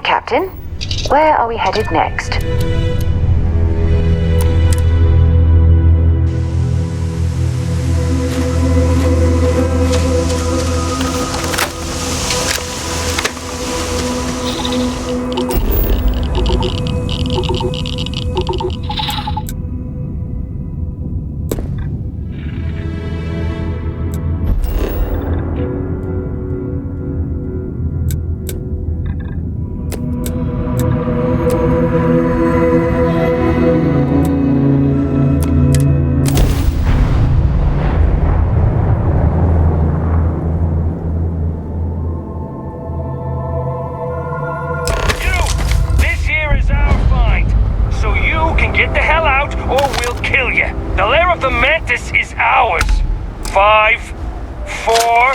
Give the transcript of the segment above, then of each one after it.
Right, Captain. Where are we headed next? Get the hell out, or we'll kill you. The lair of the Mantis is ours. 5, 4.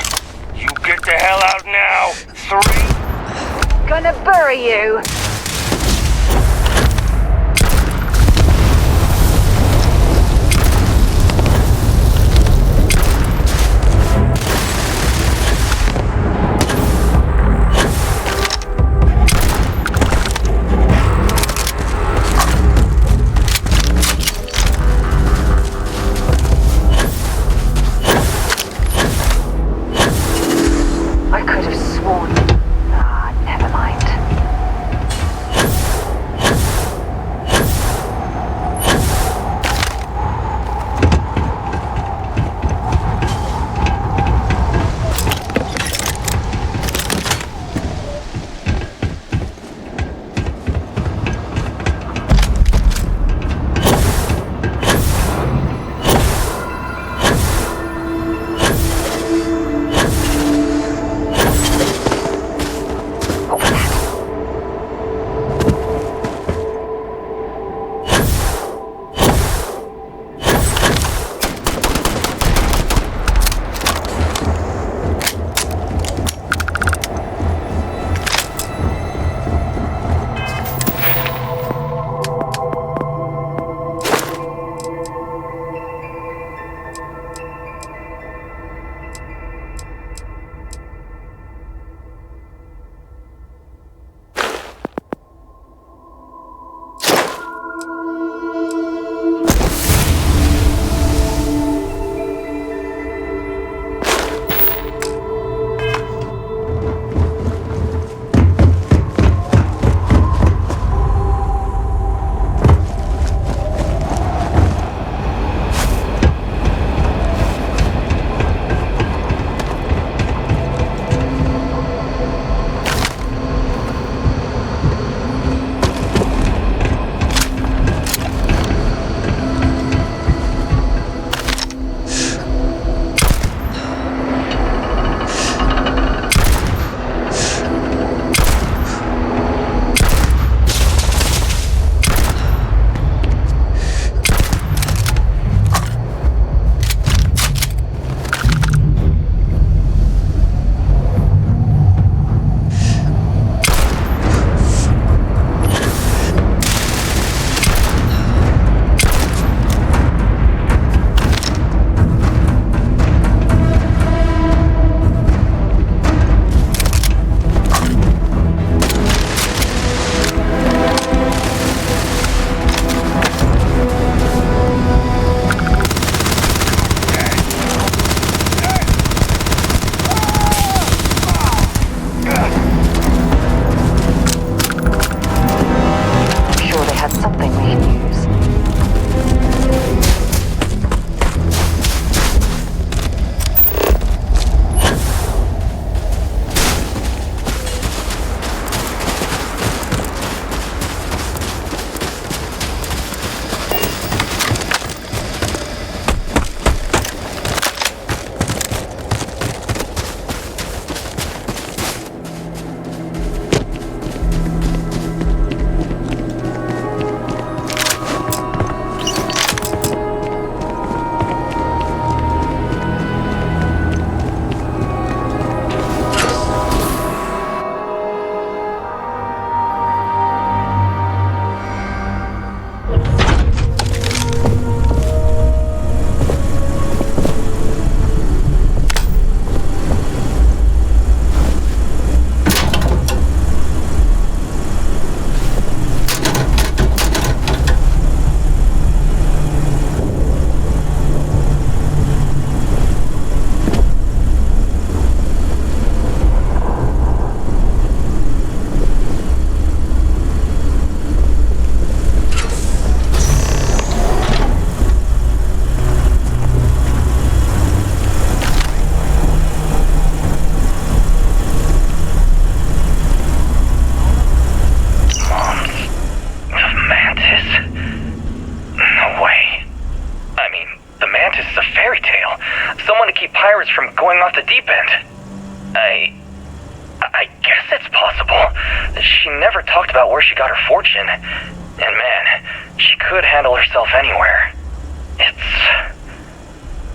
You get the hell out now. 3. Gonna bury you. I could have sworn. Ah, never mind. keep pirates from going off the deep end. I guess it's possible. She never talked about where she got her fortune. And man, she could handle herself anywhere. It's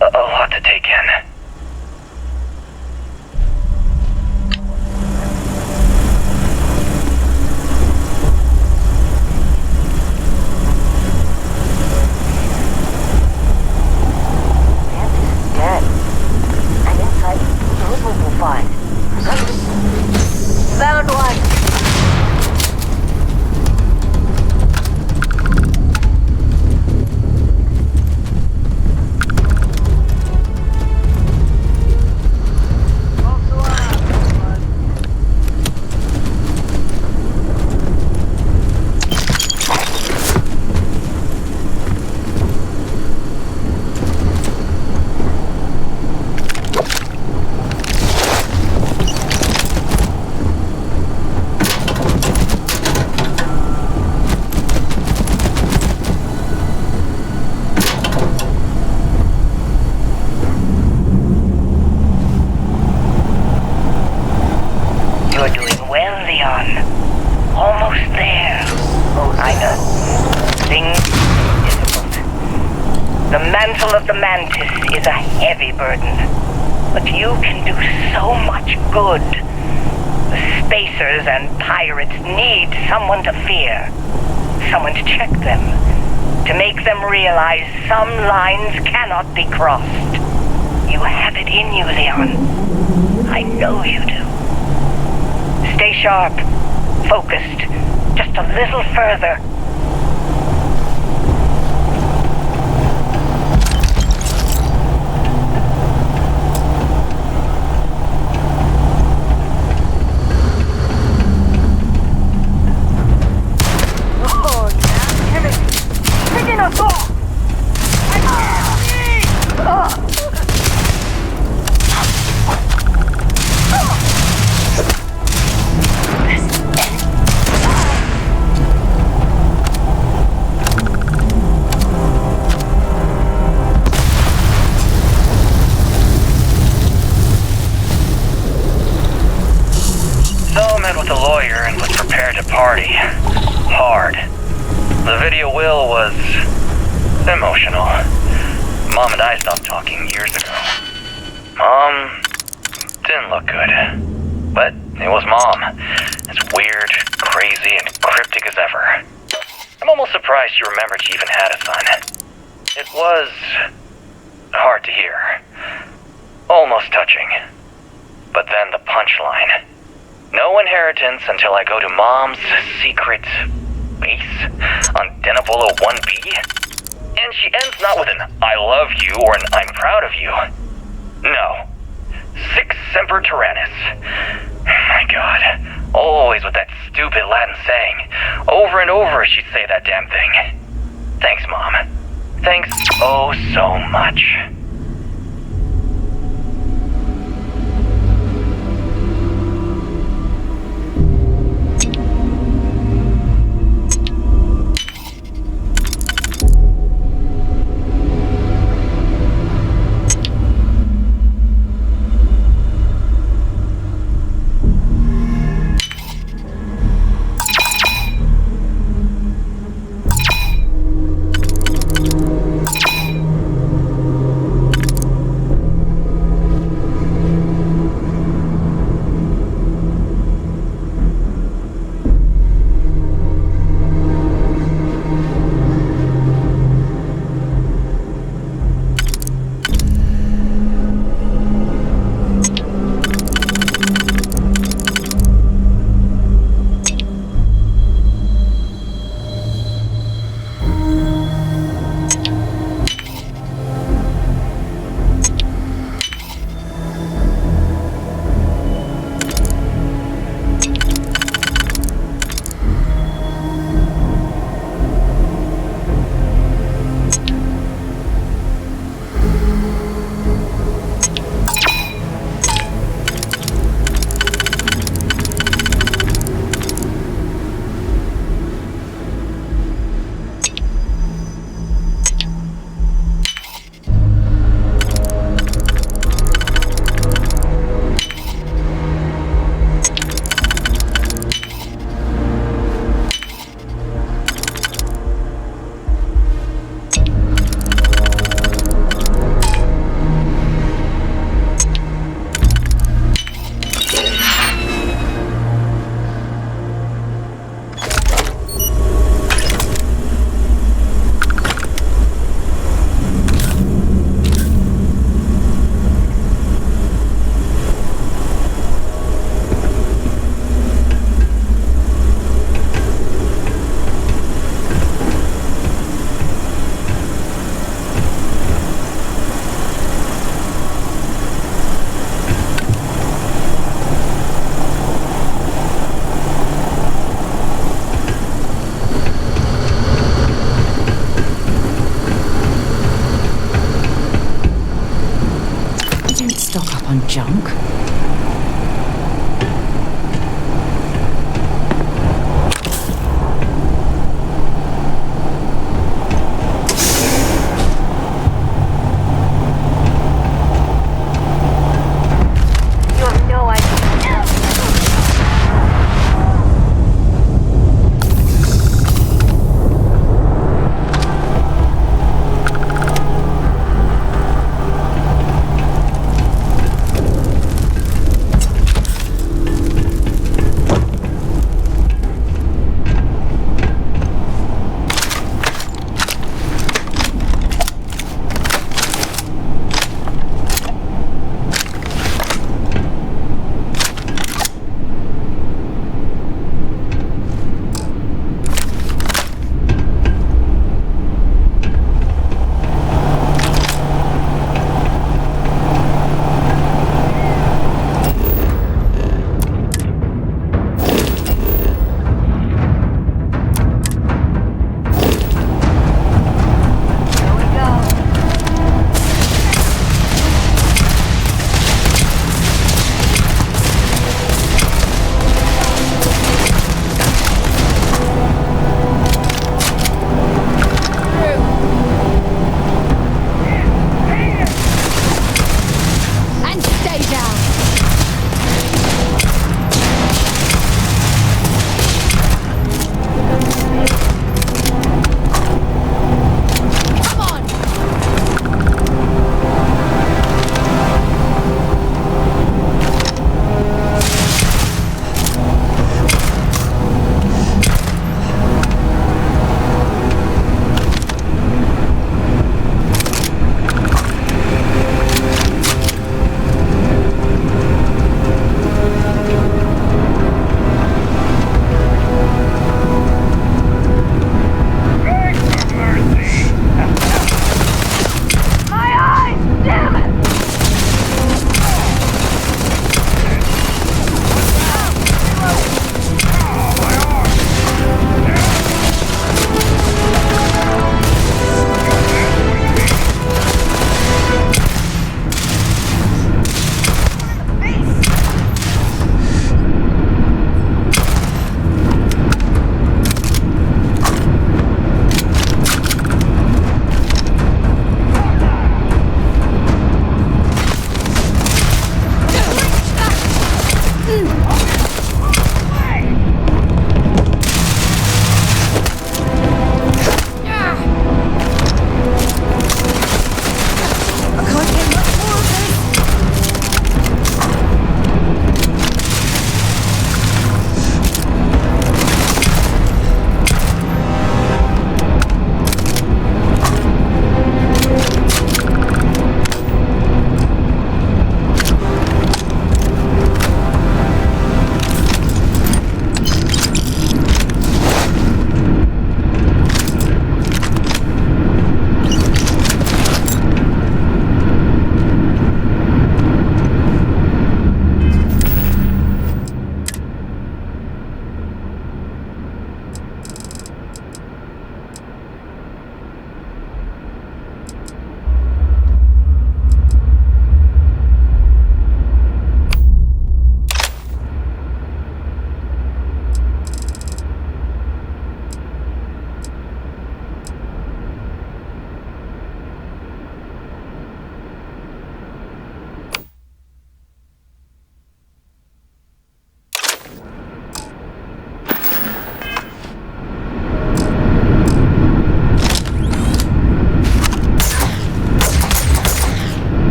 a lot to take in. Dead. And inside, those will find. Found one. Is a heavy burden, but you can do so much good. The spacers and pirates need someone to fear, someone to check them, to make them realize some lines cannot be crossed. You have it in you, Leon. I know you do. Stay sharp, focused, just a little further. Party. Hard. The video will was emotional. Mom and I stopped talking years ago. Mom didn't look good. But it was Mom. As weird, crazy, and cryptic as ever. I'm almost surprised she remembered she even had a son. It was hard to hear. Almost touching. But then the punchline. No inheritance until I go to Mom's secret base on Denebola 1B. And she ends not with an I love you or an I'm proud of you. No. Sic semper tyrannis. My God. Always with that stupid Latin saying. Over and over she'd say that damn thing. Thanks, Mom. Thanks oh so much. stock up on junk. You have no idea.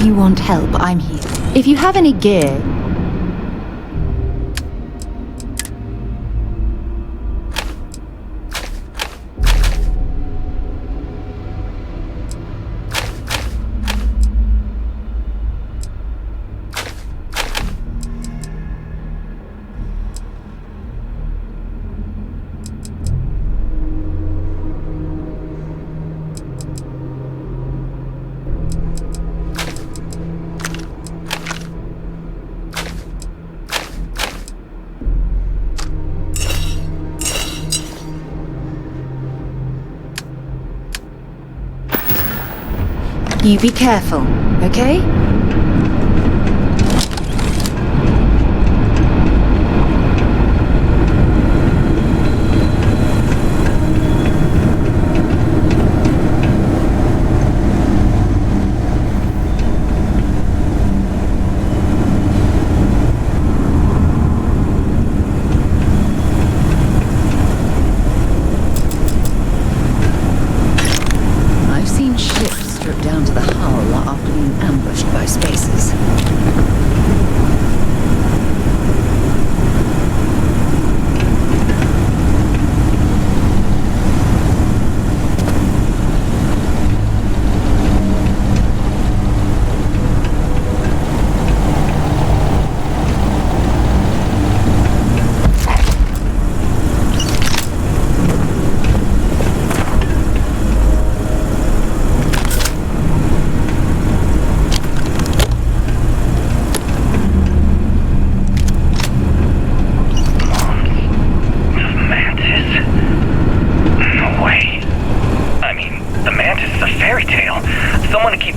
you want help, I'm here. If you have any gear... You be careful, okay? I've seen ships stripped down to the hull after being ambushed by spacers.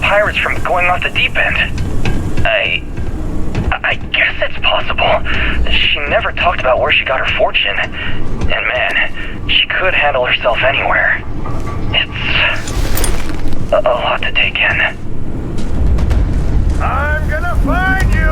Pirates from going off the deep end. I guess it's possible. She never talked about where she got her fortune. And man, she could handle herself anywhere. It's a lot to take in. I'm gonna find you!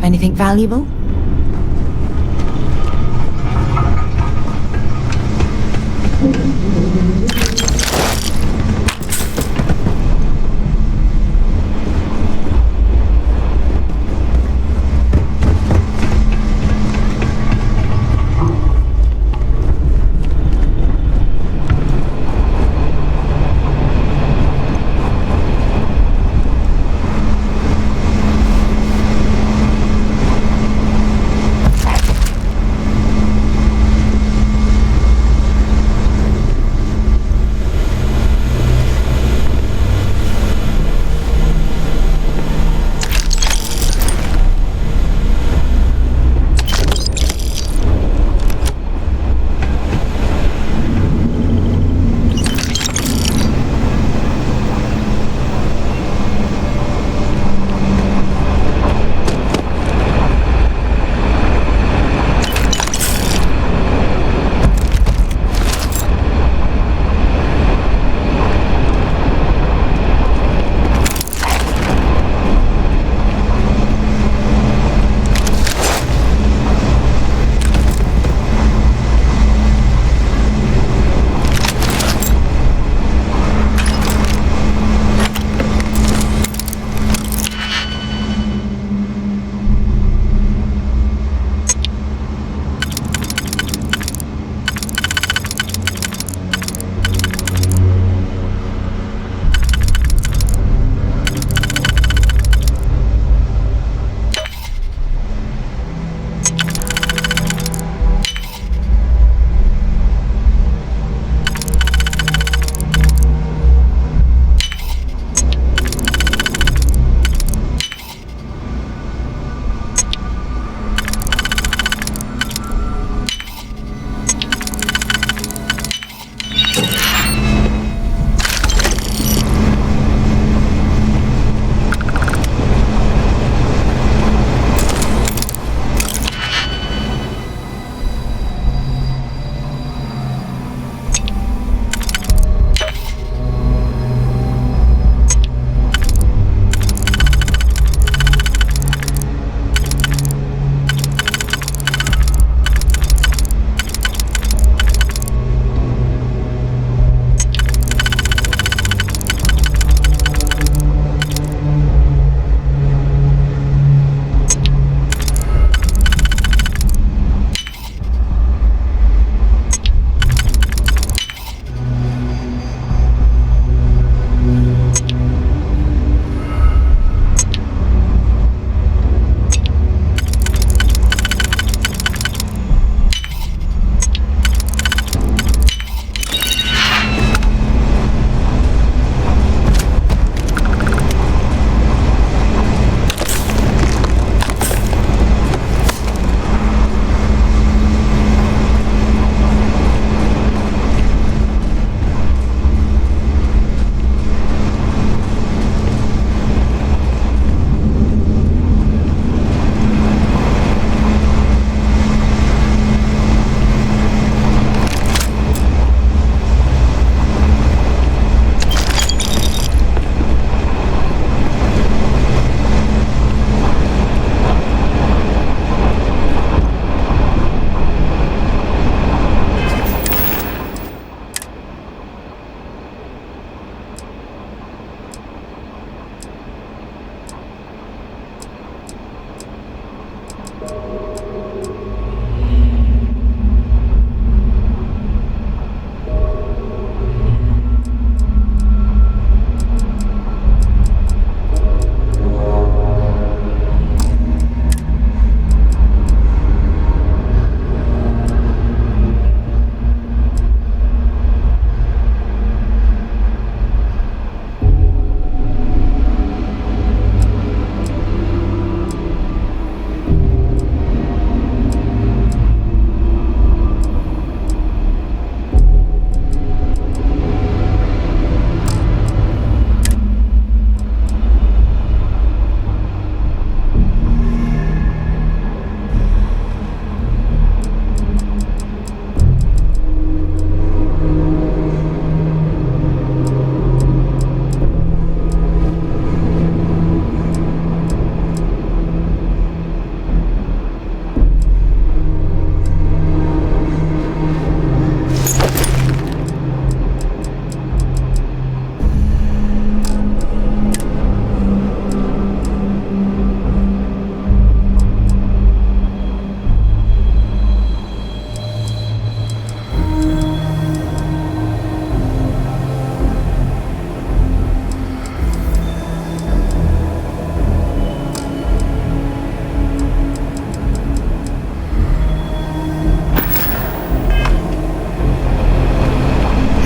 Anything valuable?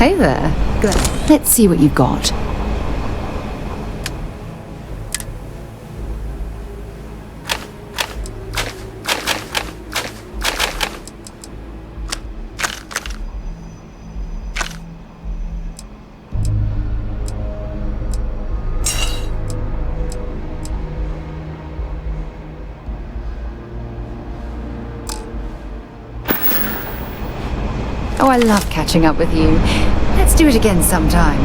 Hey there. Let's see what you've got. Oh, I love catching up with you. Let's do it again sometime.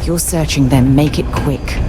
If you're searching, then make it quick.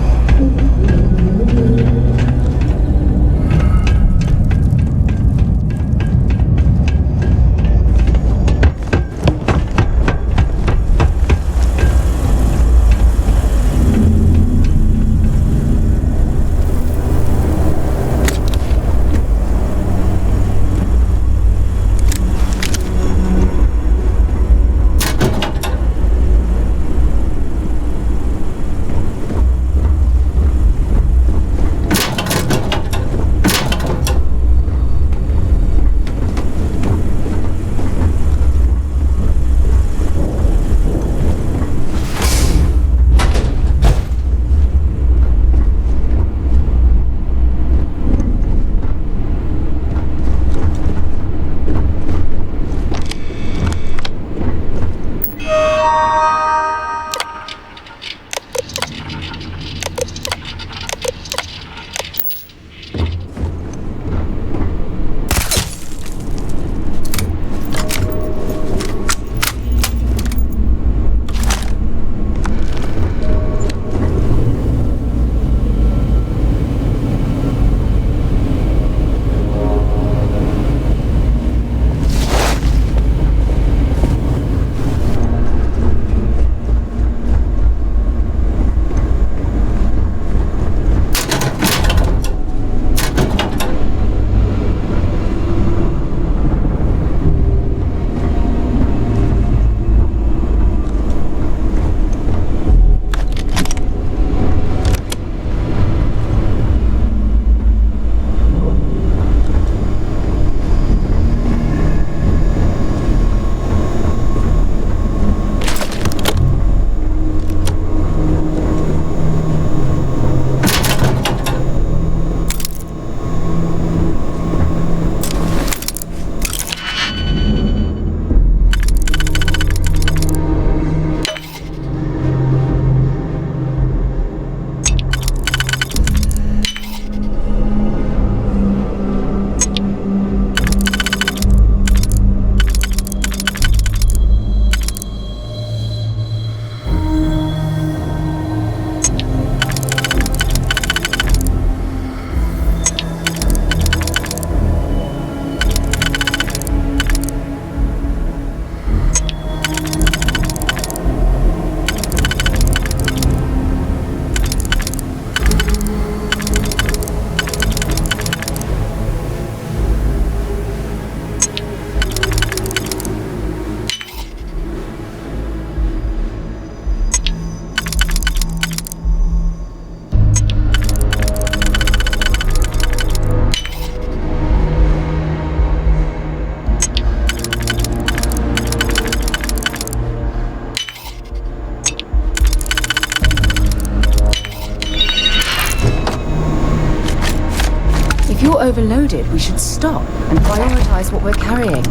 If you're overloaded, we should stop and prioritize what we're carrying.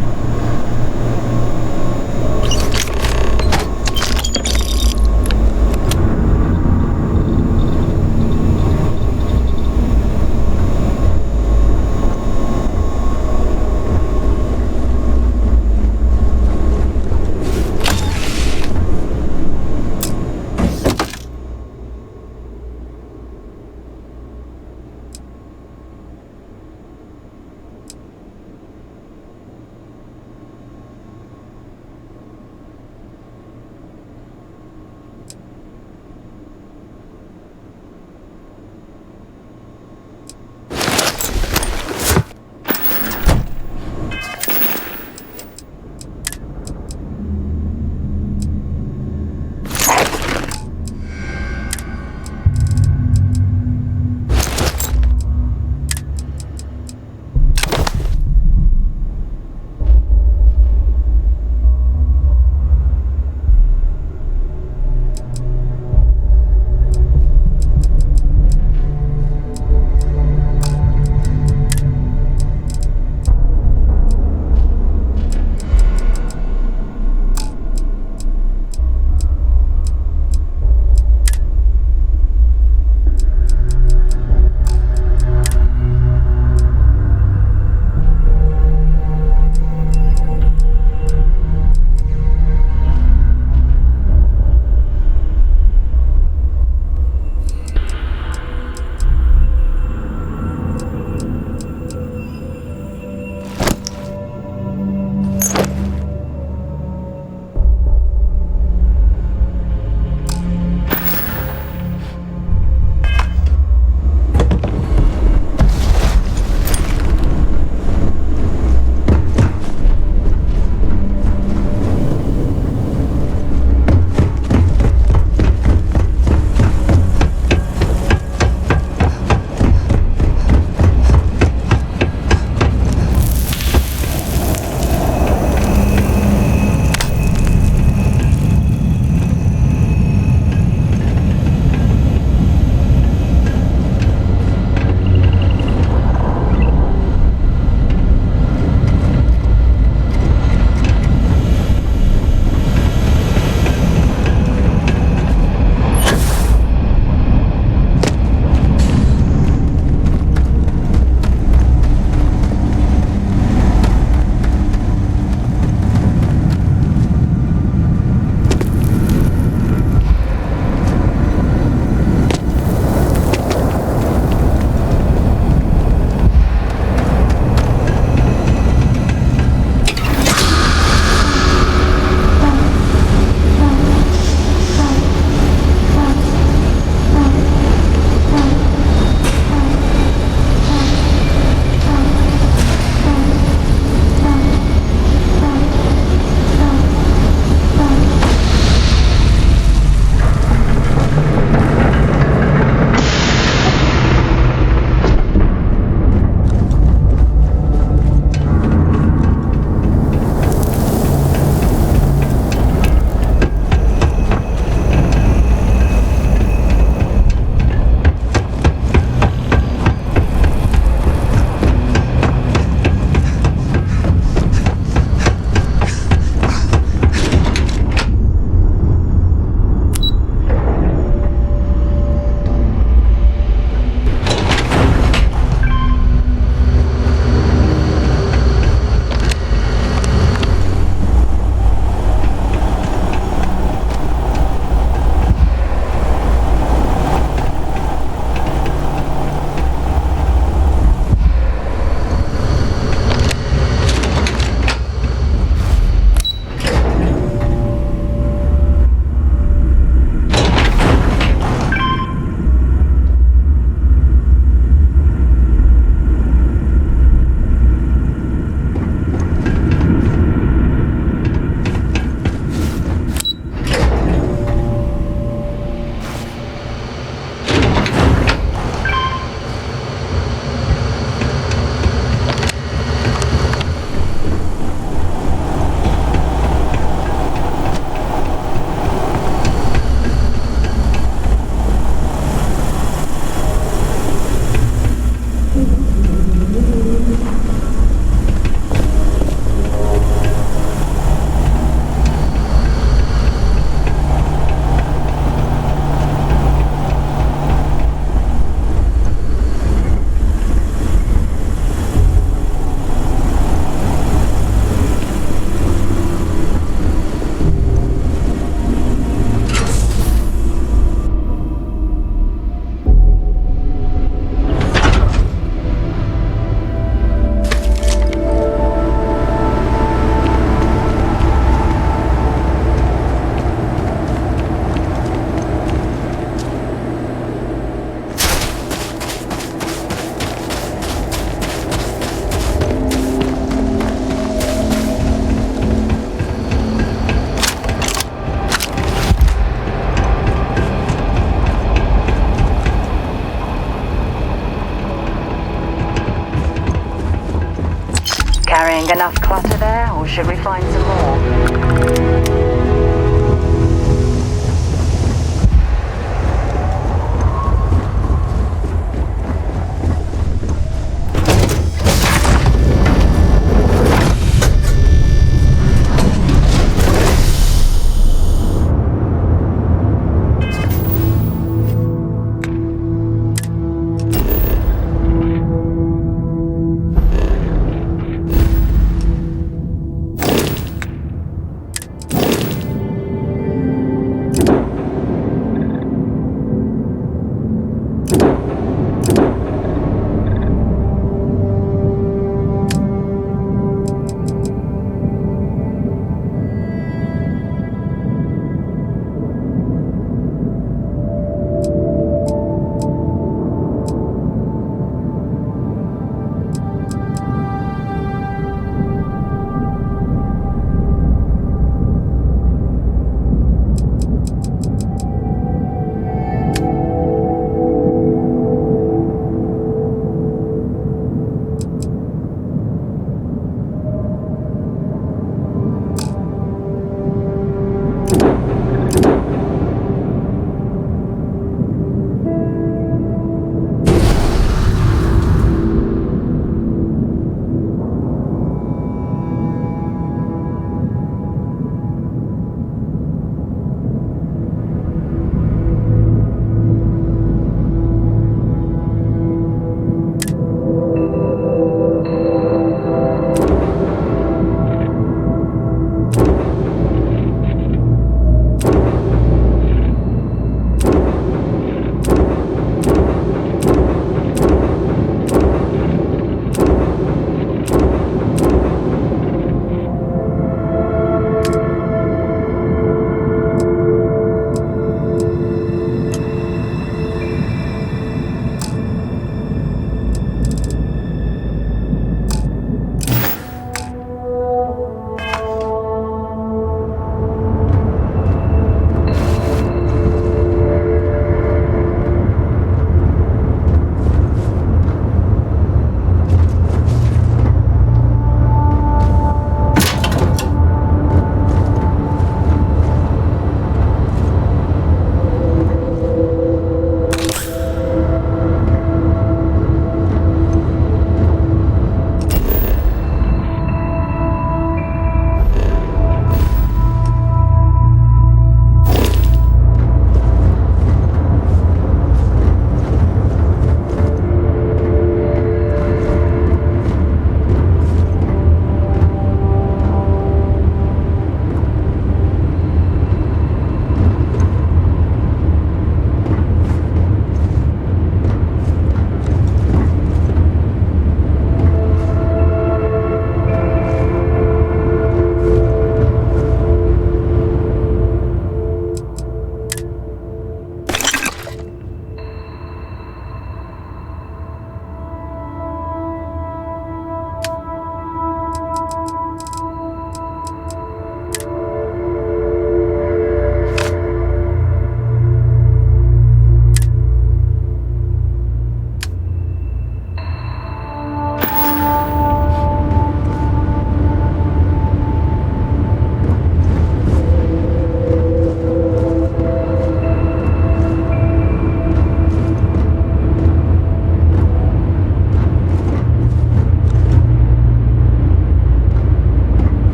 Think enough clutter there, or should we find some more?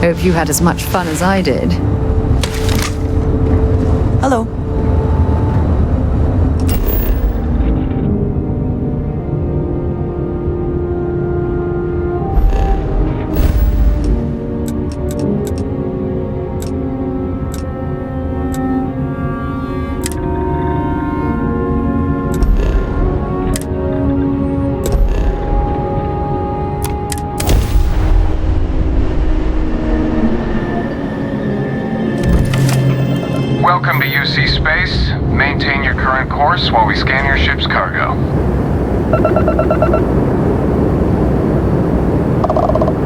Hope you had as much fun as I did. Hello. Welcome to UC Space. Maintain your current course while we scan your ship's cargo.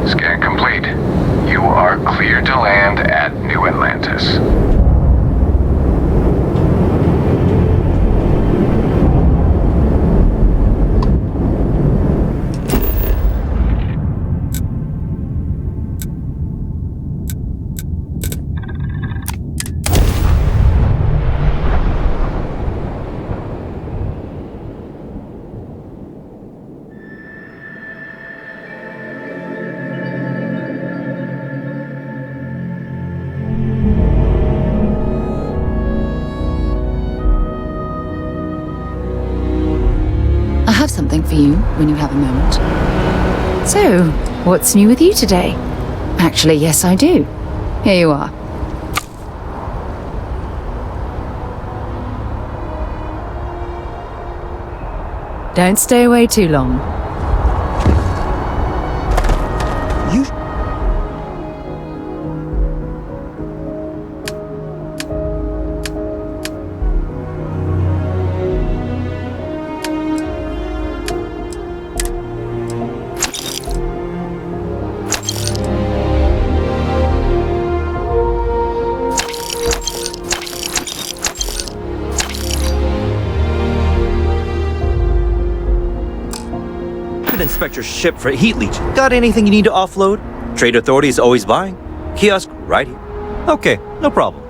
Scan complete. You are cleared to land at New Atlantis. I have something for you when you have a moment. So, what's new with you today? Actually, yes, I do. Here you are. Don't stay away too long. You... Inspect your ship for heat leach. Got anything you need to offload? Trade Authority is always buying. Kiosk right here. Okay, no problem.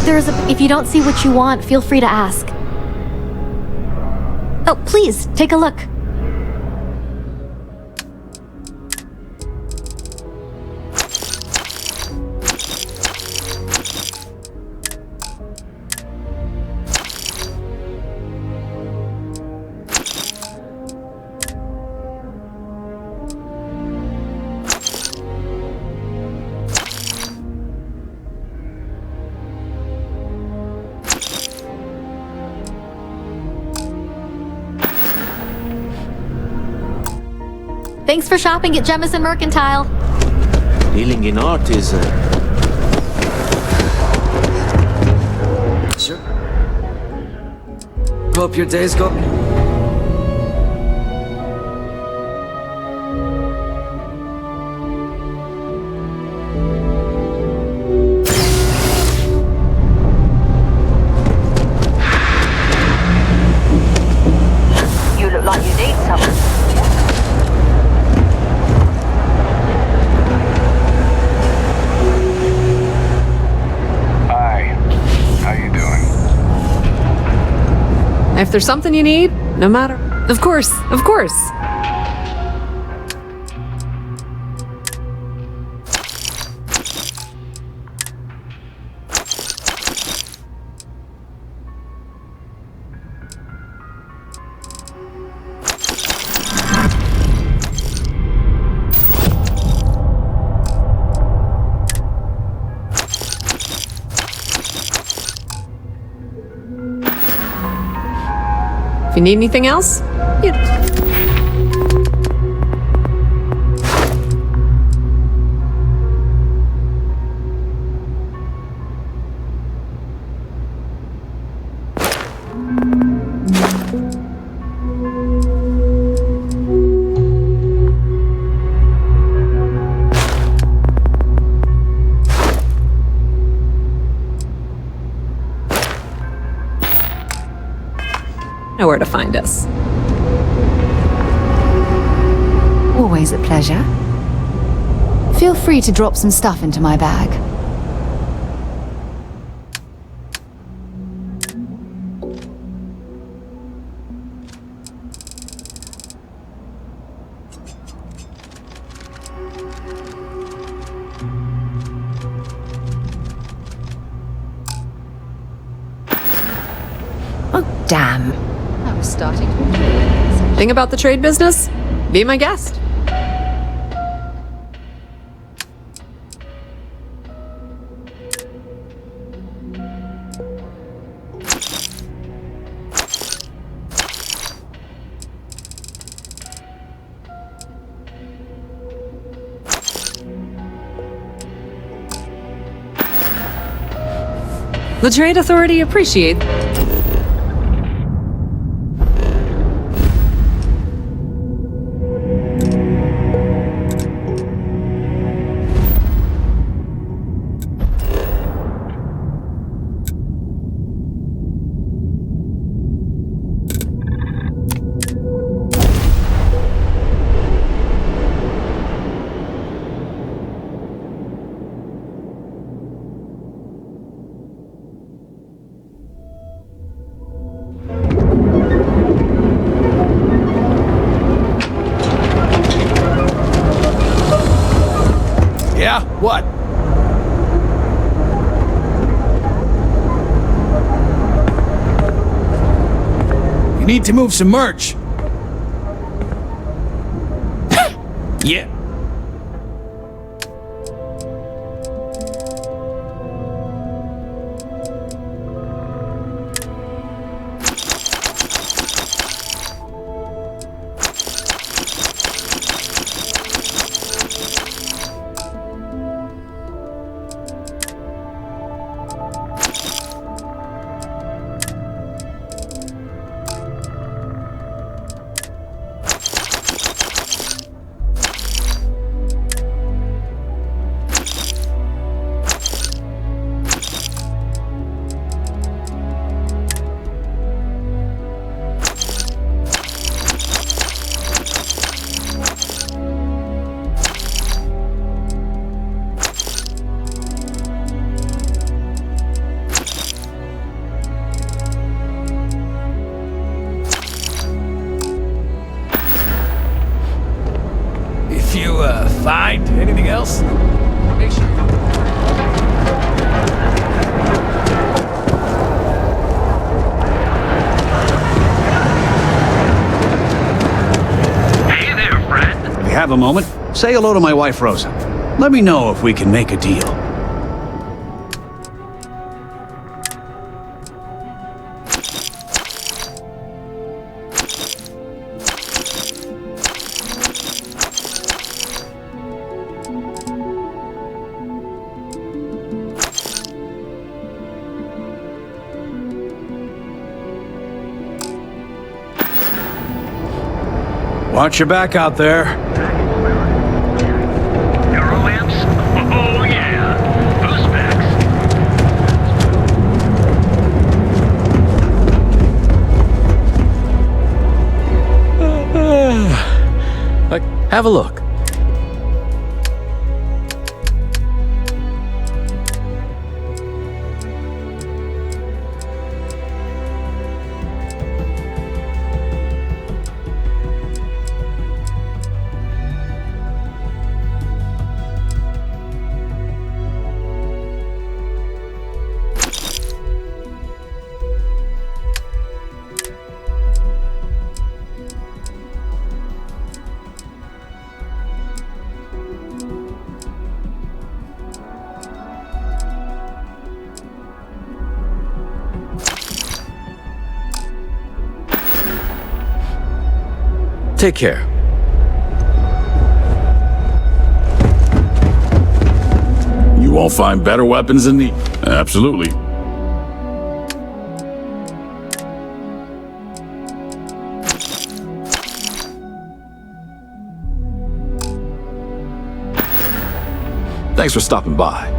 If you don't see what you want, feel free to ask. Oh, please, take a look. Thanks for shopping at Jemison Mercantile. Dealing in art is Sure. Hope your days go. You look like you need something. If there's something you need, no matter. Of course, of course. If you need anything else, you... know where to find us. Always a pleasure. Feel free to drop some stuff into my bag. Oh, damn. I was starting to... Thing about the trade business? Be my guest. The Trade Authority appreciate. Yeah? What? You need to move some merch. Yeah. find anything else? Make sure. Hey there, friend. If you have a moment, say hello to my wife, Rosa. Let me know if we can make a deal. Watch your back out there. Eurolamps? Oh, yeah. Who's Have a look. Take care. You won't find better weapons than these. Absolutely. Thanks for stopping by.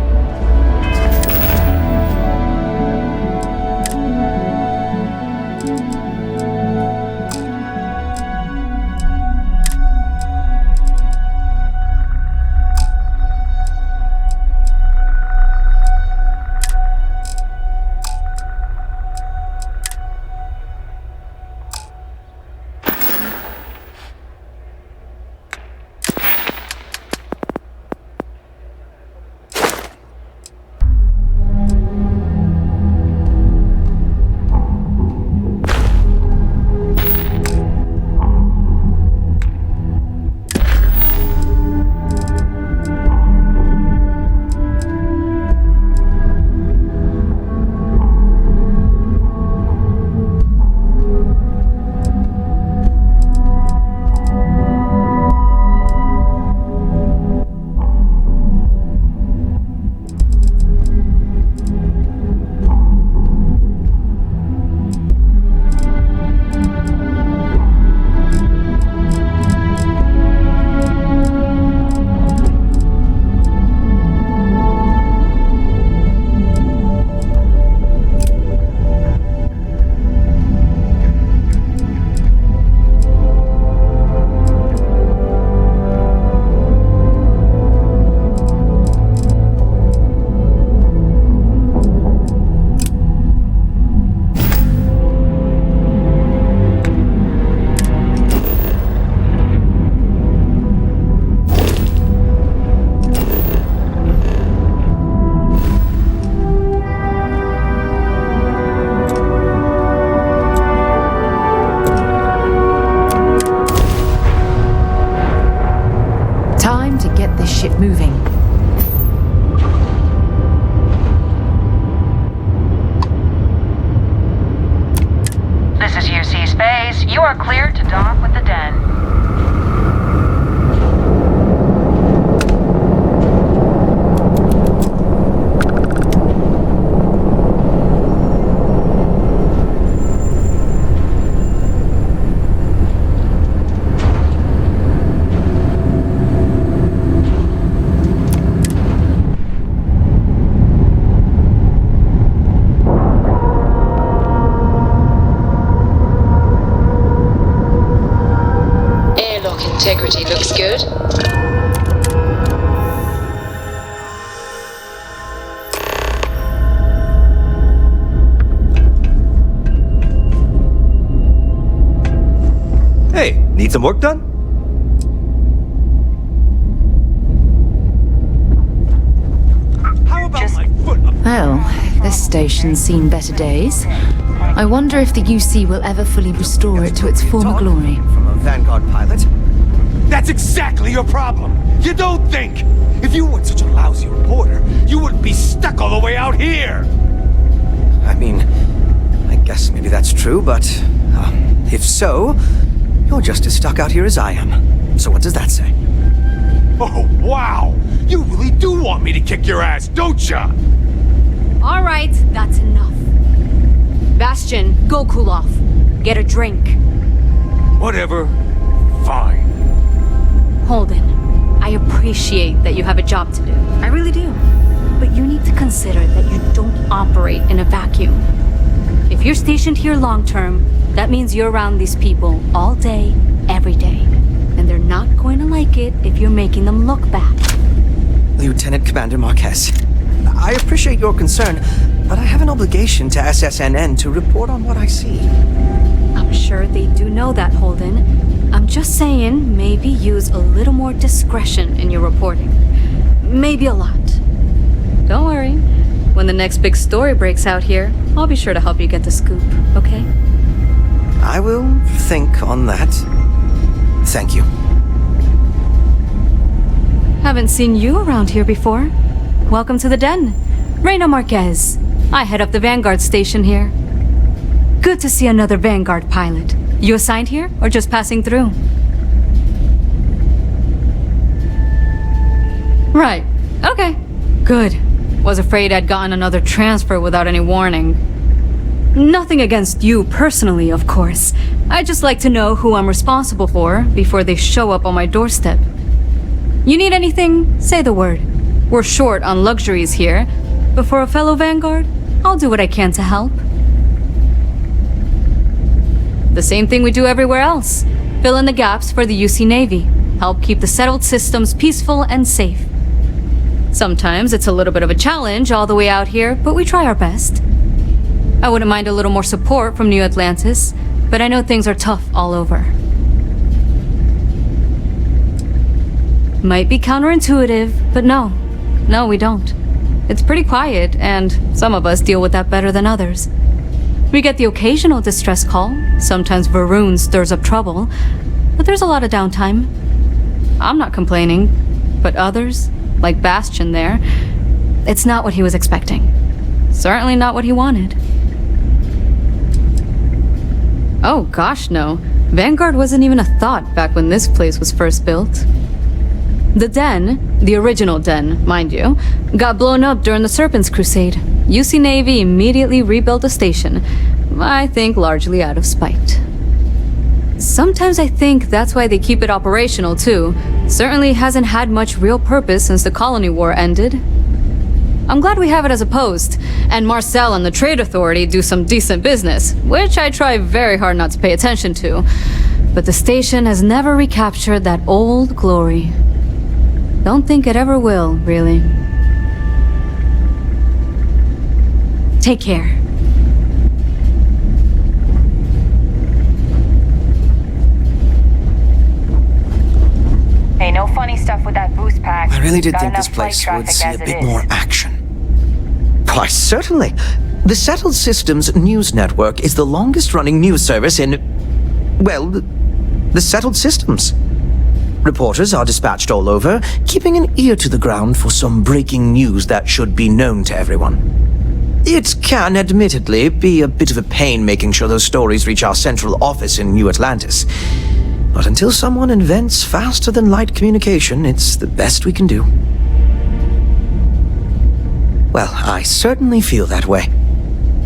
Moving. This is UC Space. You are cleared to dock with the den. Integrity looks good. Hey, need some work done? Well, this station's seen better days. I wonder if the UC will ever fully restore it to its former glory. From a Vanguard pilot? That's exactly your problem. You don't think. If you weren't such a lousy reporter, you wouldn't be stuck all the way out here. I mean, I guess maybe that's true, but if so, you're just as stuck out here as I am. So what does that say? Oh, wow! You really do want me to kick your ass, don't ya? All right, that's enough. Bastion, go cool off. Get a drink. Whatever. Fine. Holden, I appreciate that you have a job to do. I really do. But you need to consider that you don't operate in a vacuum. If you're stationed here long term, that means you're around these people all day, every day. And they're not going to like it if you're making them look bad. Lieutenant Commander Marquez, I appreciate your concern, but I have an obligation to SSNN to report on what I see. I'm sure they do know that, Holden. I'm just saying, maybe use a little more discretion in your reporting. Maybe a lot. Don't worry. When the next big story breaks out here, I'll be sure to help you get the scoop, okay? I will think on that. Thank you. Haven't seen you around here before. Welcome to the den. Reina Marquez. I head up the Vanguard station here. Good to see another Vanguard pilot. You assigned here, or just passing through? Right. Okay. Good. Was afraid I'd gotten another transfer without any warning. Nothing against you personally, of course. I'd just like to know who I'm responsible for before they show up on my doorstep. You need anything? Say the word. We're short on luxuries here, but for a fellow Vanguard, I'll do what I can to help. The same thing we do everywhere else. Fill in the gaps for the UC Navy. Help keep the settled systems peaceful and safe. Sometimes it's a little bit of a challenge all the way out here, but we try our best. I wouldn't mind a little more support from New Atlantis, but I know things are tough all over. Might be counterintuitive, but no, we don't. It's pretty quiet, and some of us deal with that better than others. We get the occasional distress call, sometimes Varun stirs up trouble, but there's a lot of downtime. I'm not complaining, but others, like Bastion there, it's not what he was expecting. Certainly not what he wanted. Oh gosh, no. Vanguard wasn't even a thought back when this place was first built. The den, the original den, mind you, got blown up during the Serpent's Crusade. UC Navy immediately rebuilt the station, I think largely out of spite. Sometimes I think that's why they keep it operational too. Certainly hasn't had much real purpose since the Colony War ended. I'm glad we have it as a post, and Marcel and the Trade Authority do some decent business, which I try very hard not to pay attention to. But the station has never recaptured that old glory. Don't think it ever will, really. Take care. Hey, no funny stuff with that boost pack. I really did Got think this enough flight place would traffic see a as it bit is. more action. Why, certainly. The Settled Systems News Network is the longest-running news service in, well, the Settled Systems. Reporters are dispatched all over, keeping an ear to the ground for some breaking news that should be known to everyone. It can, admittedly, be a bit of a pain making sure those stories reach our central office in New Atlantis. But until someone invents faster-than-light communication, it's the best we can do. Well, I certainly feel that way.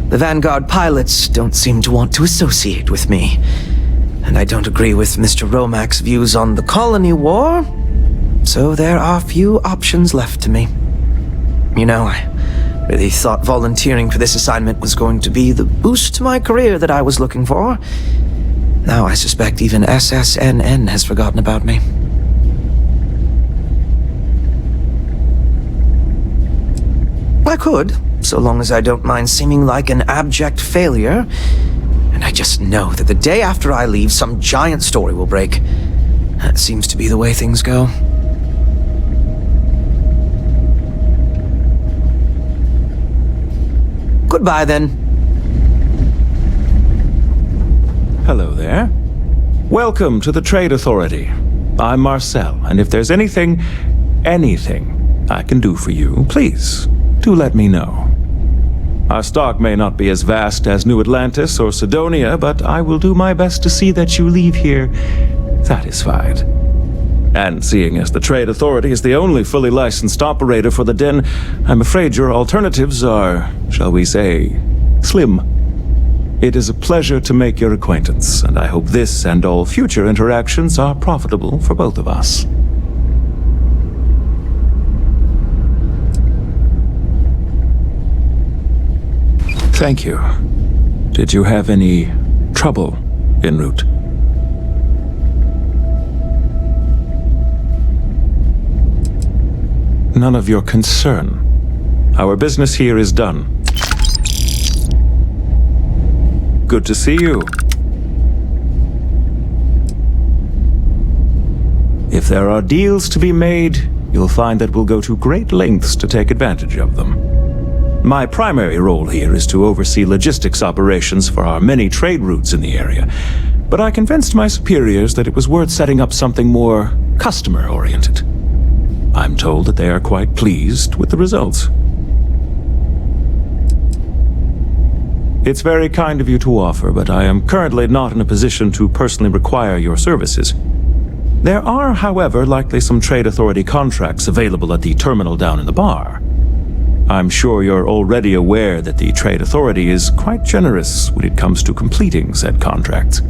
The Vanguard pilots don't seem to want to associate with me. And I don't agree with Mr. Romack's views on the Colony War, so there are few options left to me. You know, I really thought volunteering for this assignment was going to be the boost to my career that I was looking for. Now I suspect even SSNN has forgotten about me. I could, so long as I don't mind seeming like an abject failure. And I just know that the day after I leave, some giant story will break. That seems to be the way things go. Goodbye, then. Hello there. Welcome to the Trade Authority. I'm Marcel, and if there's anything I can do for you, please, do let me know. Our stock may not be as vast as New Atlantis or Sidonia, but I will do my best to see that you leave here satisfied. And seeing as the Trade Authority is the only fully licensed operator for the Den, I'm afraid your alternatives are, shall we say, slim. It is a pleasure to make your acquaintance, and I hope this and all future interactions are profitable for both of us. Thank you. Did you have any trouble en route? None of your concern. Our business here is done. Good to see you. If there are deals to be made, you'll find that we'll go to great lengths to take advantage of them. My primary role here is to oversee logistics operations for our many trade routes in the area, but I convinced my superiors that it was worth setting up something more customer-oriented. I'm told that they are quite pleased with the results. It's very kind of you to offer, but I am currently not in a position to personally require your services. There are, however, likely some Trade Authority contracts available at the terminal down in the bar. I'm sure you're already aware that the Trade Authority is quite generous when it comes to completing said contracts.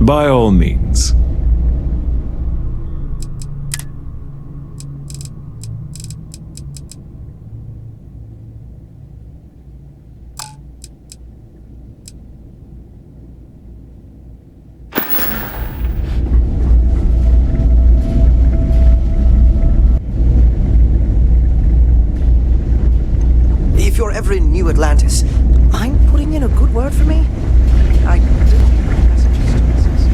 By all means. If you're ever in New Atlantis, mind putting in a good word for me? I do messages to missus.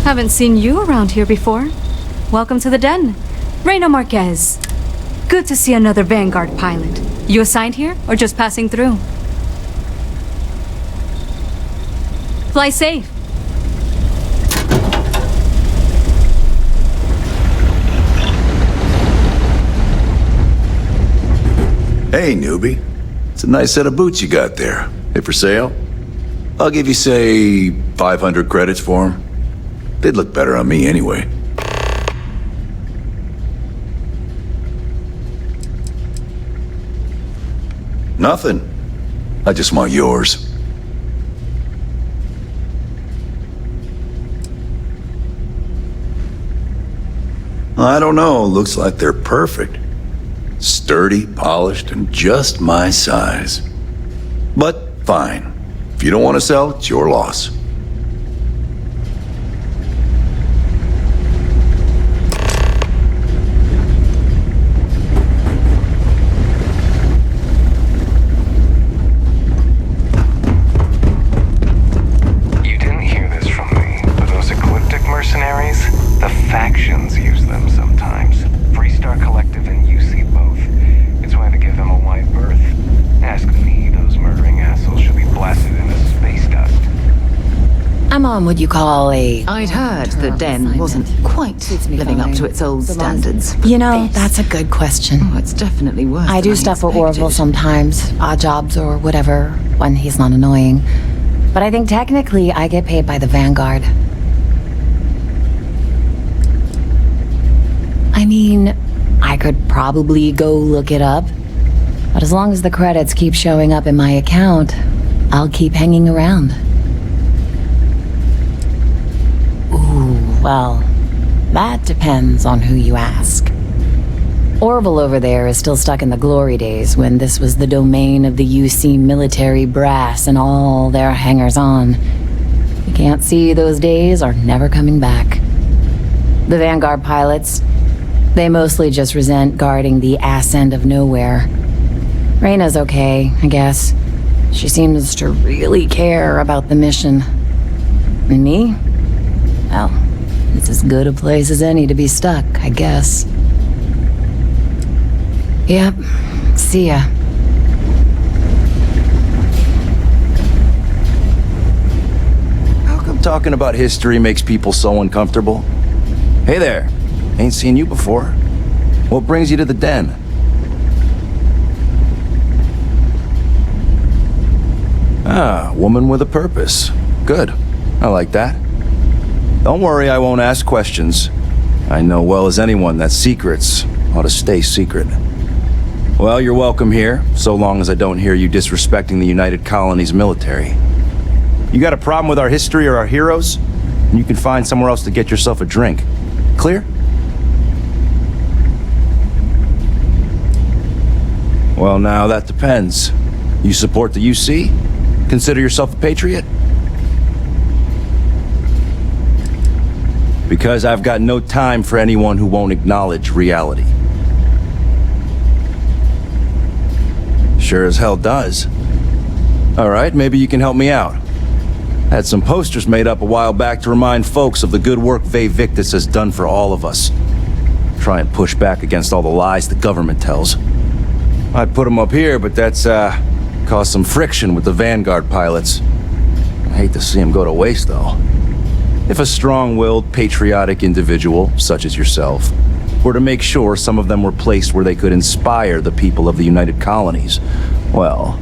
Haven't seen you around here before. Welcome to the Den. Reina Marquez. Good to see another Vanguard pilot. You assigned here or just passing through? Fly safe. Hey, newbie. It's a nice set of boots you got there. They for sale? I'll give you, say, 500 credits for them. They'd look better on me anyway. Nothing. I just want yours. I don't know. Looks like they're perfect. Sturdy, polished, and just my size. But fine. If you don't want to sell, it's your loss. The factions use them sometimes. Freestar Collective and UC both. It's why they give them a wide berth. Ask me, those murdering assholes should be blasted into space dust. I'm on what you call a... I'd heard the Den wasn't quite living up to its old standards. You know, that's a good question. Oh, it's definitely worse. I do stuff for Orville sometimes, odd jobs or whatever, when he's not annoying. But I think technically I get paid by the Vanguard. I mean, I could probably go look it up, but as long as the credits keep showing up in my account, I'll keep hanging around. Ooh, well, that depends on who you ask. Orville over there is still stuck in the glory days when this was the domain of the UC military brass and all their hangers-on. You can't see those days are never coming back. The Vanguard pilots, They mostly just resent guarding the ass end of nowhere. Reyna's okay, I guess. She seems to really care about the mission. And me? Well, it's as good a place as any to be stuck, I guess. Yep. See ya. How come talking about history makes people so uncomfortable? Hey there. Ain't seen you before. What brings you to the den? Ah, woman with a purpose. Good. I like that. Don't worry, I won't ask questions. I know well as anyone that secrets ought to stay secret. Well, you're welcome here, so long as I don't hear you disrespecting the United Colonies military. You got a problem with our history or our heroes? And you can find somewhere else to get yourself a drink. Clear? Well, now that depends. You support the UC? Consider yourself a patriot? Because I've got no time for anyone who won't acknowledge reality. Sure as hell does. Alright, maybe you can help me out. Had some posters made up a while back to remind folks of the good work Ve Victis has done for all of us. Try and push back against all the lies the government tells. I'd put them up here, but that's, caused some friction with the Vanguard pilots. I hate to see them go to waste, though. If a strong-willed, patriotic individual, such as yourself, were to make sure some of them were placed where they could inspire the people of the United Colonies, well,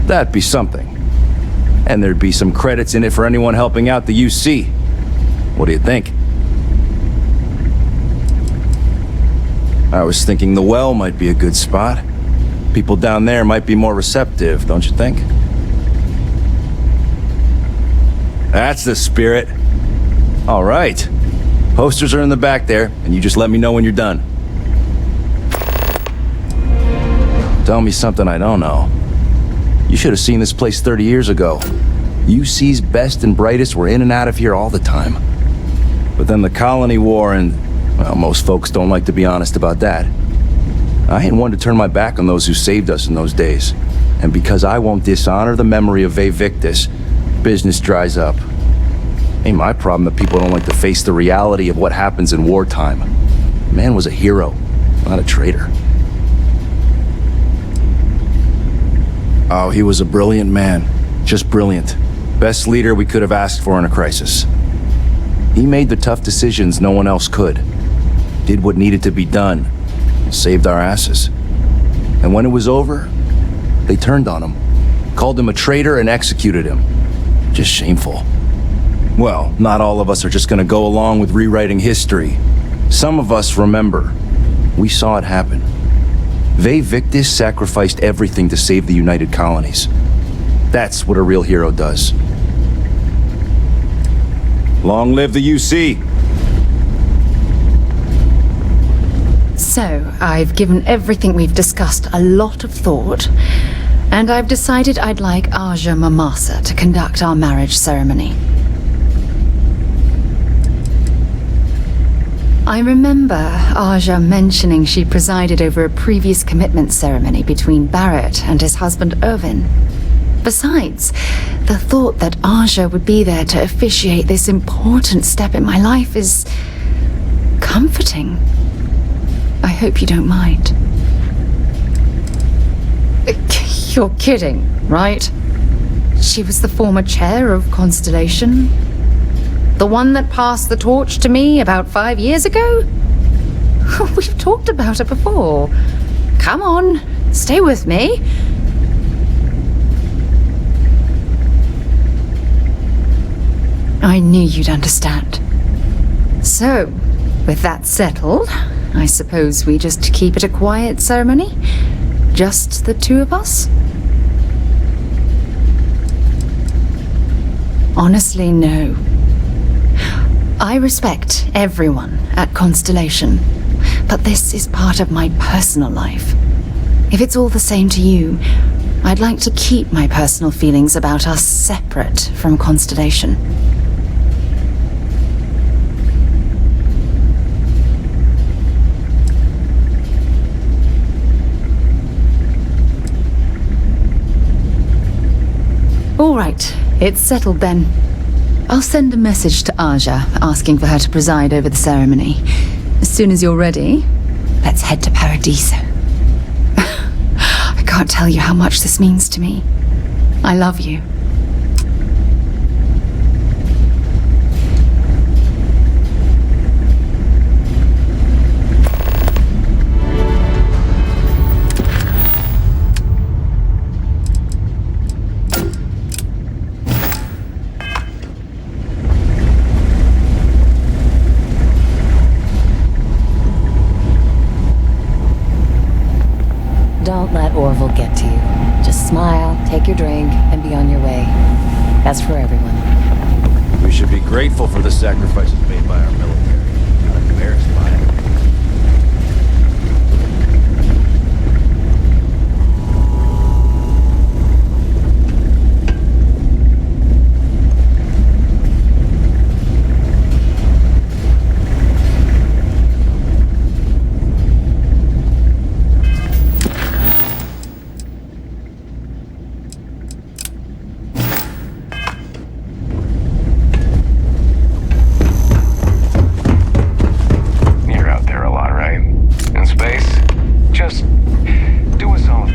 that'd be something. And there'd be some credits in it for anyone helping out the UC. What do you think? I was thinking the well might be a good spot. People down there might be more receptive, don't you think? That's the spirit. All right. Posters are in the back there, and you just let me know when you're done. Tell me something I don't know. You should have seen this place 30 years ago. UC's best and brightest were in and out of here all the time. But then the colony war and, well, most folks don't like to be honest about that. I ain't one to turn my back on those who saved us in those days. And because I won't dishonor the memory of Ve Victis, business dries up. Ain't my problem that people don't like to face the reality of what happens in wartime. Man was a hero, not a traitor. Oh, he was a brilliant man. Just brilliant. Best leader we could have asked for in a crisis. He made the tough decisions no one else could. Did what needed to be done. Saved our asses. And when it was over, they turned on him. Called him a traitor and executed him. Just shameful. Well, not all of us are just gonna go along with rewriting history. Some of us remember. We saw it happen. Ve Victis sacrificed everything to save the United Colonies. That's what a real hero does. Long live the UC! So, I've given everything we've discussed a lot of thought, and I've decided I'd like Aja Mamasa to conduct our marriage ceremony. I remember Aja mentioning she presided over a previous commitment ceremony between Barrett and his husband Irvin. Besides, the thought that Aja would be there to officiate this important step in my life is comforting. I hope you don't mind. You're kidding, right? She was the former chair of Constellation. The one that passed the torch to me about 5 years ago? We've talked about it before. Come on, stay with me. I knew you'd understand. So, with that settled, I suppose we just keep it a quiet ceremony? Just the two of us? Honestly, no. I respect everyone at Constellation, but this is part of my personal life. If it's all the same to you, I'd like to keep my personal feelings about us separate from Constellation. All right, it's settled then. I'll send a message to Aja, asking for her to preside over the ceremony. As soon as you're ready, let's head to Paradiso. I can't tell you how much this means to me. I love you. Don't let Orville get to you. Just smile, take your drink, and be on your way. That's for everyone. We should be grateful for the sacrifices made by our military, not embarrassed by it. You're out there a lot, right? In space? Just do us all.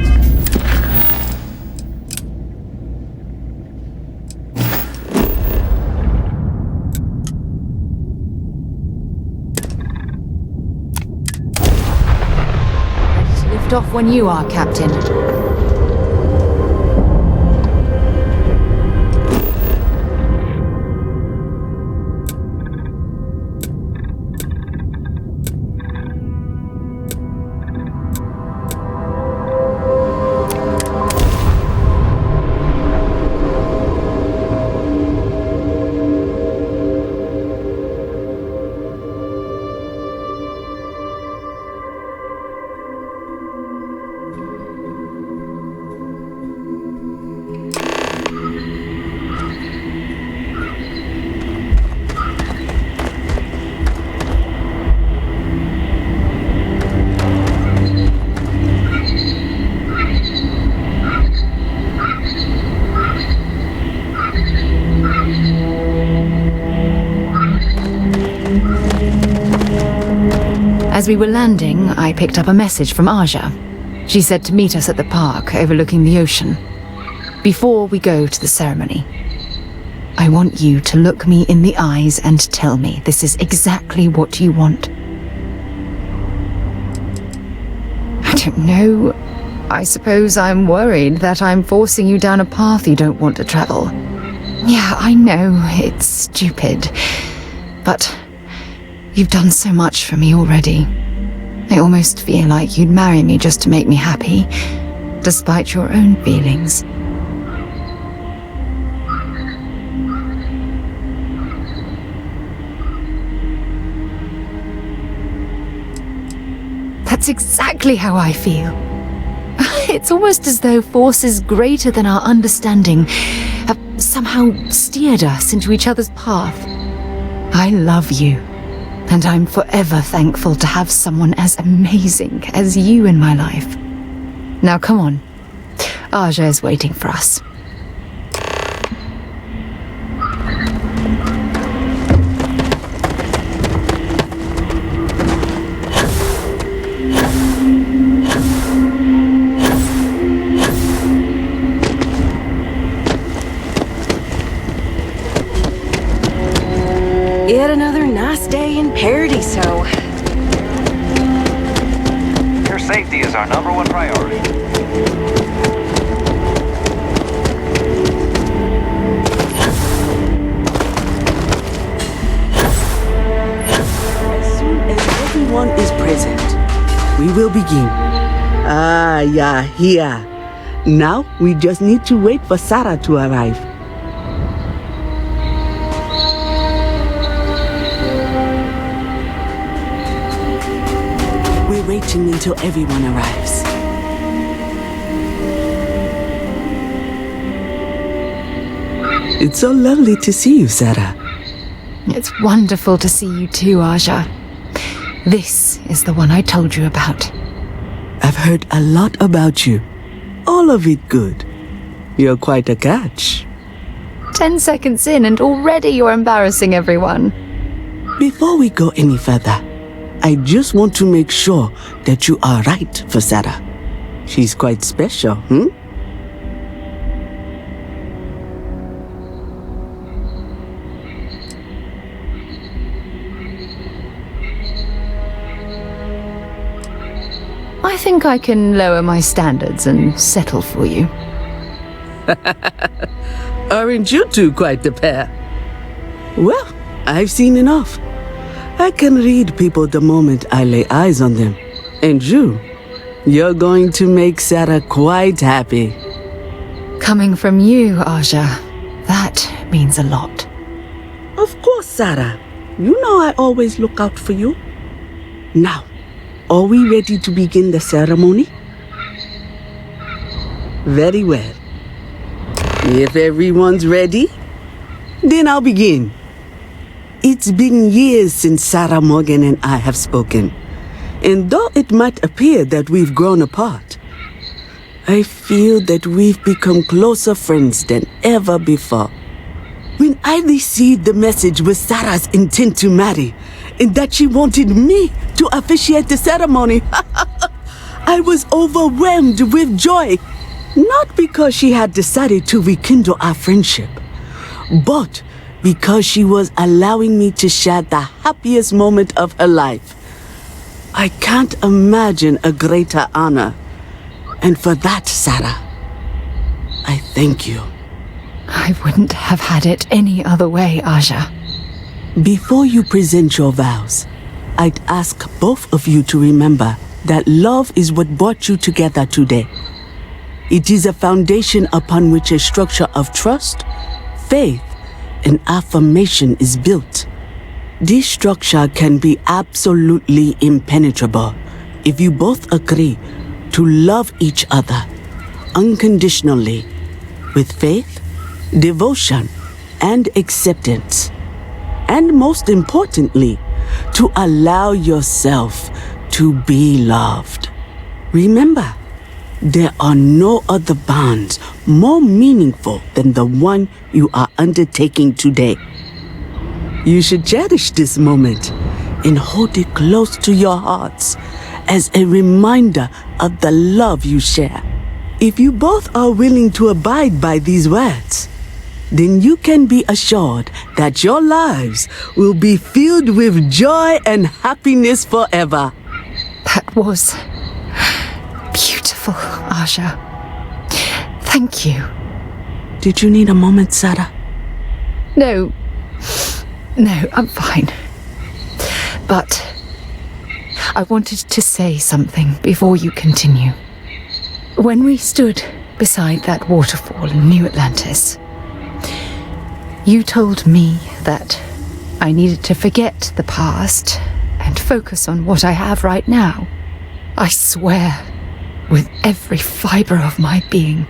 Lift off when you are, Captain. As we were landing, I picked up a message from Aja. She said to meet us at the park overlooking the ocean. Before we go to the ceremony, I want you to look me in the eyes and tell me this is exactly what you want. I don't know. I suppose I'm worried that I'm forcing you down a path you don't want to travel. Yeah, I know, it's stupid. But you've done so much for me already. I almost feel like you'd marry me just to make me happy, despite your own feelings. That's exactly how I feel. It's almost as though forces greater than our understanding have somehow steered us into each other's path. I love you, and I'm forever thankful to have someone as amazing as you in my life. Now come on, Aja is waiting for us. Yet another nice day in Paradiso. Your safety is our #1 priority. As soon as everyone is present, we will begin. Ah, yeah, here. Now we just need to wait for Sarah to arrive. We're waiting until everyone arrives. It's so lovely to see you, Sarah. It's wonderful to see you too, Aja. This is the one I told you about. I've heard a lot about you. All of it good. You're quite a catch. 10 seconds in and already you're embarrassing everyone. Before we go any further, I just want to make sure that you are right for Sarah. She's quite special, I think I can lower my standards and settle for you. Aren't you two quite the pair? Well, I've seen enough. I can read people the moment I lay eyes on them. And you're going to make Sarah quite happy. Coming from you, Aja, that means a lot. Of course, Sarah. You know I always look out for you. Now, are we ready to begin the ceremony? Very well. If everyone's ready, then I'll begin. It's been years since Sarah Morgan and I have spoken. And though it might appear that we've grown apart, I feel that we've become closer friends than ever before. When I received the message with Sarah's intent to marry, and that she wanted me to officiate the ceremony, I was overwhelmed with joy. Not because she had decided to rekindle our friendship, but because she was allowing me to share the happiest moment of her life. I can't imagine a greater honor. And for that, Sarah, I thank you. I wouldn't have had it any other way, Aja. Before you present your vows, I'd ask both of you to remember that love is what brought you together today. It is a foundation upon which a structure of trust, faith, and affirmation is built. This structure can be absolutely impenetrable if you both agree to love each other unconditionally with faith, devotion, and acceptance. And most importantly, to allow yourself to be loved. Remember, there are no other bonds more meaningful than the one you are undertaking today. You should cherish this moment and hold it close to your hearts as a reminder of the love you share. If you both are willing to abide by these words, then you can be assured that your lives will be filled with joy and happiness forever. That was beautiful, Aja. Thank you. Did you need a moment, Sarah? No, I'm fine. But I wanted to say something before you continue. When we stood beside that waterfall in New Atlantis, you told me that I needed to forget the past and focus on what I have right now. I swear, with every fiber of my being,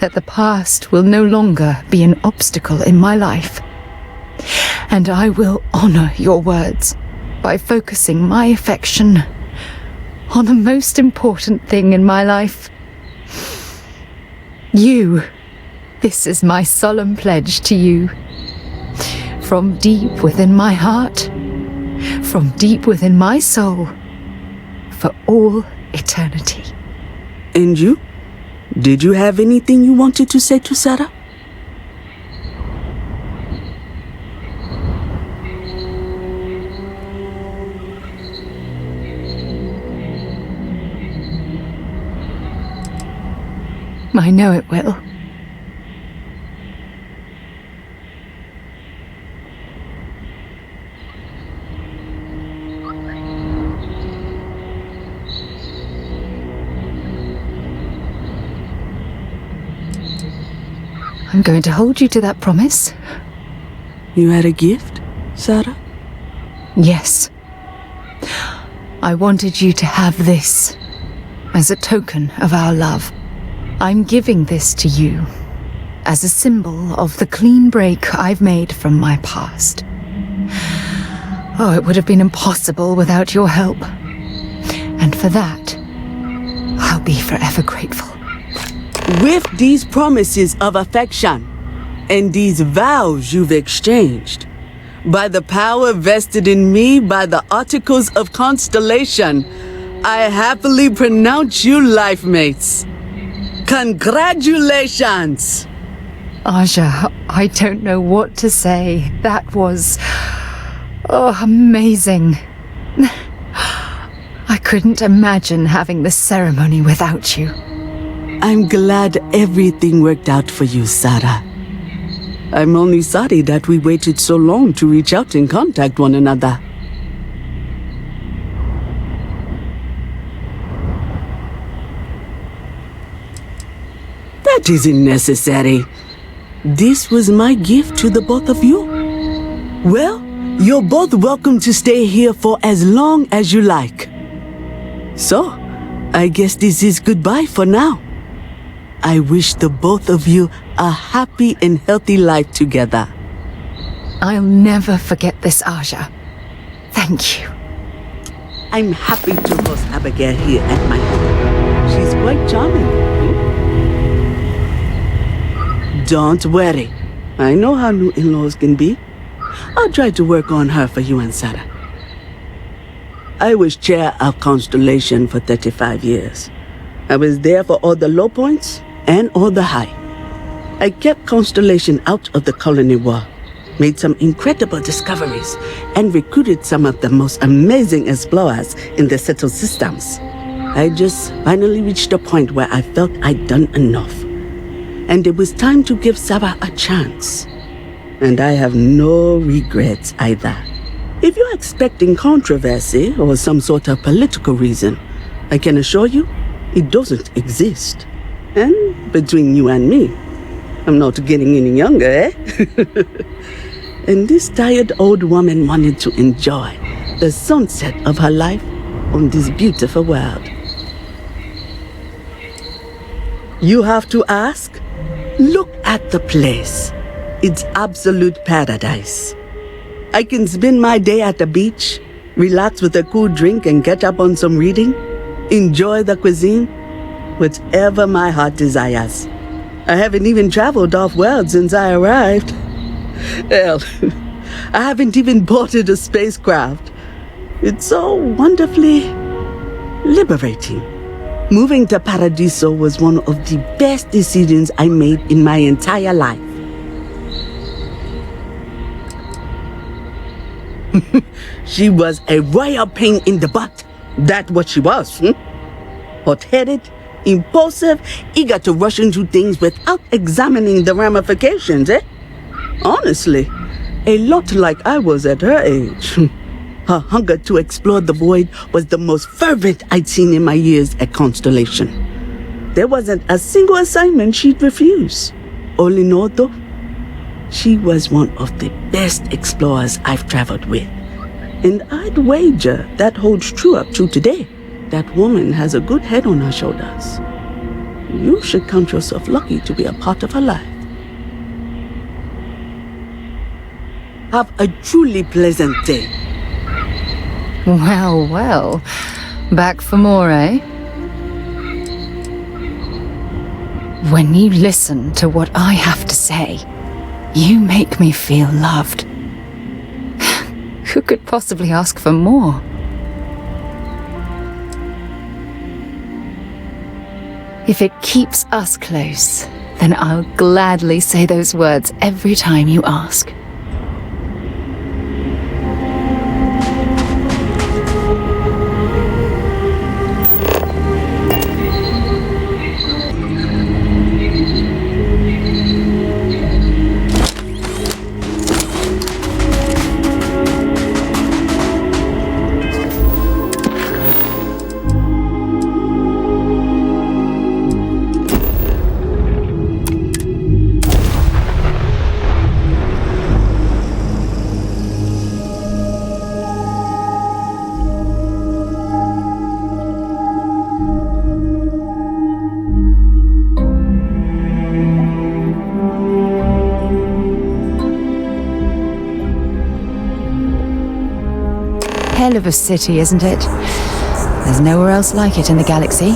that the past will no longer be an obstacle in my life. And I will honor your words by focusing my affection on the most important thing in my life. You. This is my solemn pledge to you. From deep within my heart, from deep within my soul, for all eternity. And you? Did you have anything you wanted to say to Sarah? I know it will. I'm going to hold you to that promise. You had a gift, Sarah? Yes. I wanted you to have this as a token of our love. I'm giving this to you as a symbol of the clean break I've made from my past. Oh, it would have been impossible without your help. And for that, I'll be forever grateful. With these promises of affection, And these vows you've exchanged. By the power vested in me by the Articles of Constellation, I happily pronounce you life mates. Congratulations! Aja, I don't know what to say. That was... amazing. I couldn't imagine having the ceremony without you. I'm glad everything worked out for you, Sarah. I'm only sorry that we waited so long to reach out and contact one another. That isn't necessary. This was my gift to the both of you. Well, you're both welcome to stay here for as long as you like. So, I guess this is goodbye for now. I wish the both of you a happy and healthy life together. I'll never forget this, Aja. Thank you. I'm happy to host Abigail here at my home. She's quite charming. Don't worry. I know how new in-laws can be. I'll try to work on her for you and Sarah. I was chair of Constellation for 35 years. I was there for all the low points and all the high. I kept Constellation out of the colony war, made some incredible discoveries, and recruited some of the most amazing explorers in the settled systems. I just finally reached a point where I felt I'd done enough. And it was time to give Sarah a chance. And I have no regrets either. If you're expecting controversy or some sort of political reason, I can assure you it doesn't exist. And between you and me, I'm not getting any younger, eh? And this tired old woman wanted to enjoy the sunset of her life on this beautiful world. You have to ask? Look at the place. It's absolute paradise. I can spend my day at the beach, relax with a cool drink and catch up on some reading, enjoy the cuisine, whatever my heart desires. I haven't even traveled off-world since I arrived. Hell, I haven't even boarded a spacecraft. It's so wonderfully liberating. Moving to Paradiso was one of the best decisions I made in my entire life. She was a royal pain in the butt. That's what she was. Hot-headed, impulsive, eager to rush into things without examining the ramifications, eh? Honestly, a lot like I was at her age. Her hunger to explore the void was the most fervent I'd seen in my years at Constellation. There wasn't a single assignment she'd refuse. All in all, though, she was one of the best explorers I've traveled with. And I'd wager that holds true up to today. That woman has a good head on her shoulders. You should count yourself lucky to be a part of her life. Have a truly pleasant day. Well, well. Back for more, eh? When you listen to what I have to say, you make me feel loved. Who could possibly ask for more? If it keeps us close, then I'll gladly say those words every time you ask. Hell of a city, isn't it? There's nowhere else like it in the galaxy.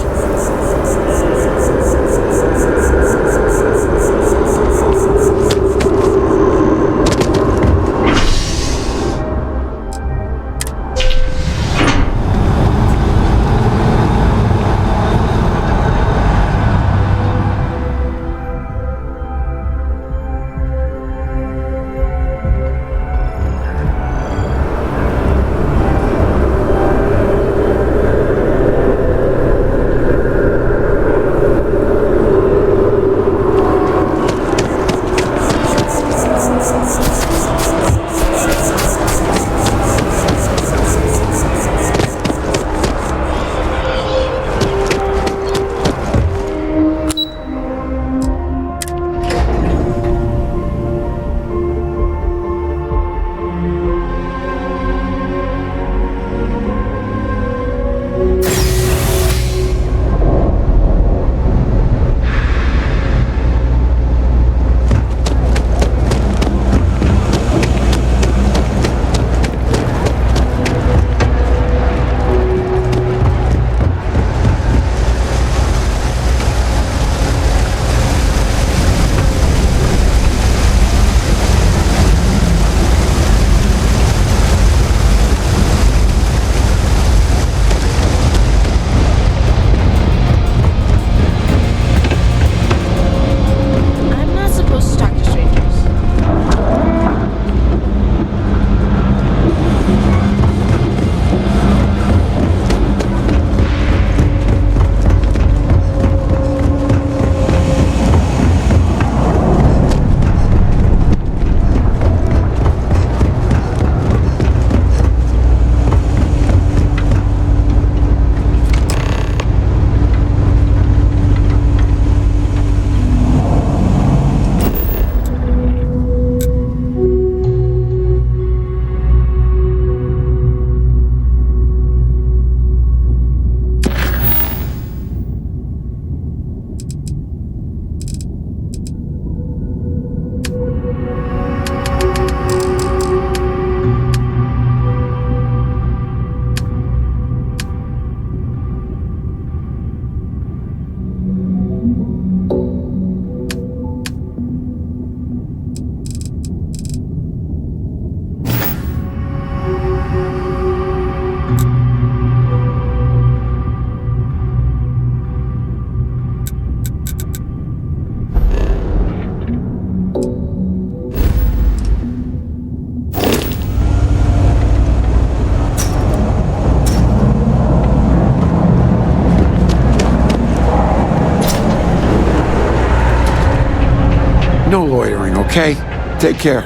No loitering, okay? Take care.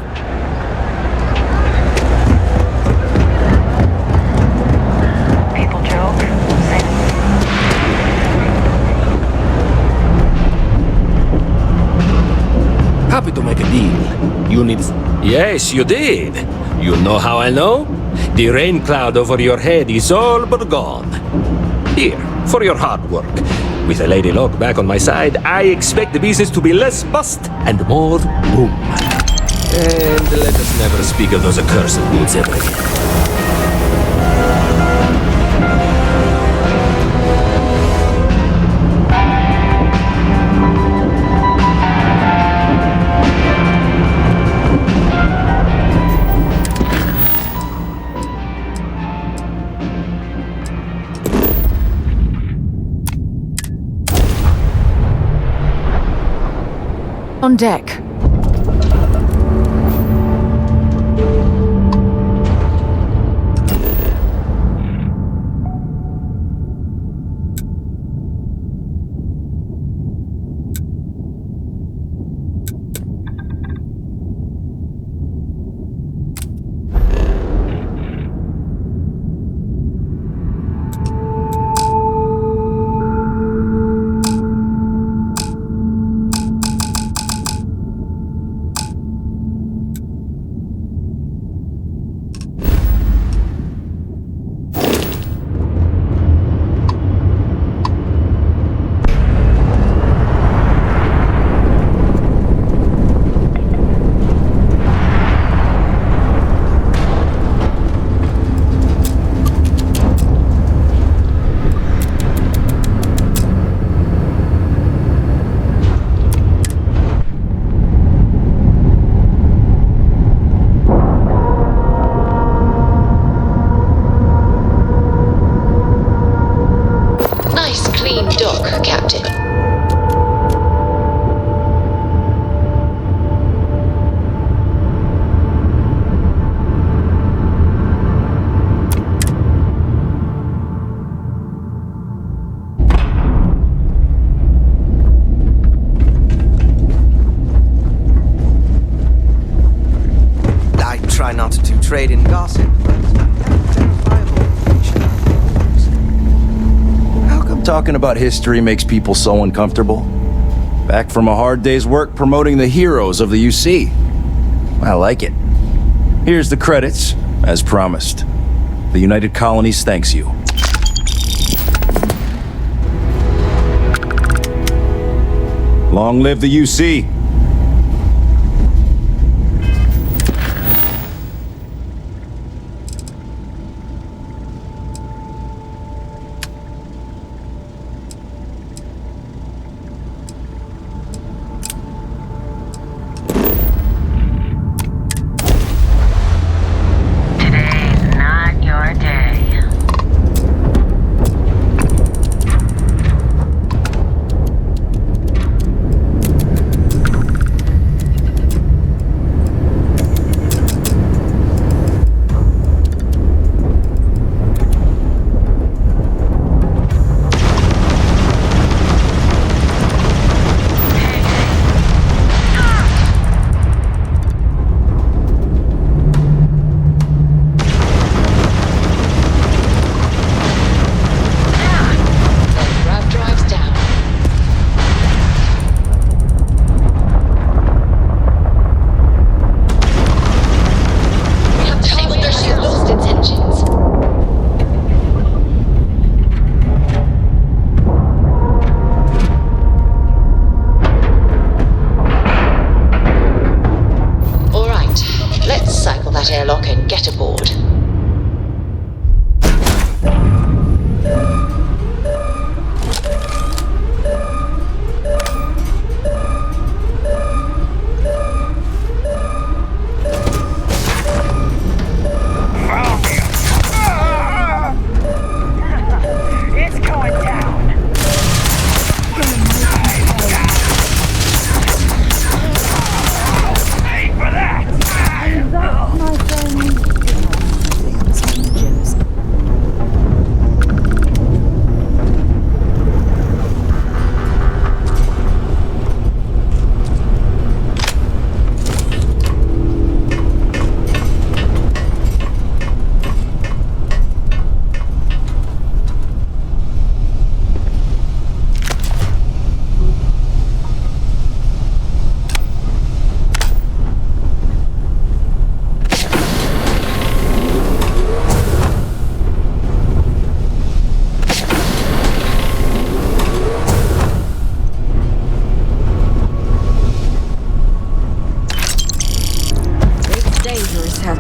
People joke. Happy to make a deal. You need... Yes, you did. You know how I know? The rain cloud over your head is all but gone. Here, for your hard work. With a Lady Luck back on my side, I expect the business to be less bust and more boom. And let us never speak of those accursed boots ever again. On deck. Nice clean dock, Captain. I try not to trade in gossip, but I've got verifiable information. How come talking about history makes people so uncomfortable? Back from a hard day's work promoting the heroes of the UC. I like it. Here's the credits, as promised. The United Colonies thanks you. Long live the UC! Not your day.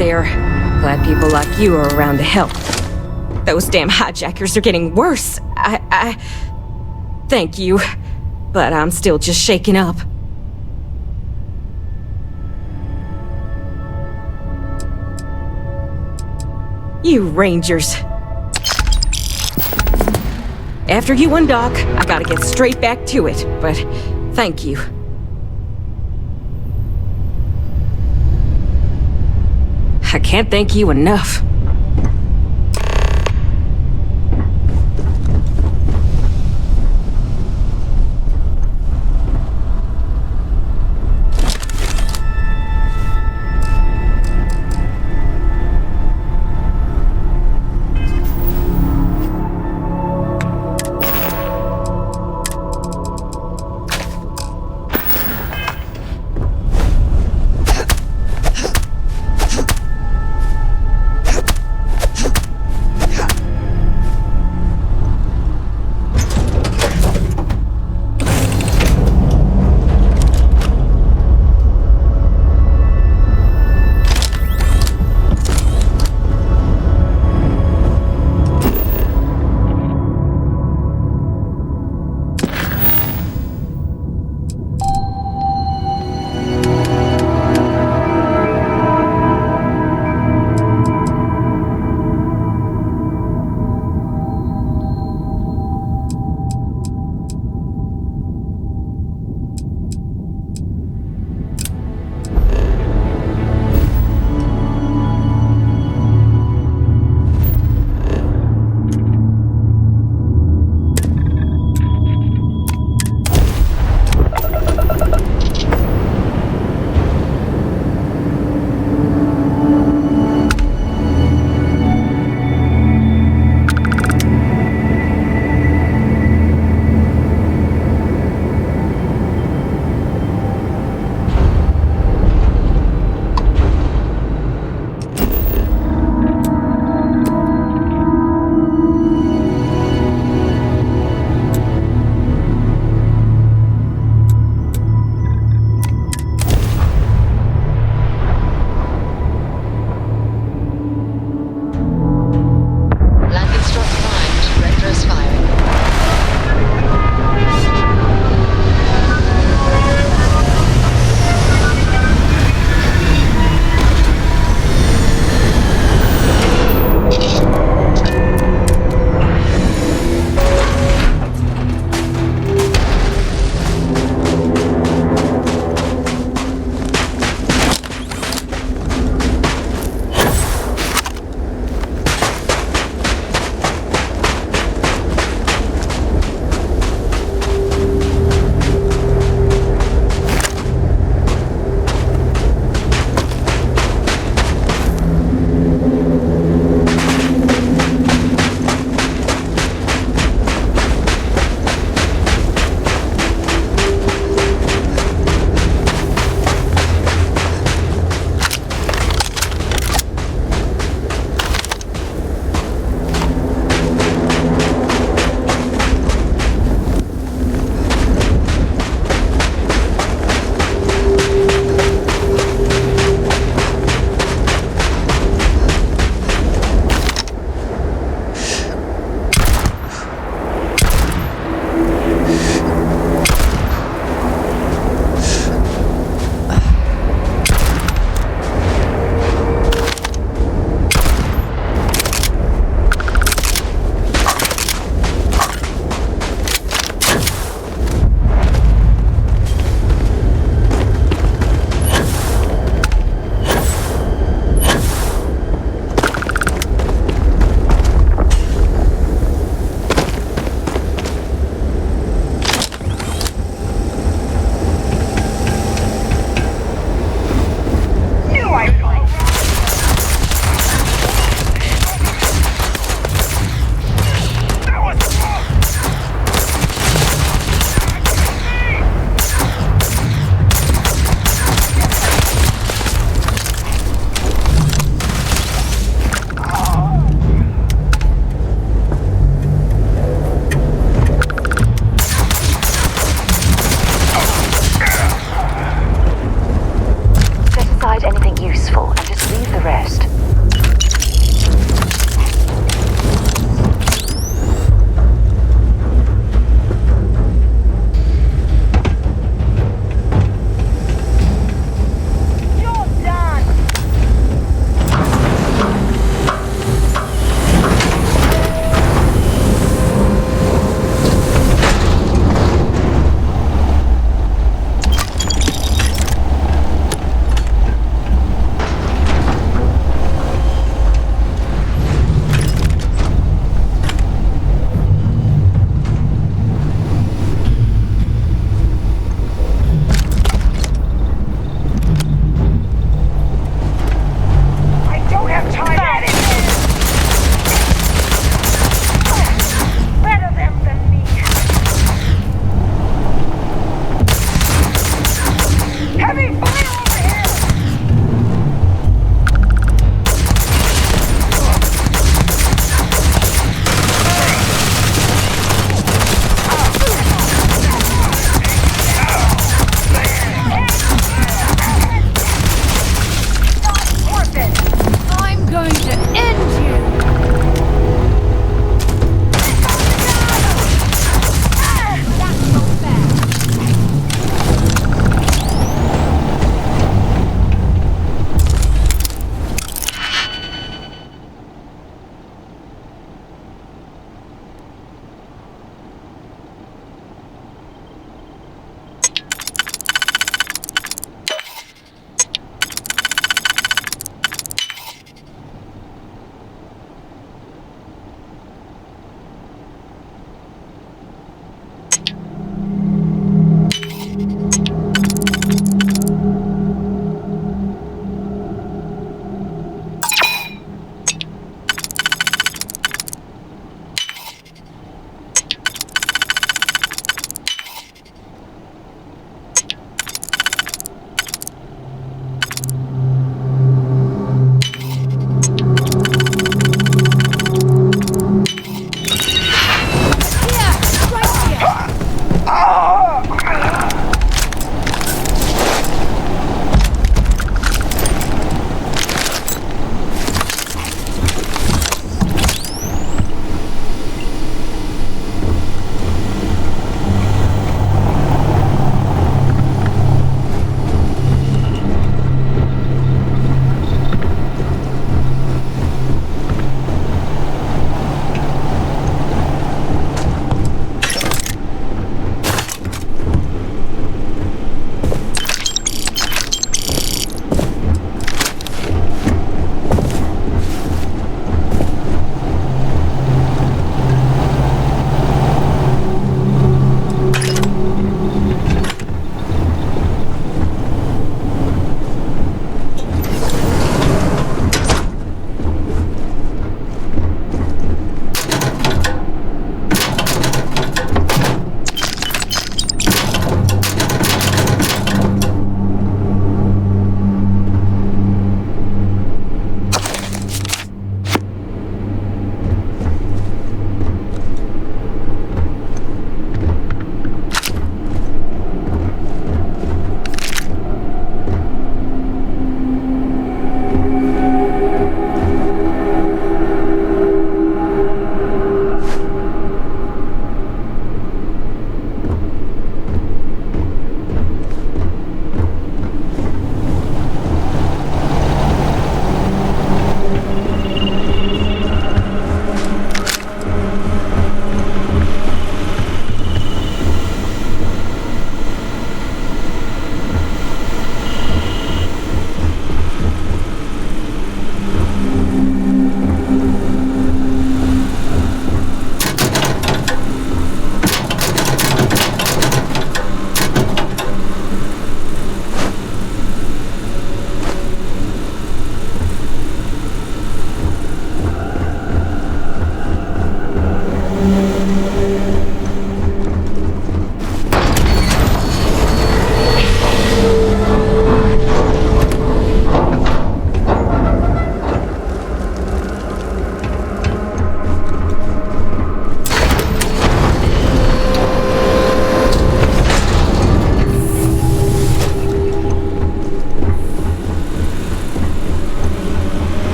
there. Glad people like you are around to help. Those damn hijackers are getting worse. Thank you, but I'm still just shaken up. You Rangers. After you undock, I gotta get straight back to it, but thank you. I can't thank you enough.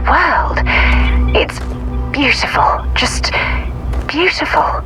world. It's beautiful. Just beautiful.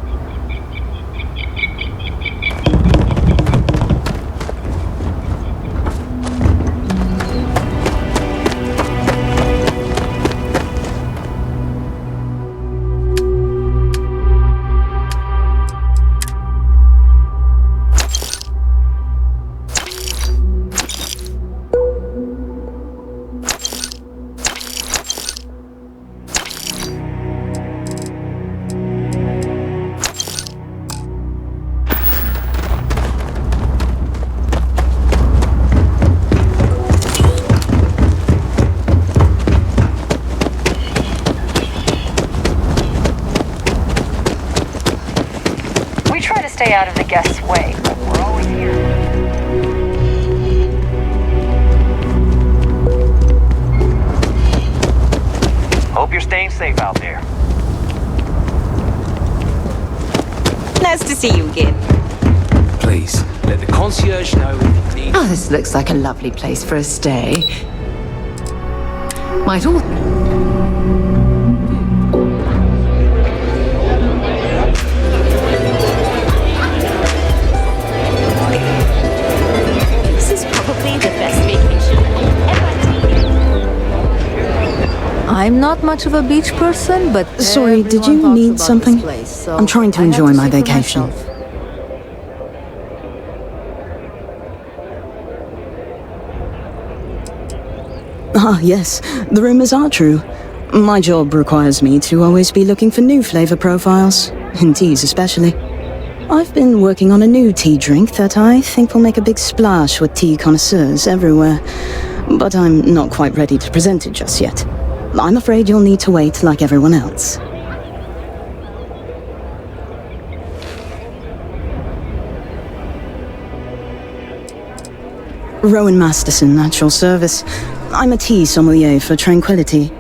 Stay out of the guest's way, but we're always here. Hope you're staying safe out there. Nice to see you again. Please, let the concierge know if you need... Oh, this looks like a lovely place for a stay. Might all... I'm not much of a beach person, but sorry, did you need something? I'm trying to enjoy my vacation. Ah, yes, the rumors are true. My job requires me to always be looking for new flavor profiles, in teas especially. I've been working on a new tea drink that I think will make a big splash with tea connoisseurs everywhere, but I'm not quite ready to present it just yet. I'm afraid you'll need to wait like everyone else. Rowan Masterson, at your service. I'm a tea sommelier for Tranquility.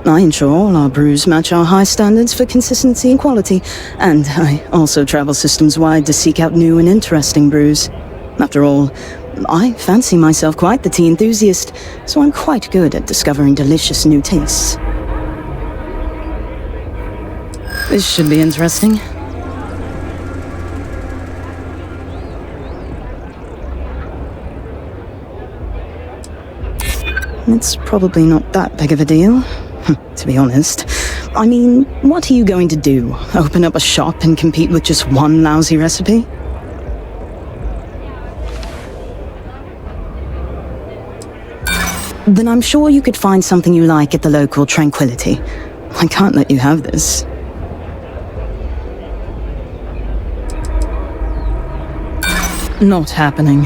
I ensure all our brews match our high standards for consistency and quality, and I also travel systems-wide to seek out new and interesting brews. After all, I fancy myself quite the tea enthusiast, so I'm quite good at discovering delicious new tastes. This should be interesting. It's probably not that big of a deal, to be honest. I mean, what are you going to do? Open up a shop and compete with just one lousy recipe? Then I'm sure you could find something you like at the local Tranquility. I can't let you have this. Not happening.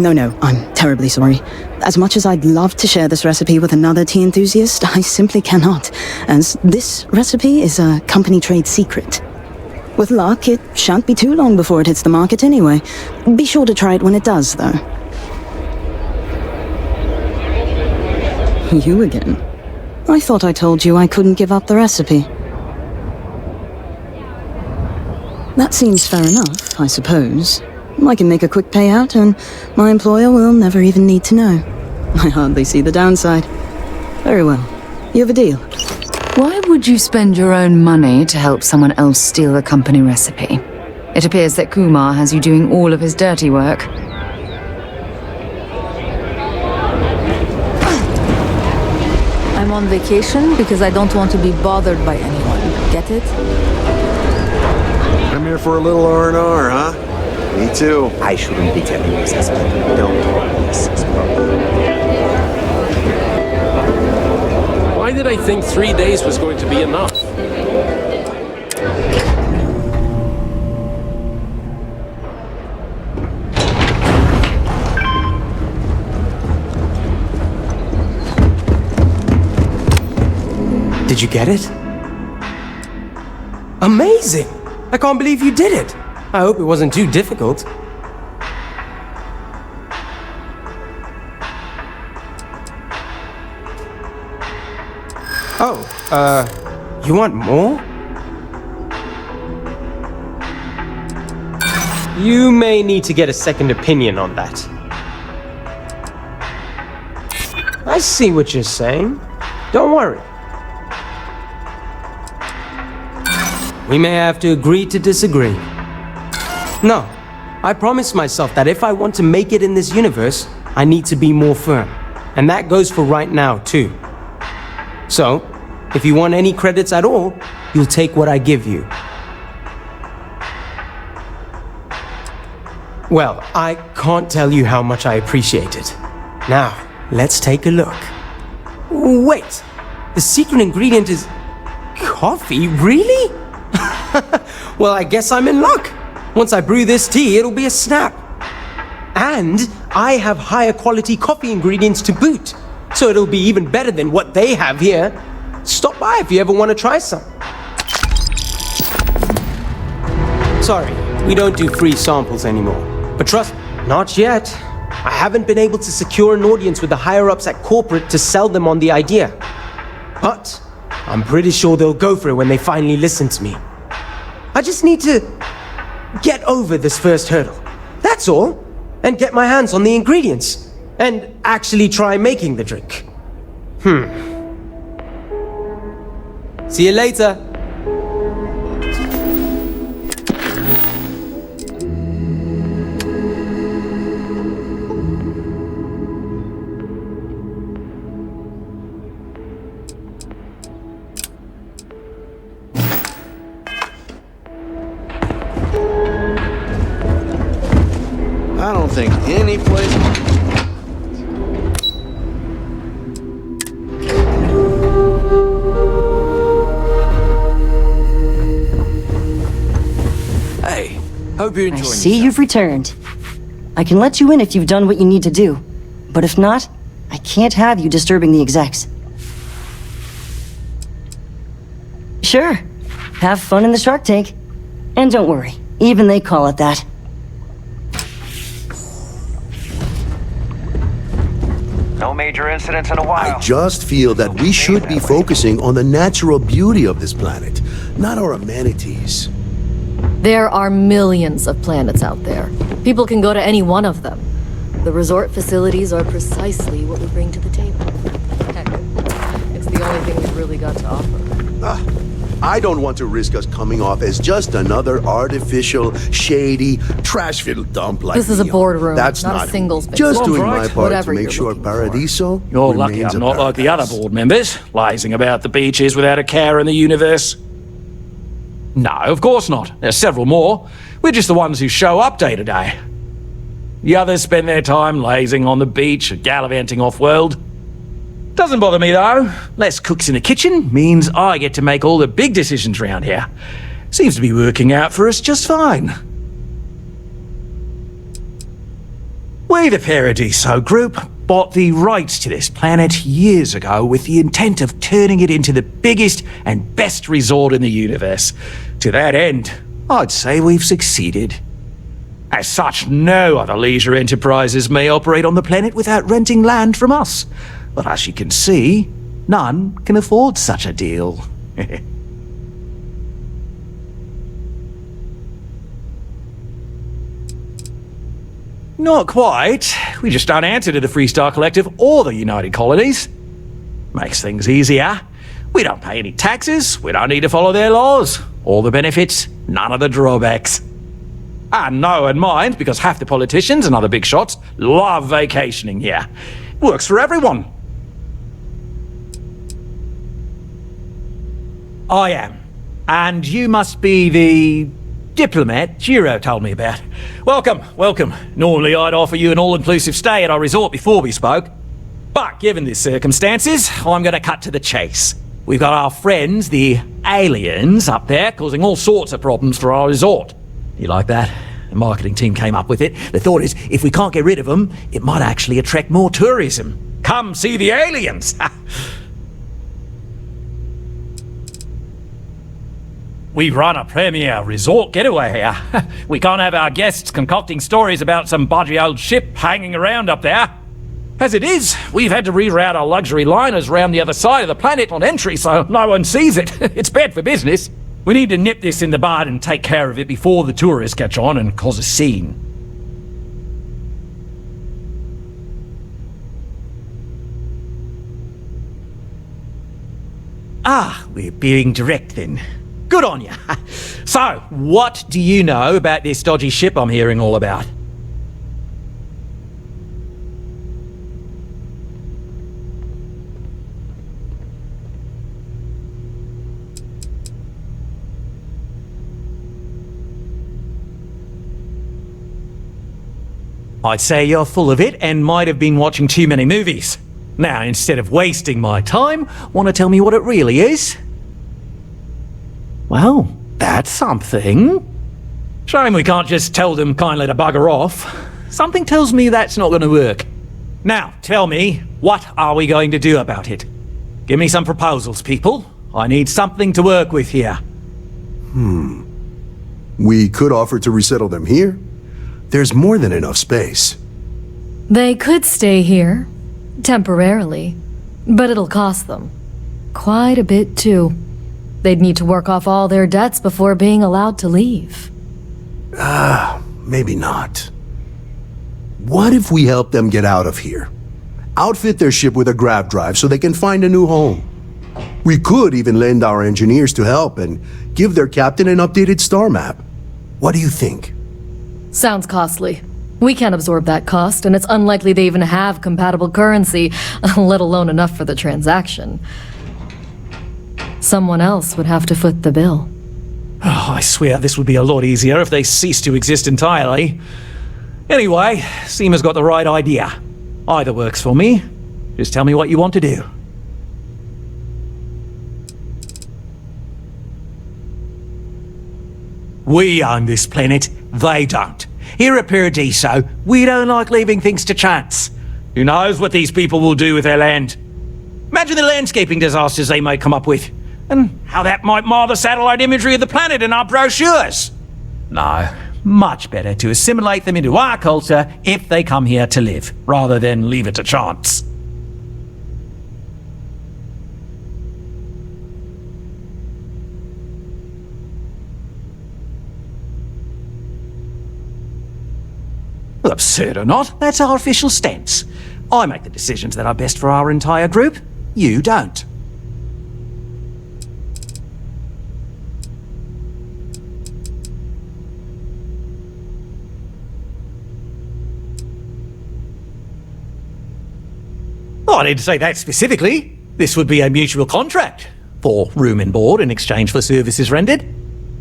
No, I'm terribly sorry. As much as I'd love to share this recipe with another tea enthusiast, I simply cannot, as this recipe is a company trade secret. With luck, it shan't be too long before it hits the market anyway. Be sure to try it when it does, though. You again? I thought I told you I couldn't give up the recipe. That seems fair enough, I suppose. I can make a quick payout, and my employer will never even need to know. I hardly see the downside. Very well. You have a deal. Why would you spend your own money to help someone else steal a company recipe? It appears that Kumar has you doing all of his dirty work. I'm on vacation because I don't want to be bothered by anyone. Get it? I'm here for a little R&R, huh? Me too. I shouldn't be telling you this, but don't this. Why did I think 3 days was going to be enough? Did you get it? Amazing! I can't believe you did it! I hope it wasn't too difficult. Oh, you want more? You may need to get a second opinion on that. I see what you're saying. Don't worry. We may have to agree to disagree. No, I promised myself that if I want to make it in this universe, I need to be more firm. And that goes for right now, too. So, if you want any credits at all, you'll take what I give you. Well, I can't tell you how much I appreciate it. Now, let's take a look. Wait, the secret ingredient is coffee? Really? Well, I guess I'm in luck. Once I brew this tea, it'll be a snap. And I have higher quality coffee ingredients to boot, so it'll be even better than what they have here. Stop by if you ever want to try some. Sorry, we don't do free samples anymore. But trust me, not yet. I haven't been able to secure an audience with the higher-ups at corporate to sell them on the idea. But I'm pretty sure they'll go for it when they finally listen to me. I just need to get over this first hurdle. That's all. And get my hands on the ingredients. And actually try making the drink. See you later. I don't think any place... Hey, hope you're enjoying I see you've returned. I can let you in if you've done what you need to do. But if not, I can't have you disturbing the execs. Sure. Have fun in the Shark Tank. And don't worry, even they call it that. No major incidents in a while. I just feel that we should be focusing on the natural beauty of this planet, not our amenities. There are millions of planets out there. People can go to any one of them. The resort facilities are precisely what we bring to the table. Heck, it's the only thing we've really got to offer. I don't want to risk us coming off as just another artificial, shady, trash-filled dump like This is a Neon. boardroom, That's not a singles business. Just doing my part Whatever to make you're sure looking Paradiso You're lucky remains I'm a not like the other board members, lazing about the beaches without a care in the universe. No, of course not. There's several more. We're just the ones who show up day to day. The others spend their time lazing on the beach or gallivanting off-world. Doesn't bother me though. Less cooks in the kitchen means I get to make all the big decisions around here. Seems to be working out for us just fine. We, the Paradiso Group, bought the rights to this planet years ago with the intent of turning it into the biggest and best resort in the universe. To that end, I'd say we've succeeded. As such, no other leisure enterprises may operate on the planet without renting land from us. But as you can see, none can afford such a deal. Not quite. We just don't answer to the Freestar Collective or the United Colonies. Makes things easier. We don't pay any taxes, we don't need to follow their laws. All the benefits, none of the drawbacks. And no one minds because half the politicians and other big shots love vacationing here. Works for everyone. I am. And you must be the diplomat Giro told me about. Welcome, welcome. Normally I'd offer you an all-inclusive stay at our resort before we spoke. But given the circumstances, I'm going to cut to the chase. We've got our friends, the aliens, up there causing all sorts of problems for our resort. You like that? The marketing team came up with it. The thought is, if we can't get rid of them, it might actually attract more tourism. Come see the aliens! We run a premier resort getaway here. We can't have our guests concocting stories about some budgy old ship hanging around up there. As it is, we've had to reroute our luxury liners around the other side of the planet on entry so no one sees it. It's bad for business. We need to nip this in the bud and take care of it before the tourists catch on and cause a scene. We're being direct then. Good on you. So, what do you know about this dodgy ship I'm hearing all about? I'd say you're full of it and might have been watching too many movies. Now, instead of wasting my time, want to tell me what it really is? Well, that's something. Shame we can't just tell them kindly to bugger off. Something tells me that's not going to work. Now, tell me, what are we going to do about it? Give me some proposals, people. I need something to work with here. We could offer to resettle them here. There's more than enough space. They could stay here, temporarily, but it'll cost them. Quite a bit, too. They'd need to work off all their debts before being allowed to leave. Maybe not. What if we help them get out of here? Outfit their ship with a grav drive so they can find a new home. We could even lend our engineers to help and give their captain an updated star map. What do you think? Sounds costly. We can't absorb that cost, and it's unlikely they even have compatible currency, let alone enough for the transaction. Someone else would have to foot the bill. Oh, I swear this would be a lot easier if they ceased to exist entirely. Anyway, Seema's got the right idea. Either works for me. Just tell me what you want to do. We own this planet, they don't. Here at Paradiso, we don't like leaving things to chance. Who knows what these people will do with their land? Imagine the landscaping disasters they may come up with, and how that might mar the satellite imagery of the planet in our brochures. No, much better to assimilate them into our culture if they come here to live, rather than leave it to chance. Absurd or not, that's our official stance. I make the decisions that are best for our entire group. You don't. I didn't say that specifically. This would be a mutual contract for room and board in exchange for services rendered.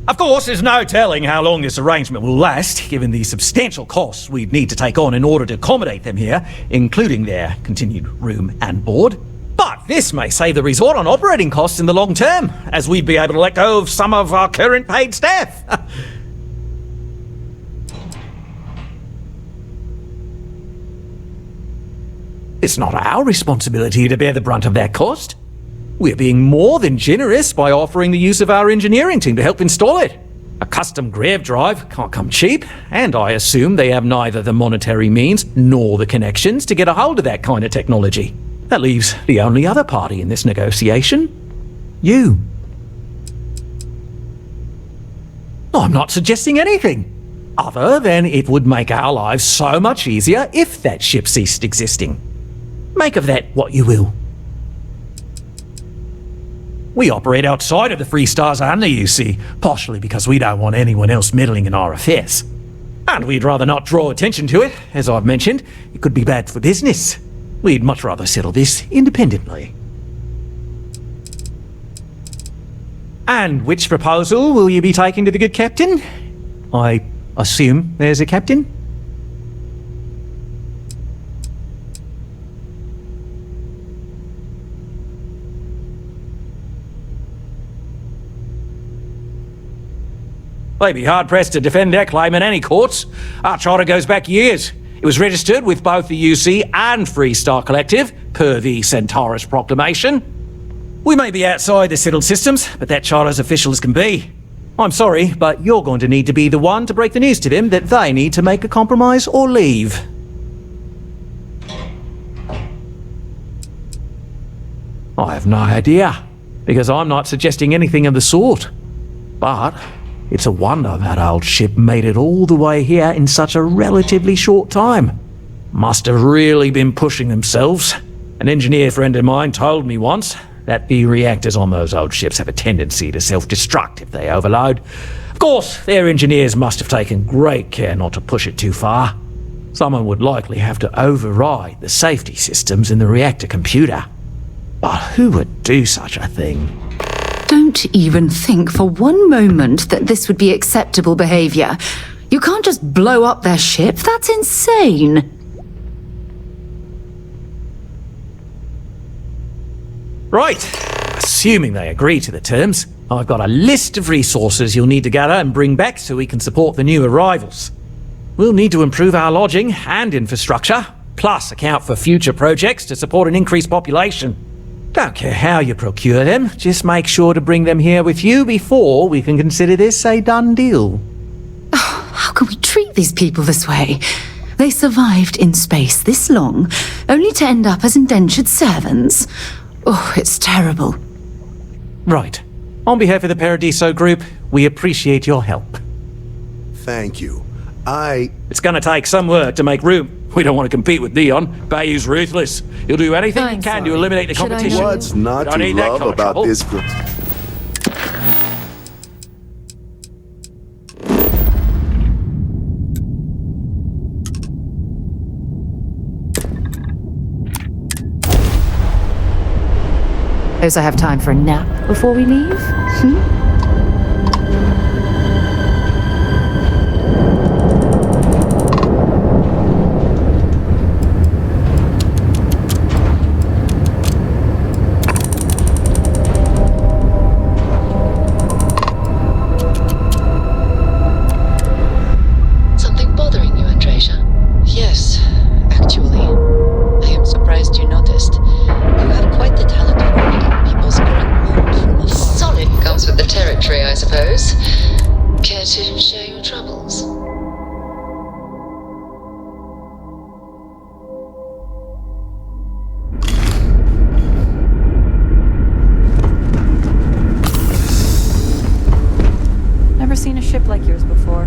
Of course, there's no telling how long this arrangement will last, given the substantial costs we'd need to take on in order to accommodate them here, including their continued room and board. But this may save the resort on operating costs in the long term, as we'd be able to let go of some of our current paid staff. It's not our responsibility to bear the brunt of that cost. We're being more than generous by offering the use of our engineering team to help install it. A custom grav drive can't come cheap, and I assume they have neither the monetary means nor the connections to get a hold of that kind of technology. That leaves the only other party in this negotiation. You. I'm not suggesting anything, other than it would make our lives so much easier if that ship ceased existing. Make of that what you will. We operate outside of the Free Stars only, you see, partially because we don't want anyone else meddling in our affairs. And we'd rather not draw attention to it, as I've mentioned. It could be bad for business. We'd much rather settle this independently. And which proposal will you be taking to the good captain? I assume there's a captain? They'd be hard-pressed to defend their claim in any courts. Our charter goes back years. It was registered with both the UC and Free Star Collective, per the Centaurus Proclamation. We may be outside the settled systems, but that charter's official as can be. I'm sorry, but you're going to need to be the one to break the news to them that they need to make a compromise or leave. I have no idea, because I'm not suggesting anything of the sort. But it's a wonder that old ship made it all the way here in such a relatively short time. Must have really been pushing themselves. An engineer friend of mine told me once that the reactors on those old ships have a tendency to self-destruct if they overload. Of course, their engineers must have taken great care not to push it too far. Someone would likely have to override the safety systems in the reactor computer. But who would do such a thing? Don't even think for one moment that this would be acceptable behavior. You can't just blow up their ship. That's insane. Right. Assuming they agree to the terms, I've got a list of resources you'll need to gather and bring back so we can support the new arrivals. We'll need to improve our lodging and infrastructure, plus account for future projects to support an increased population. Don't care how you procure them, just make sure to bring them here with you before we can consider this a done deal. How can we treat these people this way? They survived in space this long, only to end up as indentured servants. Oh, it's terrible. Right. On behalf of the Paradiso Group, we appreciate your help. Thank you. It's gonna take some work to make room. We don't want to compete with Dion. Bayou's ruthless. He'll do anything he can to eliminate the competition. What's not Don't to need that love kind of about trouble. this group? Suppose I have time for a nap before we leave? Something bothering you, Andreja? Yes, actually. I am surprised you noticed. You have quite the talent for reading people's current mood from afar. Solid comes with the territory, I suppose. Care to share your troubles? Never seen a ship like yours before.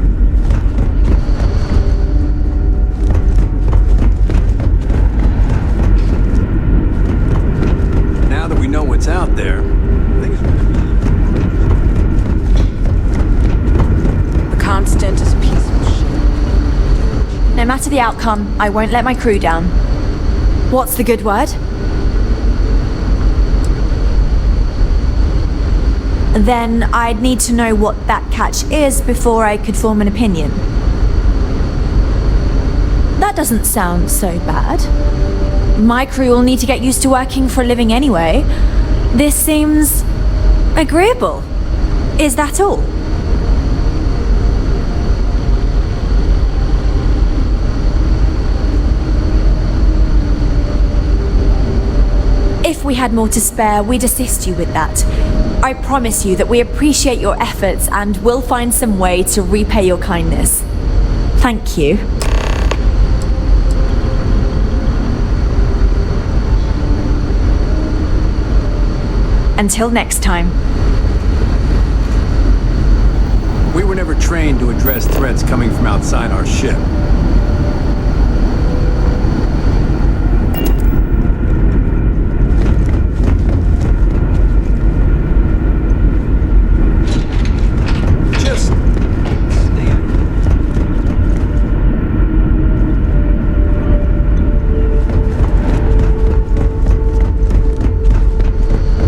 Now that we know what's out there, The Constant is a piece of shit. No matter the outcome, I won't let my crew down. What's the good word? Then I'd need to know what that catch is before I could form an opinion. That doesn't sound so bad. My crew will need to get used to working for a living anyway. This seems agreeable. Is that all? If we had more to spare, we'd assist you with that. I promise you that we appreciate your efforts and we'll find some way to repay your kindness. Thank you. Until next time. we were never trained to address threats coming from outside our ship.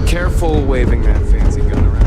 Careful waving that fancy gun around.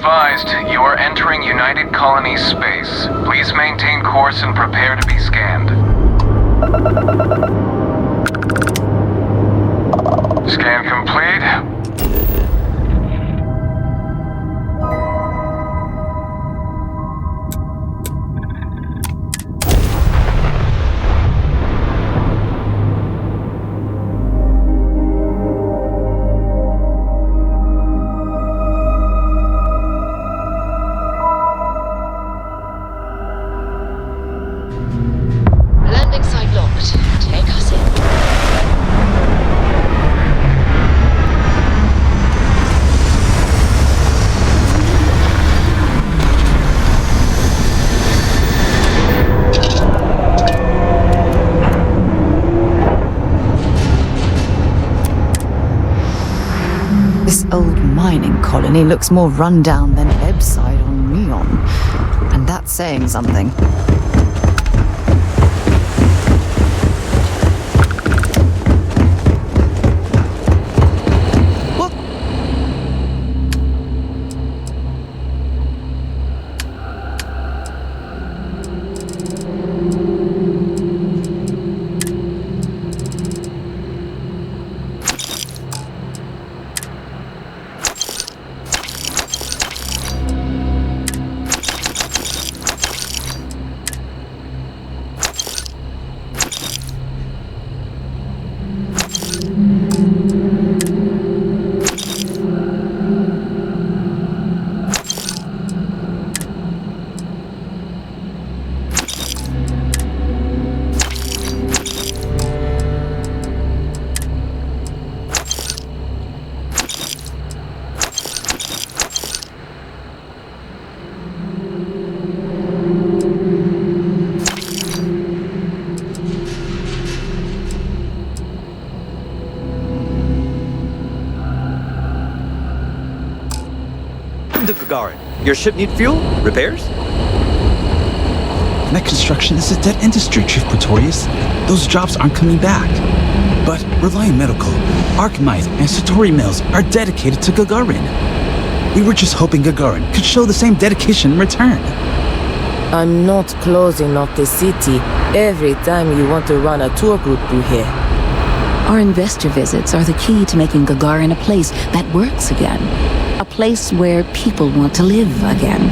advised, you are entering United Colony space. Please maintain course and prepare to be scanned. Scan complete. Landing site locked. Take us in. This old mining colony looks more rundown than Ebbside on Neon. And that's saying something. To Gagarin. Your ship need fuel? Repairs? Net construction is a dead industry, Chief Pretorius. Those jobs aren't coming back. But Reliant Medical, Arkmite, and Satori Mills are dedicated to Gagarin. We were just hoping Gagarin could show the same dedication in return. I'm not closing off the city every time you want to run a tour group through here. Our investor visits are the key to making Gagarin a place that works again. A place where people want to live again.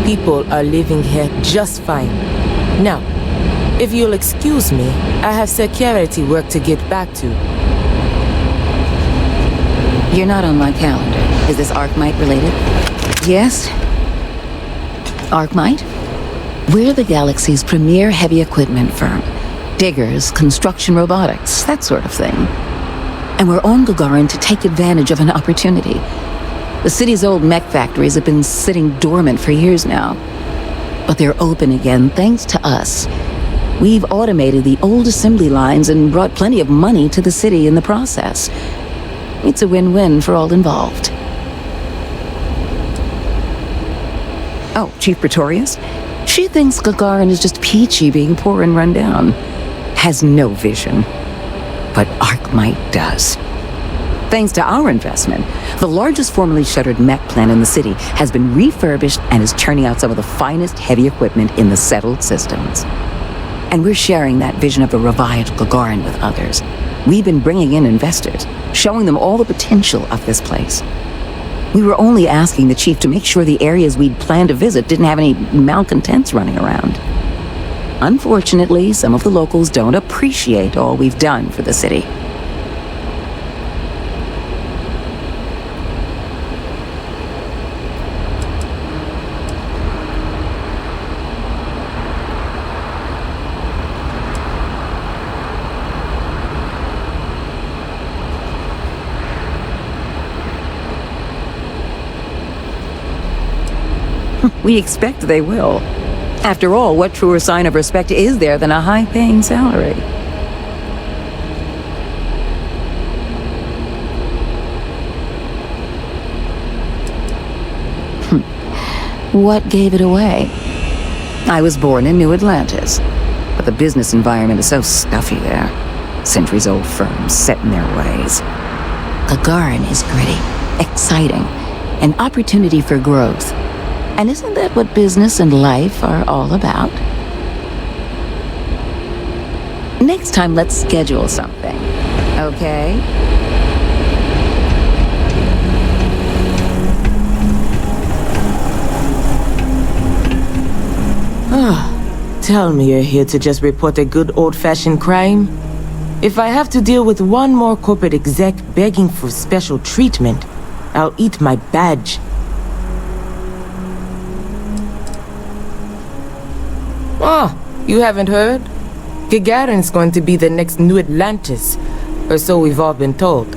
People are living here just fine. Now, if you'll excuse me, I have security work to get back to. You're not on my calendar. Is this Arkmite related? Yes? Arkmite? We're the galaxy's premier heavy equipment firm. Diggers, construction robotics, that sort of thing. And we're on Gagarin to take advantage of an opportunity. The city's old mech factories have been sitting dormant for years now. But they're open again thanks to us. We've automated the old assembly lines and brought plenty of money to the city in the process. It's a win-win for all involved. Oh, Chief Pretorius? She thinks Gagarin is just peachy being poor and run down. Has no vision. But Arkmite does. Thanks to our investment, the largest formerly shuttered mech plant in the city has been refurbished and is churning out some of the finest heavy equipment in the settled systems. And we're sharing that vision of a revived Gagarin with others. We've been bringing in investors, showing them all the potential of this place. We were only asking the chief to make sure the areas we'd planned to visit didn't have any malcontents running around. Unfortunately, some of the locals don't appreciate all we've done for the city. We expect they will. After all, what truer sign of respect is there than a high-paying salary? What gave it away? I was born in New Atlantis, but the business environment is so stuffy there. Centuries-old firms set in their ways. Gagarin is gritty, exciting, an opportunity for growth. And isn't that what business and life are all about? Next time, let's schedule something, okay? Tell me you're here to just report a good old-fashioned crime? If I have to deal with one more corporate exec begging for special treatment, I'll eat my badge. Oh, you haven't heard? Gagarin's going to be the next New Atlantis, or so we've all been told.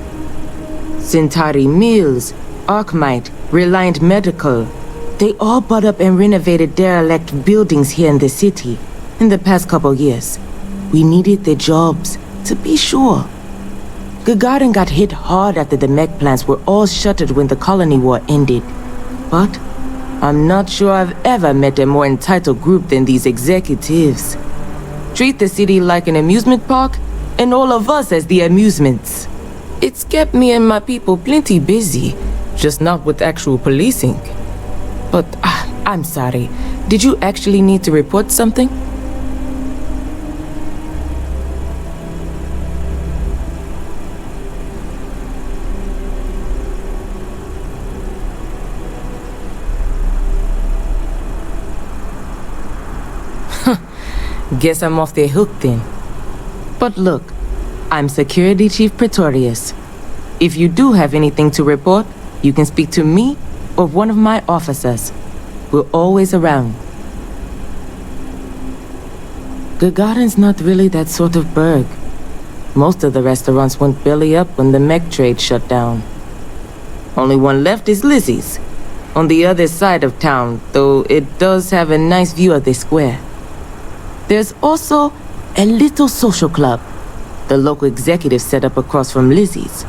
Centauri Mills, Arcmite, Reliant Medical, they all bought up and renovated derelict buildings here in the city in the past couple years. We needed the jobs, to be sure. Gagarin got hit hard after the mech plants were all shuttered when the colony war ended. But I'm not sure I've ever met a more entitled group than these executives. Treat the city like an amusement park, and all of us as the amusements. It's kept me and my people plenty busy, just not with actual policing. But, I'm sorry. Did you actually need to report something? Guess I'm off the hook then. But look, I'm Security Chief Pretorius. If you do have anything to report, you can speak to me or one of my officers. We're always around. Gagarin's not really that sort of burg. Most of the restaurants went belly up when the mech trade shut down. Only one left is Lizzie's, on the other side of town, though it does have a nice view of the square. There's also a little social club the local executive set up across from Lizzie's,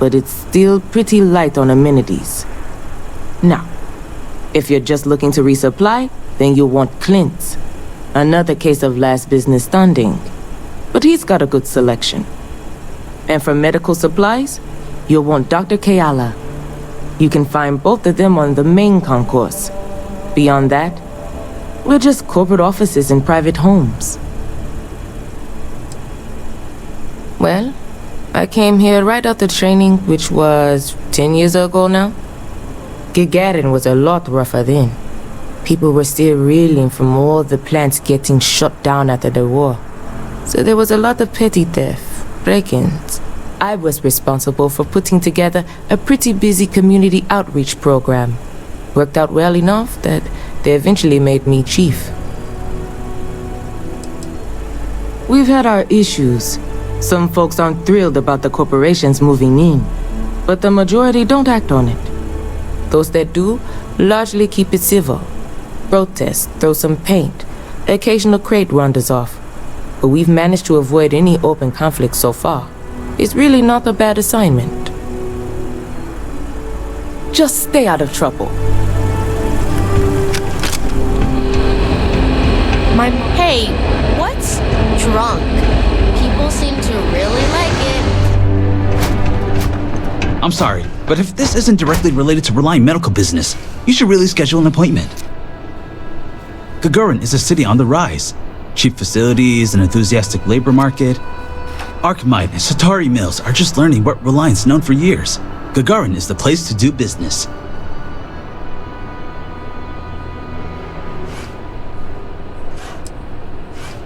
but it's still pretty light on amenities. Now, if you're just looking to resupply, then you'll want Clint's. Another case of last business standing, but he's got a good selection. And for medical supplies, you'll want Dr. Keala. You can find both of them on the main concourse. Beyond that, we're just corporate offices and private homes. Well, I came here right after training, which was 10 years ago now. Gagarin was a lot rougher then. People were still reeling from all the plants getting shut down after the war. So there was a lot of petty theft, break-ins. I was responsible for putting together a pretty busy community outreach program. Worked out well enough that they eventually made me chief. We've had our issues. Some folks aren't thrilled about the corporations moving in, but the majority don't act on it. Those that do largely keep it civil. Protest, throw some paint, occasional crate wanders off. But we've managed to avoid any open conflict so far. It's really not a bad assignment. Just stay out of trouble. Hey, what's drunk? People seem to really like it. I'm sorry, but if this isn't directly related to Reliant medical business, you should really schedule an appointment. Gagarin is a city on the rise. Cheap facilities, an enthusiastic labor market. Arcmite and Centauri Mills are just learning what Reliant's known for years. Gagarin is the place to do business.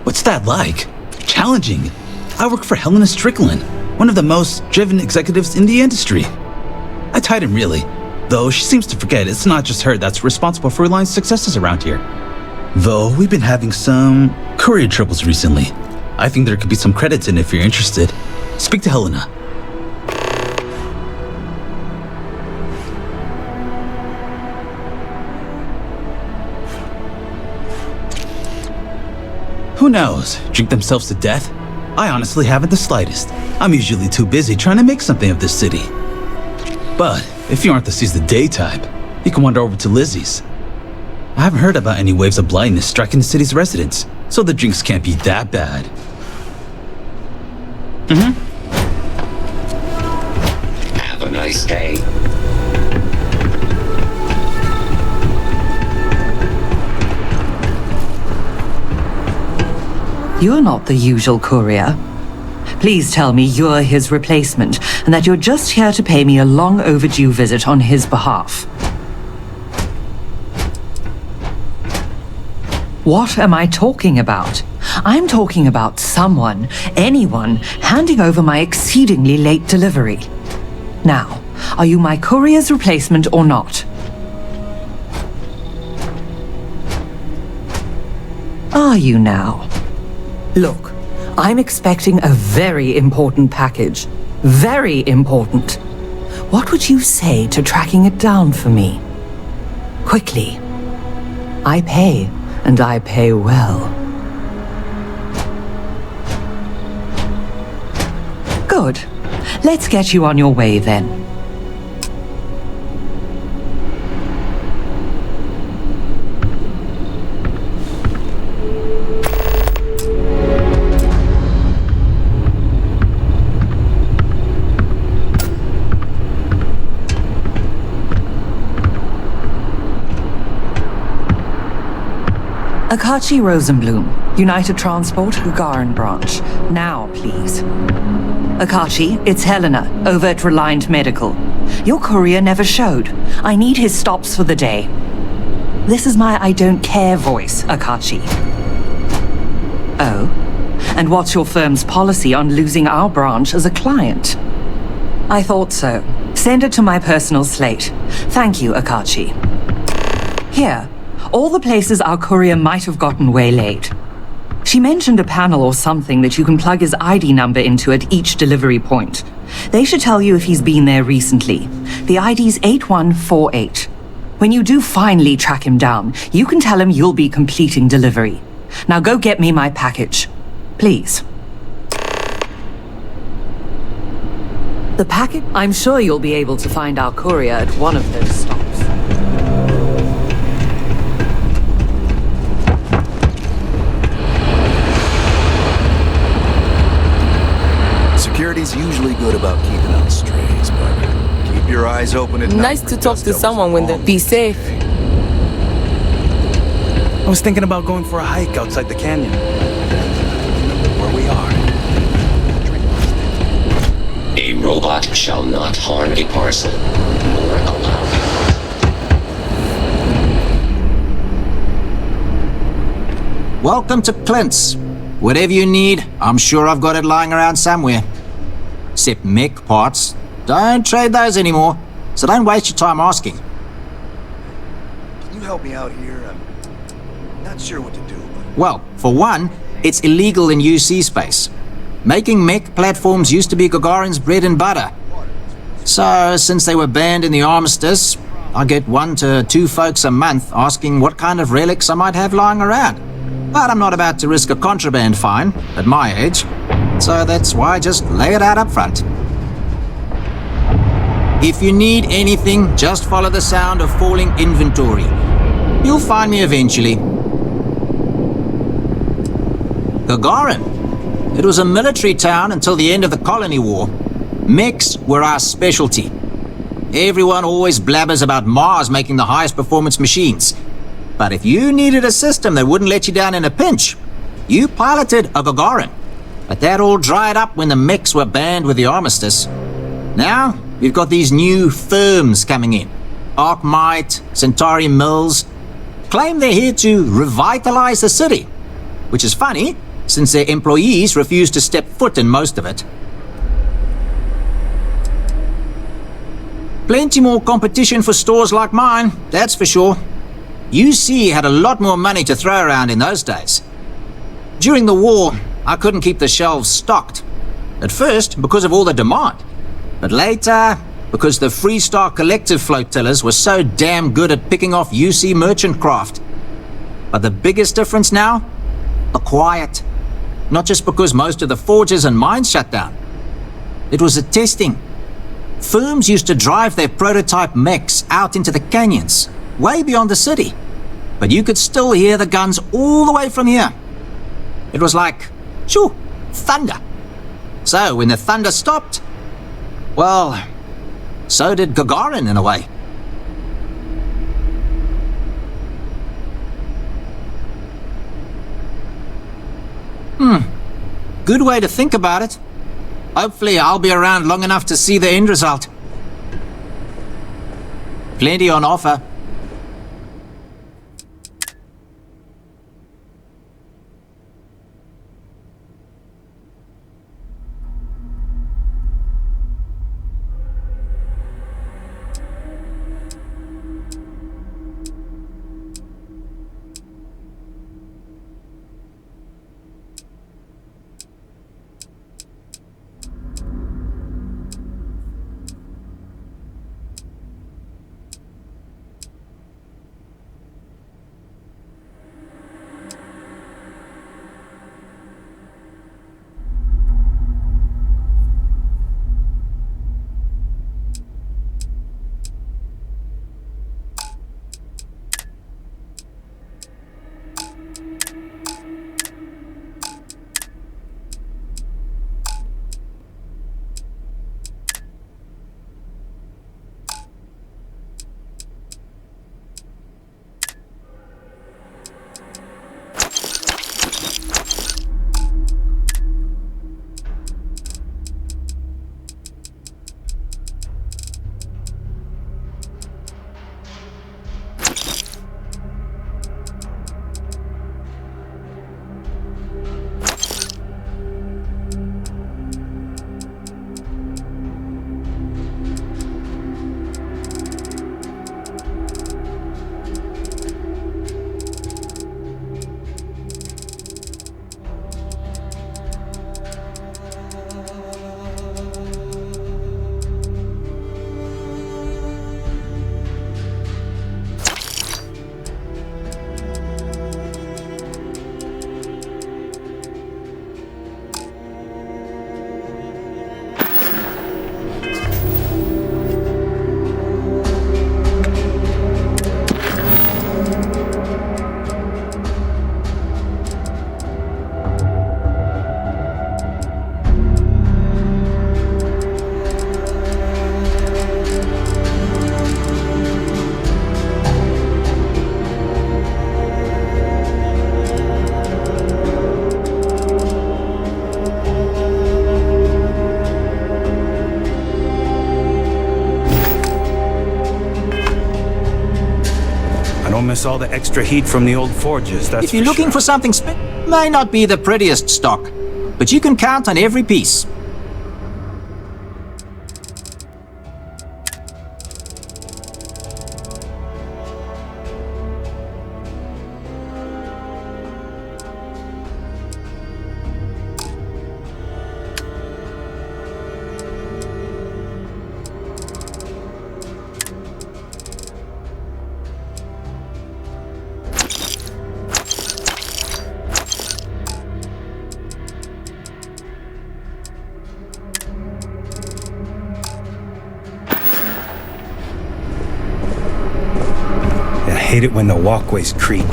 What's that like? Challenging. I work for Helena Strickland, one of the most driven executives in the industry. I tied him really, though she seems to forget it's not just her that's responsible for Reliant's successes around here. Though we've been having some career troubles recently. I think there could be some credits in if you're interested. Speak to Helena. Who knows? Drink themselves to death? I honestly haven't the slightest. I'm usually too busy trying to make something of this city. But if you aren't the seize the day type, you can wander over to Lizzie's. I haven't heard about any waves of blindness striking the city's residents, so the drinks can't be that bad. Have a nice day. You're not the usual courier. Please tell me you're his replacement, and that you're just here to pay me a long overdue visit on his behalf. What am I talking about? I'm talking about someone, anyone, handing over my exceedingly late delivery. Now, are you my courier's replacement or not? Are you now? Look, I'm expecting a very important package. Very important. What would you say to tracking it down for me? Quickly. I pay, and I pay well. Good. Let's get you on your way then. Akachi Rosenblum, United Transport, Gagarin Branch. Now, please. Akachi, it's Helena, over at Reliant Medical. Your courier never showed. I need his stops for the day. This is my I don't care voice, Akachi. Oh? And what's your firm's policy on losing our branch as a client? I thought so. Send it to my personal slate. Thank you, Akachi. Here. All the places our courier might have gotten waylaid. She mentioned a panel or something that you can plug his ID number into at each delivery point. They should tell you if he's been there recently. The ID's 8148. When you do finally track him down, you can tell him you'll be completing delivery. Now go get me my package. Please. The package? I'm sure you'll be able to find our courier at one of those stops. Security's usually good about keeping out strays, but keep your eyes open at night. Nice to talk to someone when they be safe. I was thinking about going for a hike outside the canyon. Where we are. A robot shall not harm a parcel or allow it. Welcome to Clint's. Whatever you need, I'm sure I've got it lying around somewhere. Except mech parts. Don't trade those anymore, so don't waste your time asking. Can you help me out here? I'm not sure what to do, but... Well, for one, it's illegal in UC space. Making mech platforms used to be Gagarin's bread and butter. So, since they were banned in the armistice, I get 1 to 2 folks a month asking what kind of relics I might have lying around. But I'm not about to risk a contraband fine at my age, so that's why I just lay it out up front. If you need anything, just follow the sound of falling inventory. You'll find me eventually. Gagarin. It was a military town until the end of the Colony War. Mechs were our specialty. Everyone always blabbers about Mars making the highest performance machines. But if you needed a system that wouldn't let you down in a pinch, you piloted a Gagarin. But that all dried up when the mechs were banned with the armistice. Now, we've got these new firms coming in. Arkmite, Centauri Mills. Claim they're here to revitalize the city. Which is funny, since their employees refuse to step foot in most of it. Plenty more competition for stores like mine, that's for sure. UC had a lot more money to throw around in those days. During the war, I couldn't keep the shelves stocked. At first, because of all the demand. But later, because the Freestar Collective flotillers were so damn good at picking off UC merchant craft. But the biggest difference now? The quiet. Not just because most of the forges and mines shut down. It was the testing. Firms used to drive their prototype mechs out into the canyons, way beyond the city. But you could still hear the guns all the way from here. It was like, shoo, thunder. So when the thunder stopped, well, so did Gagarin in a way. Good way to think about it. Hopefully I'll be around long enough to see the end result. Plenty on offer. Don't miss all the extra heat from the old forges, that's If you're for looking sure. for something may not be the prettiest stock, but you can count on every piece. I hate it when the walkways creak.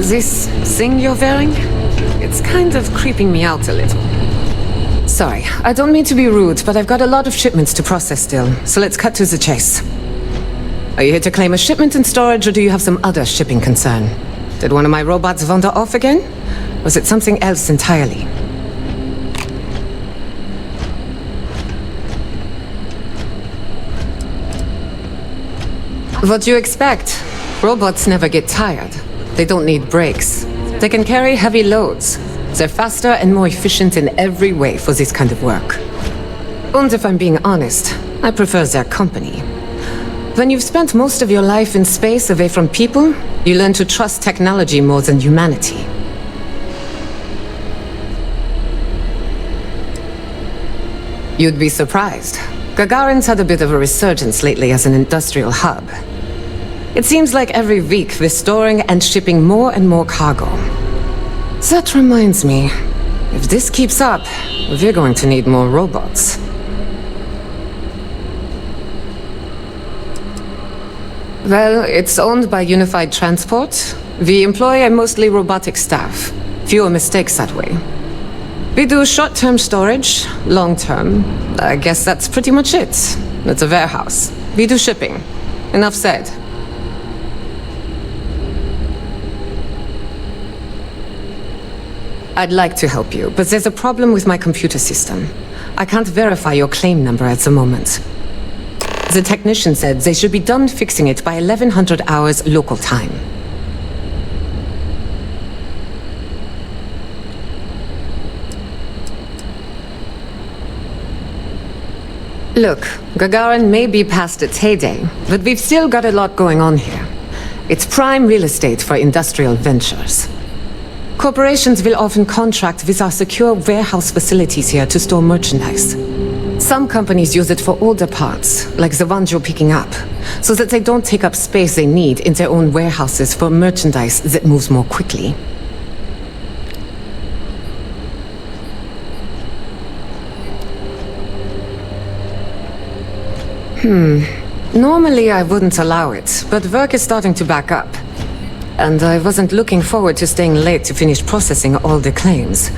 This thing you're wearing? It's kind of creeping me out a little. Sorry, I don't mean to be rude, but I've got a lot of shipments to process still, so let's cut to the chase. Are you here to claim a shipment in storage, or do you have some other shipping concern? Did one of my robots wander off again? Was it something else entirely? What do you expect? Robots never get tired. They don't need breaks. They can carry heavy loads. They're faster and more efficient in every way for this kind of work. And if I'm being honest, I prefer their company. When you've spent most of your life in space away from people, you learn to trust technology more than humanity. You'd be surprised. Gagarin's had a bit of a resurgence lately as an industrial hub. It seems like every week we're storing and shipping more and more cargo. That reminds me, if this keeps up, we're going to need more robots. Well, it's owned by Unified Transport. We employ a mostly robotic staff. Fewer mistakes that way. We do short-term storage, long-term. I guess that's pretty much it. It's a warehouse. We do shipping. Enough said. I'd like to help you, but there's a problem with my computer system. I can't verify your claim number at the moment. The technician said they should be done fixing it by 1100 hours local time. Look, Gagarin may be past its heyday, but we've still got a lot going on here. It's prime real estate for industrial ventures. Corporations will often contract with our secure warehouse facilities here to store merchandise. Some companies use it for older parts, like the ones you're picking up, so that they don't take up space they need in their own warehouses for merchandise that moves more quickly. Normally I wouldn't allow it, but work is starting to back up. And I wasn't looking forward to staying late to finish processing all the claims.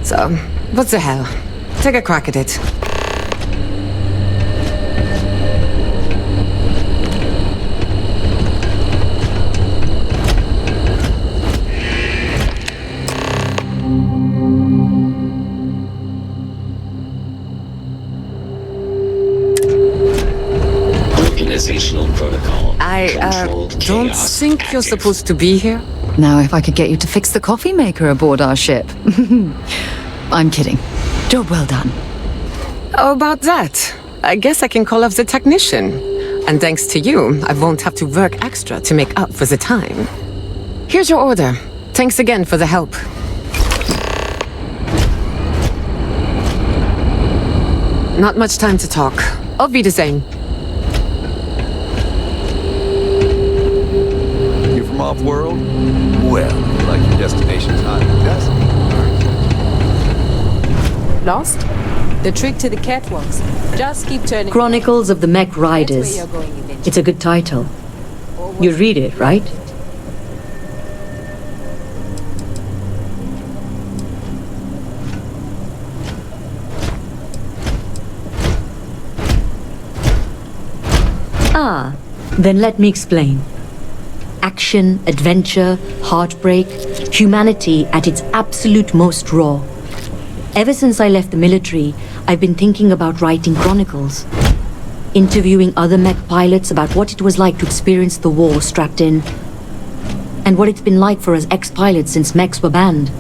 So, what the hell? Take a crack at it. Organizational protocol. I don't think you're supposed to be here. Now, if I could get you to fix the coffee maker aboard our ship. I'm kidding. Job well done. How about that? I guess I can call off the technician. And thanks to you, I won't have to work extra to make up for the time. Here's your order. Thanks again for the help. Not much time to talk. Auf Wiedersehen. You from off-world? Well, like your destination's not just. Lost? The trick to the catwalks. Just keep turning. Chronicles of the Mech Riders. It's a good title. You read it, right? Ah, then let me explain. Action, adventure, heartbreak, humanity at its absolute most raw. Ever since I left the military, I've been thinking about writing chronicles. Interviewing other mech pilots about what it was like to experience the war strapped in. And what it's been like for us ex-pilots since mechs were banned.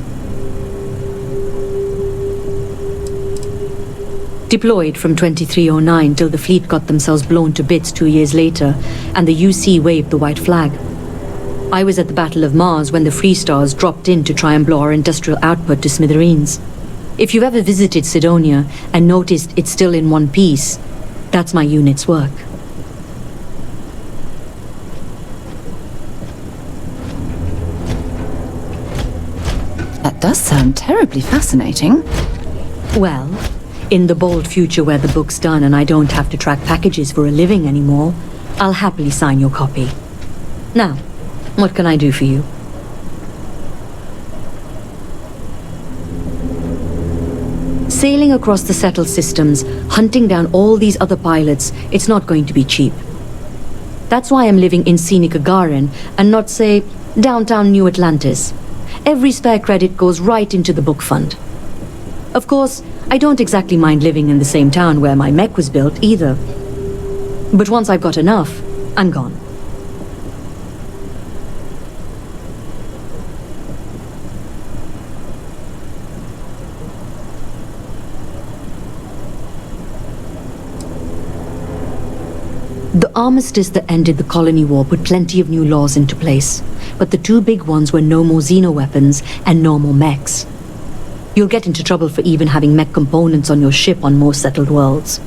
Deployed from 2309 till the fleet got themselves blown to bits 2 years later, and the UC waved the white flag. I was at the Battle of Mars when the Free Stars dropped in to try and blow our industrial output to smithereens. If you've ever visited Sidonia and noticed it's still in one piece, that's my unit's work. That does sound terribly fascinating. Well, in the bold future where the book's done and I don't have to track packages for a living anymore, I'll happily sign your copy. Now, what can I do for you? Sailing across the settled systems, hunting down all these other pilots, it's not going to be cheap. That's why I'm living in scenic Gagarin and not, say, downtown New Atlantis. Every spare credit goes right into the book fund. Of course, I don't exactly mind living in the same town where my mech was built either. But once I've got enough, I'm gone. The armistice that ended the colony war put plenty of new laws into place, but the two big ones were no more xeno-weapons and no more mechs. You'll get into trouble for even having mech components on your ship on most settled worlds.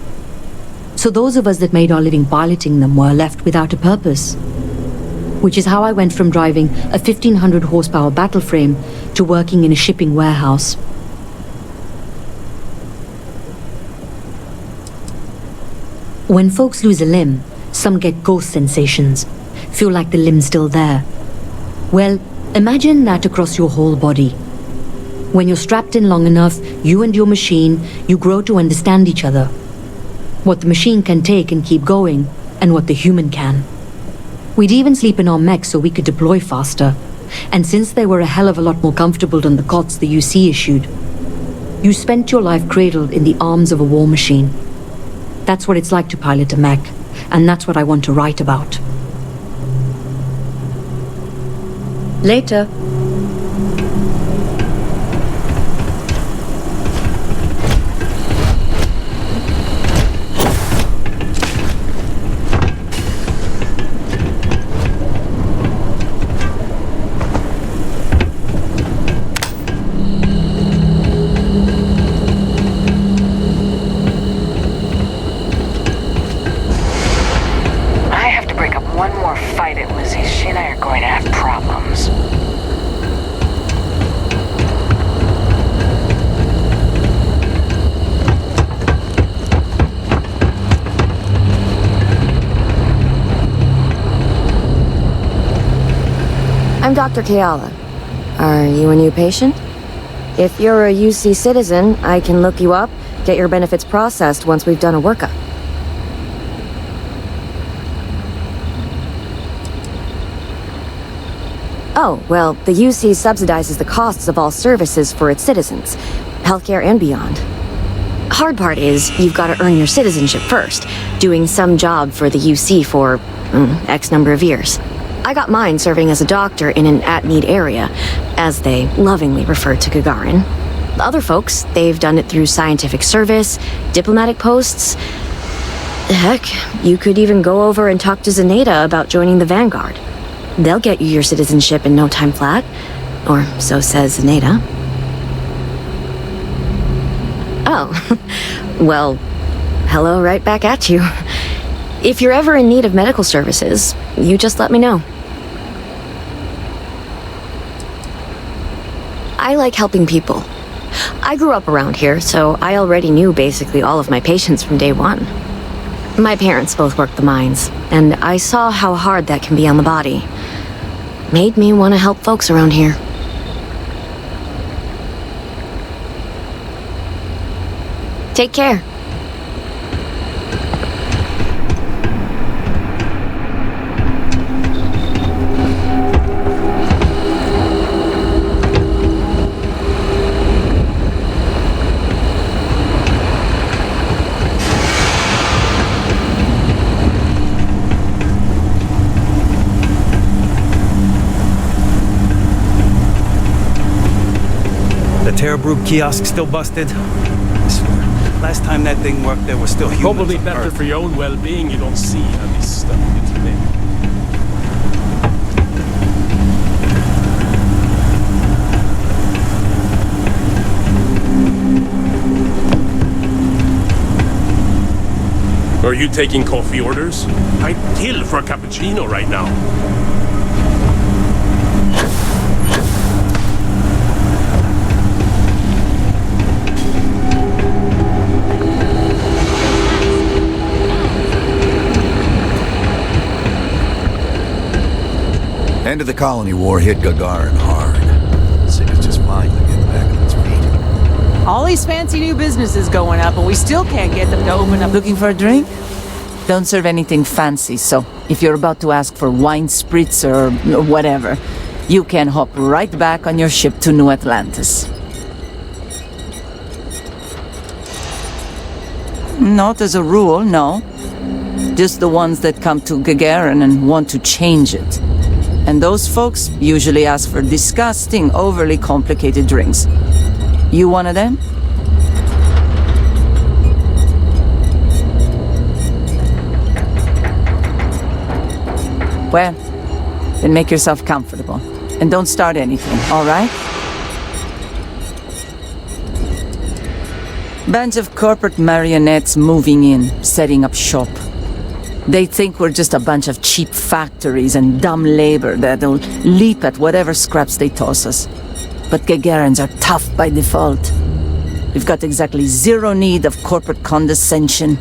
So those of us that made our living piloting them were left without a purpose. Which is how I went from driving a 1500 horsepower battle frame to working in a shipping warehouse. When folks lose a limb, some get ghost sensations, feel like the limb's still there. Well, imagine that across your whole body. When you're strapped in long enough, you and your machine, you grow to understand each other. What the machine can take and keep going, and what the human can. We'd even sleep in our mechs so we could deploy faster. And since they were a hell of a lot more comfortable than the cots the UC issued, you spent your life cradled in the arms of a war machine. That's what it's like to pilot a mech, and that's what I want to write about. Later. I'm Dr. Keala. Are you a new patient? If you're a UC citizen, I can look you up, get your benefits processed once we've done a workup. Oh, well, the UC subsidizes the costs of all services for its citizens, healthcare and beyond. Hard part is, you've got to earn your citizenship first, doing some job for the UC for X number of years. I got mine serving as a doctor in an at-need area, as they lovingly refer to Gagarin. The other folks, they've done it through scientific service, diplomatic posts. Heck, you could even go over and talk to Zenaida about joining the Vanguard. They'll get you your citizenship in no time flat, or so says Zenaida. Oh, well, hello right back at you. If you're ever in need of medical services, you just let me know. I like helping people. I grew up around here, so I already knew basically all of my patients from day one. My parents both worked the mines, and I saw how hard that can be on the body. Made me want to help folks around here. Take care. Terrabrew kiosk still busted? I swear, last time that thing worked, there were still humans. Probably better for your own well-being you don't see how this stuff gets made. Are you taking coffee orders? I'd kill for a cappuccino right now. End of the colony war hit Gagarin hard. The city's just finally getting back on its feet. All these fancy new businesses going up, and we still can't get them to open up. Looking for a drink? Don't serve anything fancy, so if you're about to ask for wine spritz or whatever, you can hop right back on your ship to New Atlantis. Not as a rule, no. Just the ones that come to Gagarin and want to change it. And those folks usually ask for disgusting, overly complicated drinks. You one of them? Well, then make yourself comfortable. And don't start anything, all right? Bunch of corporate marionettes moving in, setting up shop. They think we're just a bunch of cheap factories and dumb labor that'll leap at whatever scraps they toss us. But Gagarins are tough by default. We've got exactly zero need of corporate condescension.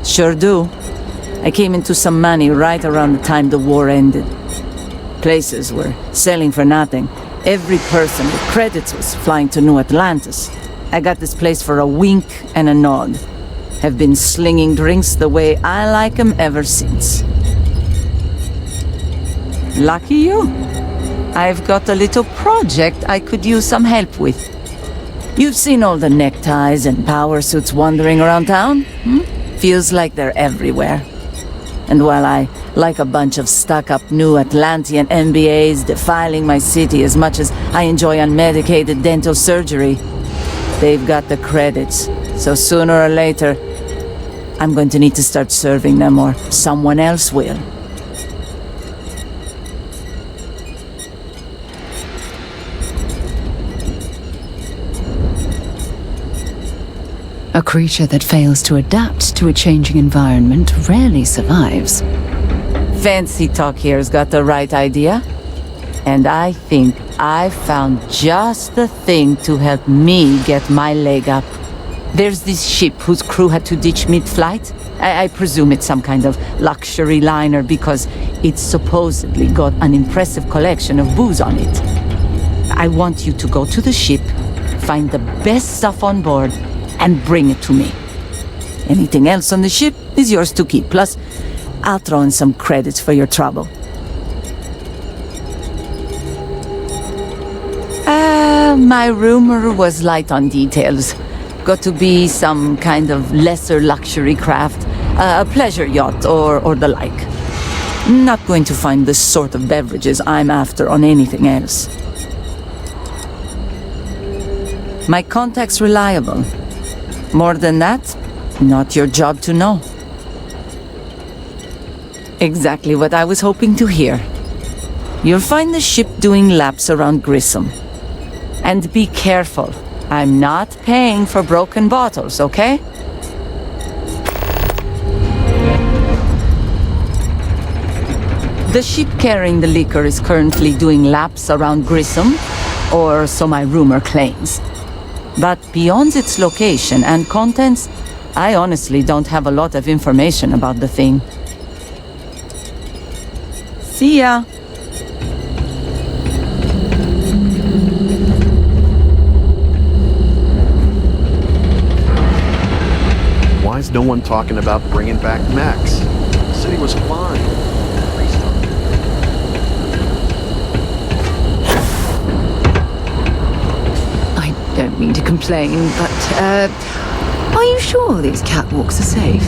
Sure do. I came into some money right around the time the war ended. Places were selling for nothing. Every person with credits was flying to New Atlantis. I got this place for a wink and a nod. Have been slinging drinks the way I like 'em ever since. Lucky you. I've got a little project I could use some help with. You've seen all the neckties and power suits wandering around town? Feels like they're everywhere. And while I like a bunch of stuck-up New Atlantean MBAs defiling my city as much as I enjoy unmedicated dental surgery, they've got the credits. So sooner or later, I'm going to need to start serving them, or someone else will. A creature that fails to adapt to a changing environment rarely survives. Fancy Talk here's got the right idea. And I think I found just the thing to help me get my leg up. There's this ship whose crew had to ditch mid-flight. I presume it's some kind of luxury liner because it's supposedly got an impressive collection of booze on it. I want you to go to the ship, find the best stuff on board, and bring it to me. Anything else on the ship is yours to keep. Plus, I'll throw in some credits for your trouble. My rumor was light on details. Got to be some kind of lesser luxury craft, a pleasure yacht or the like. Not going to find the sort of beverages I'm after on anything else. My contact's reliable. More than that, not your job to know. Exactly what I was hoping to hear. You'll find the ship doing laps around Grissom. And be careful. I'm not paying for broken bottles, okay? The ship carrying the liquor is currently doing laps around Grissom, or so my rumor claims. But beyond its location and contents, I honestly don't have a lot of information about the thing. See ya! Why is no one talking about bringing back Max? The city was fine. I don't mean to complain, but, are you sure these catwalks are safe?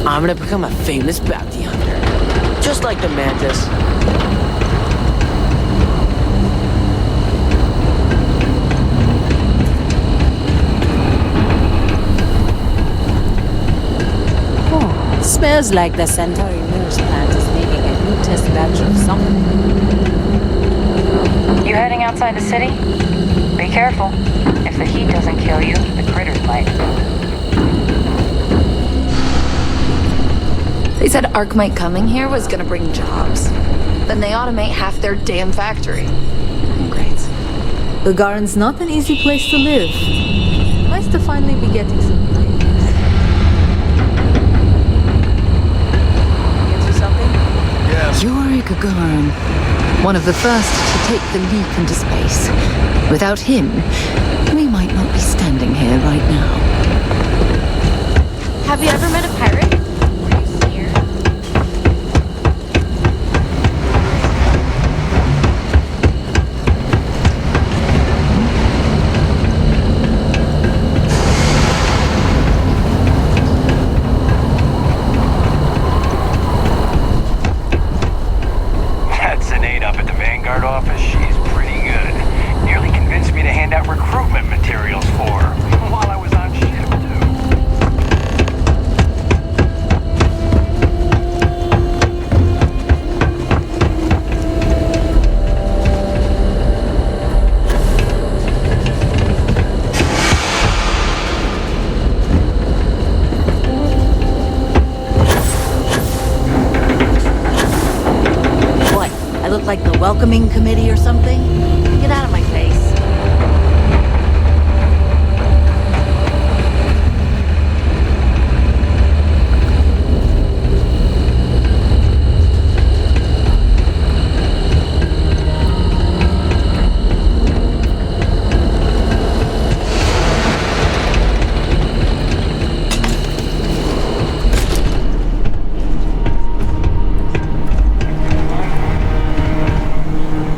I'm gonna become a famous bounty hunter, just like the Mantis. Oh, smells like the Centauri Mills plant is making a new test batch of something. You heading outside the city? Be careful. If the heat doesn't kill you, the critters might. They said Arkmite coming here was gonna bring jobs. Then they automate half their damn factory. Great. Gagarin's not an easy place to live. Nice to finally be getting some money. Get you something? Yes. Yuri Gagarin, one of the first to take the leap into space. Without him, we might not be standing here right now. Have you ever met a pirate? Office, she's pretty good. Nearly convinced me to hand out recruitment materials for her while I was on shift, too. I look like the welcoming committee or something? Get out of my face.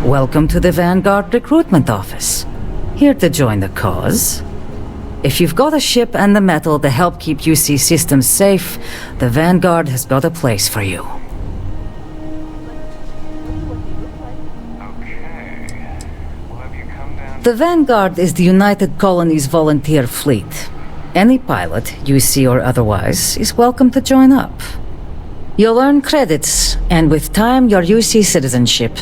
Welcome to the Vanguard recruitment office. Here to join the cause. If you've got a ship and the metal to help keep UC systems safe, the Vanguard has got a place for you. The Vanguard is the United Colonies volunteer fleet. Any pilot, UC or otherwise, is welcome to join up. You'll earn credits, and with time, your UC citizenship.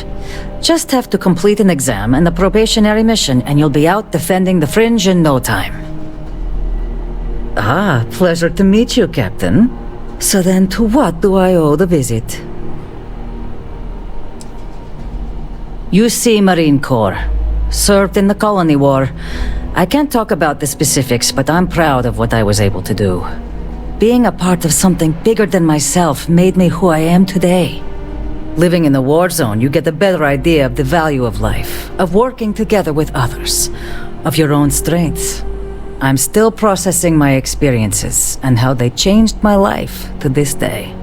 Just have to complete an exam and a probationary mission, and you'll be out defending the Fringe in no time. Ah, pleasure to meet you, Captain. So then, to what do I owe the visit? UC Marine Corps. Served in the Colony War. I can't talk about the specifics, but I'm proud of what I was able to do. Being a part of something bigger than myself made me who I am today. Living in the war zone, you get a better idea of the value of life, of working together with others, of your own strengths. I'm still processing my experiences and how they changed my life to this day.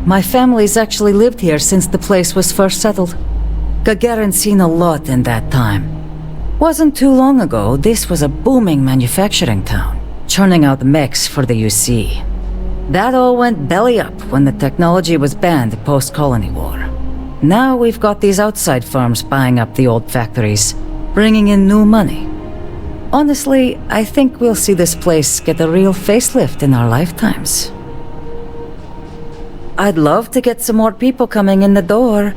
My family's actually lived here since the place was first settled. Gagarin's seen a lot in that time. Wasn't too long ago, this was a booming manufacturing town, churning out mechs for the UC. That all went belly up when the technology was banned post-colony war. Now we've got these outside firms buying up the old factories, bringing in new money. Honestly, I think we'll see this place get a real facelift in our lifetimes. I'd love to get some more people coming in the door.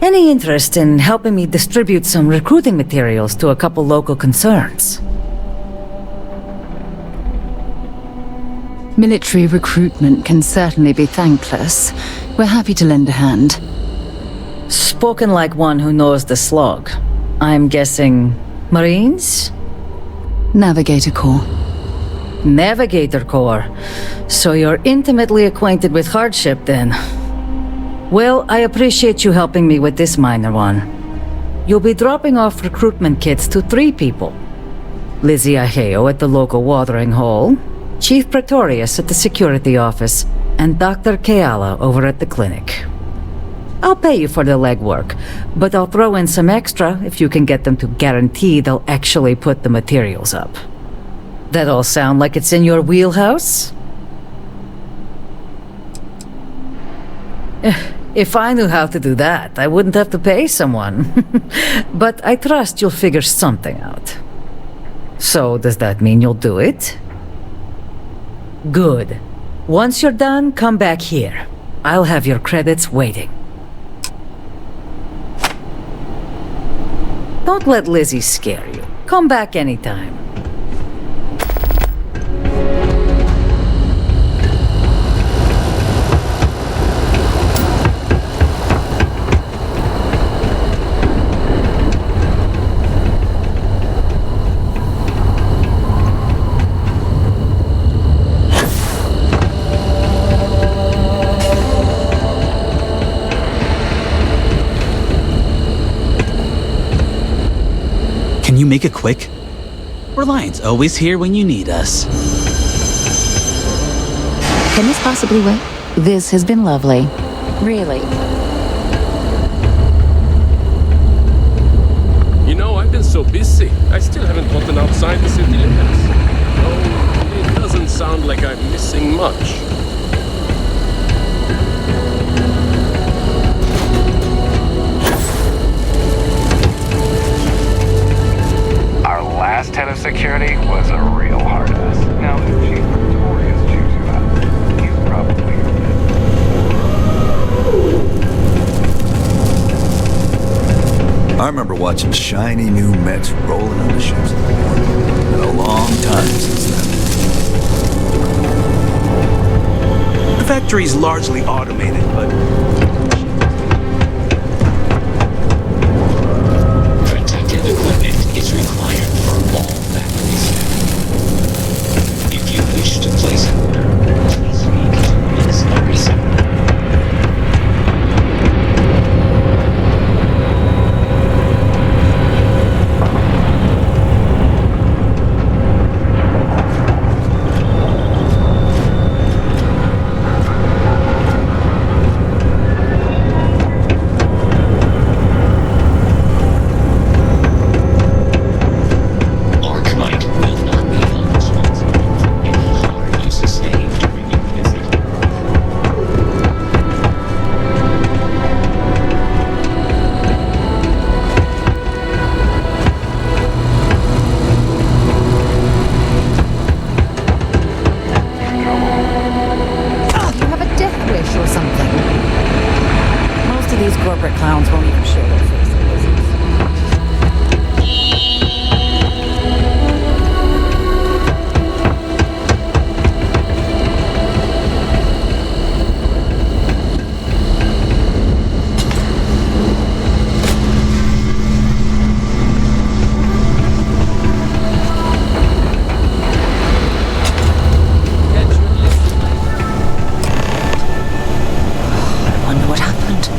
Any interest in helping me distribute some recruiting materials to a couple local concerns? Military recruitment can certainly be thankless. We're happy to lend a hand. Spoken like one who knows the slog. I'm guessing Marines? Navigator Corps. Navigator Corps. So you're intimately acquainted with hardship then. Well, I appreciate you helping me with this minor one. You'll be dropping off recruitment kits to 3 people. Lizzie Aheo at the local watering hole, Chief Pretorius at the security office, and Dr. Keala over at the clinic. I'll pay you for the legwork, but I'll throw in some extra if you can get them to guarantee they'll actually put the materials up. That all sound like it's in your wheelhouse? If I knew how to do that, I wouldn't have to pay someone. But I trust you'll figure something out. So, does that mean you'll do it? Good. Once you're done, come back here. I'll have your credits waiting. Don't let Lizzie scare you. Come back anytime. Can you make it quick? Reliant's always here when you need us. Can this possibly wait? This has been lovely. Really. You know, I've been so busy. I still haven't gotten outside the city limits. Oh, it doesn't sound like I'm missing much. Last head of security was a real hard ass. Now, if Chief Pretorius chews you out, he's probably I remember watching shiny new mechs rolling on the ships in the morning. Been a long time since then. The factory's largely automated, but Protective equipment is required for all factories. If you wish to place an order, please speak to Ms. Larissa. Corporate clowns won't even show their faces. I wonder what happened.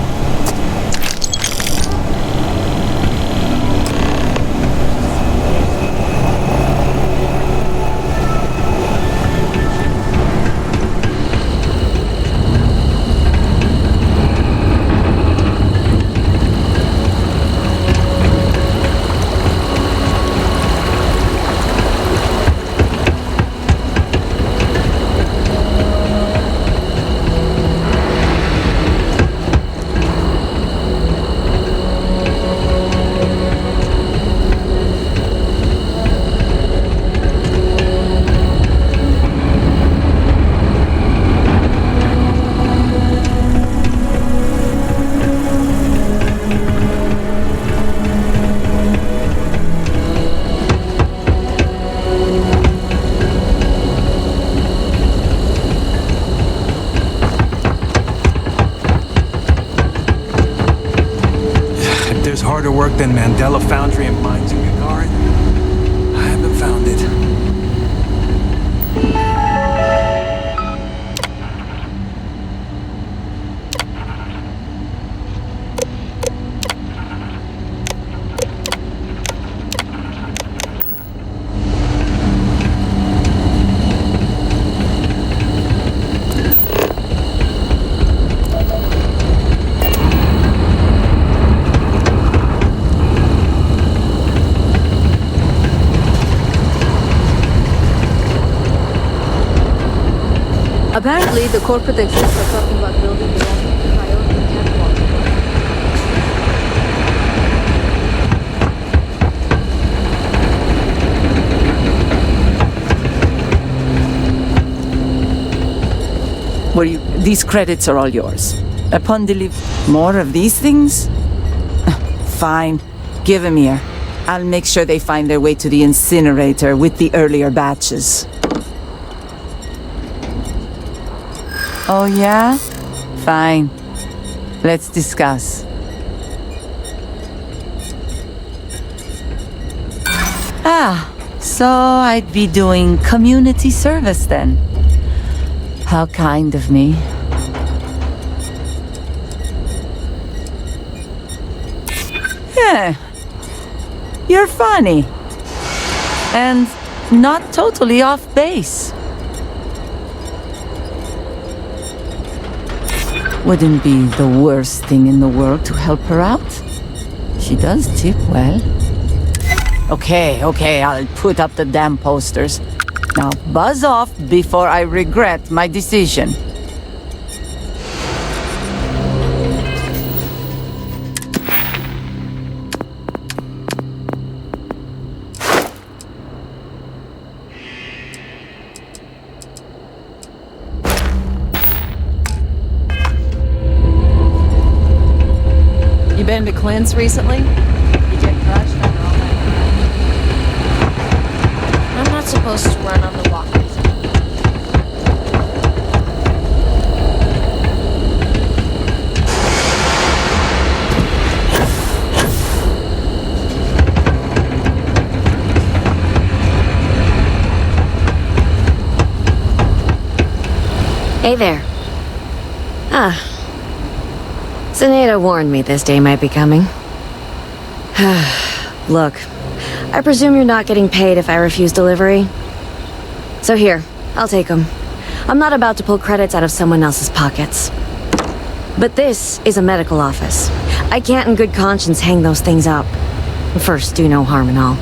there's harder work than Mandela Foundry and mines in Gagarin, I haven't found it. Apparently, the corporate execs are talking about building their own priority catwalk. These credits are all yours. Upon delivery, more of these things? Fine. Give them here. I'll make sure they find their way to the incinerator with the earlier batches. Oh, yeah? Fine. Let's discuss. So I'd be doing community service then. How kind of me. You're funny. And not totally off base. Wouldn't be the worst thing in the world to help her out. She does tip well. Okay, I'll put up the damn posters. Now buzz off before I regret my decision. You been to Clint's recently? You get crushed after all that? I'm not supposed to run on the walkway. Hey there. Ah. Zenaida warned me this day might be coming. Look, I presume you're not getting paid if I refuse delivery. So here, I'll take them. I'm not about to pull credits out of someone else's pockets. But this is a medical office. I can't in good conscience hang those things up. First, do no harm and all.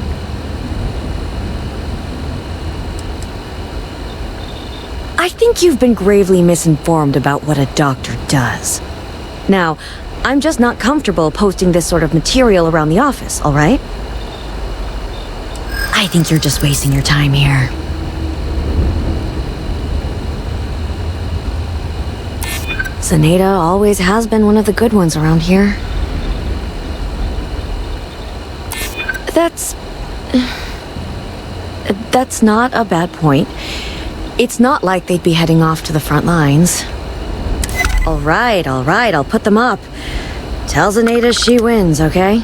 I think you've been gravely misinformed about what a doctor does. Now, I'm just not comfortable posting this sort of material around the office, all right? I think you're just wasting your time here. Zenaida always has been one of the good ones around here. That's not a bad point. It's not like they'd be heading off to the front lines. All right, I'll put them up. Tell Zenaida she wins, okay?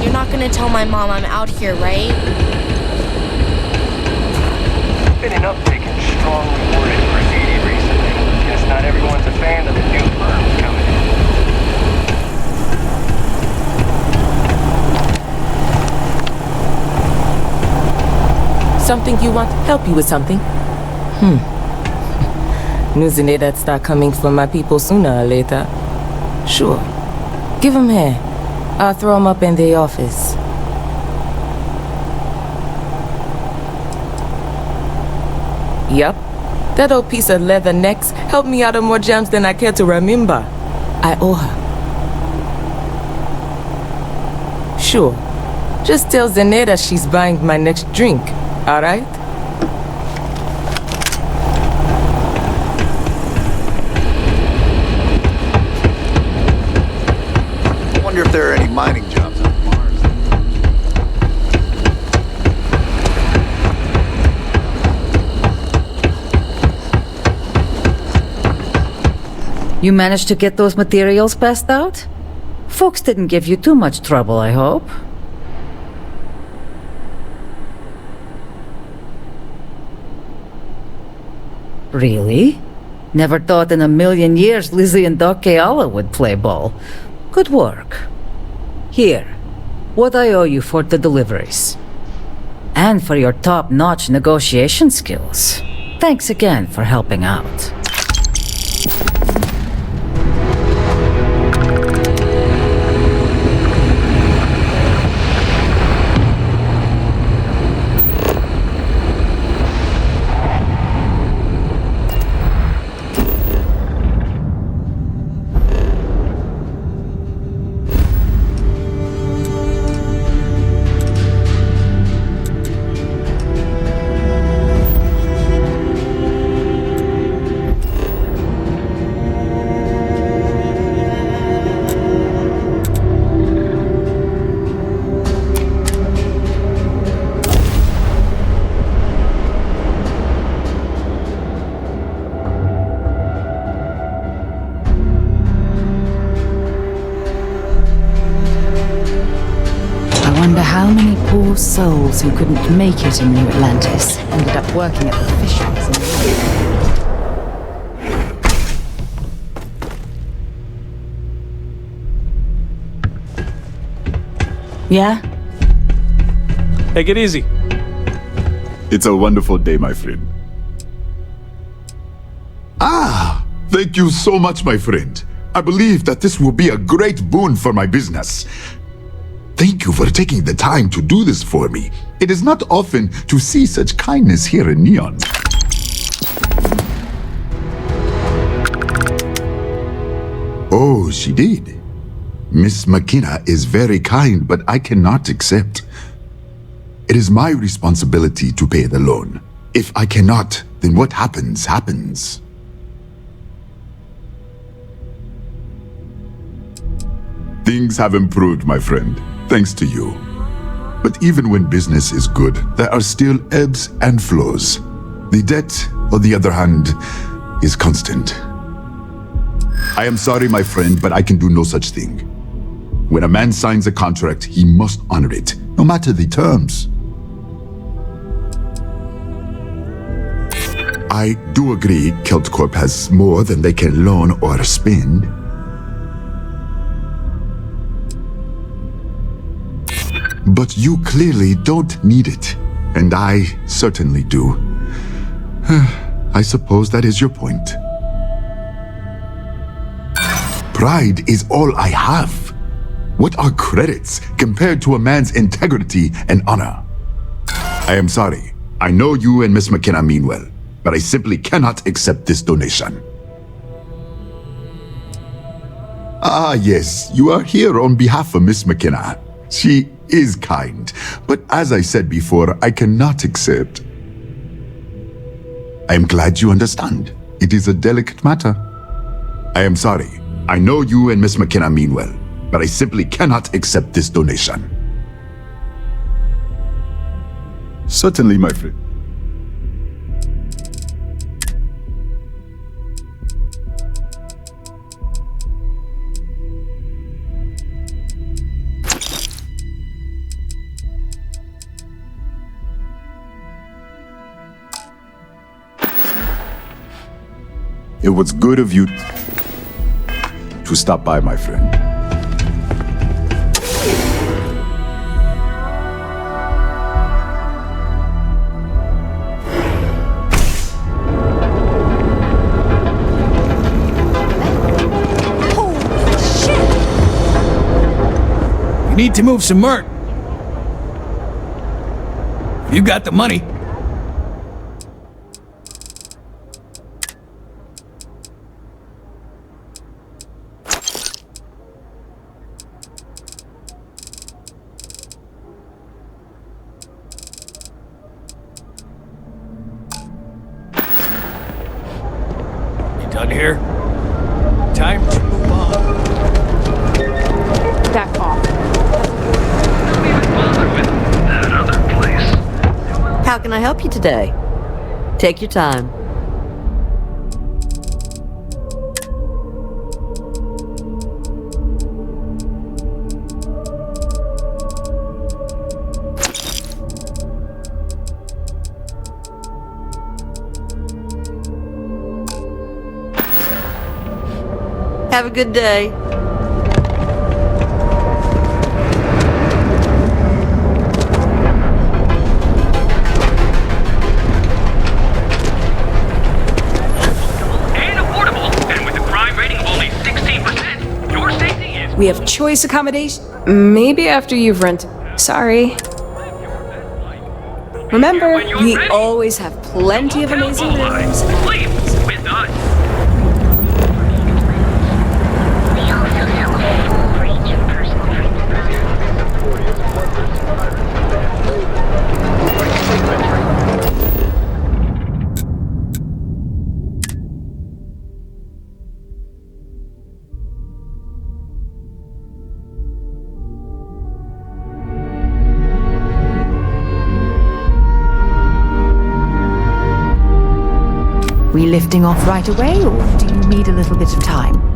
You're not gonna tell my mom I'm out here, right? Been an uptick in strongly worded graffiti recently. Guess not everyone's a fan of the new firms coming in. Something you want? Help you with something? Knew Zenaide'd start coming for my people sooner or later. Sure. Give 'em here. I'll throw 'em up in the office. Yup. That old piece of leather necks helped me out of more jams than I care to remember. I owe her. Sure. Just tell Zenaida she's buying my next drink, alright? I wonder if there are any mining jobs on Mars. You managed to get those materials passed out? Folks didn't give you too much trouble, I hope. Really? Never thought in a million years Lizzie and Doc Keala would play ball. Good work. Here, what I owe you for the deliveries. And for your top-notch negotiation skills. Thanks again for helping out. Souls who couldn't make it in New Atlantis ended up working at the fisheries in Yeah? Take it easy. It's a wonderful day, my friend. Ah! Thank you so much, my friend. I believe that this will be a great boon for my business. Thank you for taking the time to do this for me. It is not often to see such kindness here in Neon. Oh, she did. Miss McKenna is very kind, but I cannot accept. It is my responsibility to pay the loan. If I cannot, then what happens, happens. Things have improved, my friend, thanks to you. But even when business is good, there are still ebbs and flows. The debt, on the other hand, is constant. I am sorry, my friend, but I can do no such thing. When a man signs a contract, he must honor it, no matter the terms. I do agree KeltCorp has more than they can loan or spend. But you clearly don't need it, and I certainly do. I suppose that is your point. Pride is all I have. What are credits compared to a man's integrity and honor? I am sorry. I know you and Miss McKenna mean well, but I simply cannot accept this donation. Ah, yes, you are here on behalf of Miss McKenna. She is kind, but as I said before, I cannot accept. I am glad you understand. It is a delicate matter. I am sorry. I know you and Miss McKenna mean well, but I simply cannot accept this donation. Certainly, my friend. It was good of you to stop by, my friend. You need to move some murk. You got the money. Done here? Time to move on. Back off. That other place. How can I help you today? Take your time. Have a good day. We have choice accommodation. Maybe after you've rented. Sorry. Remember, we always have plenty of amazing rooms. Please, with us. We lifting off right away, or do you need a little bit of time?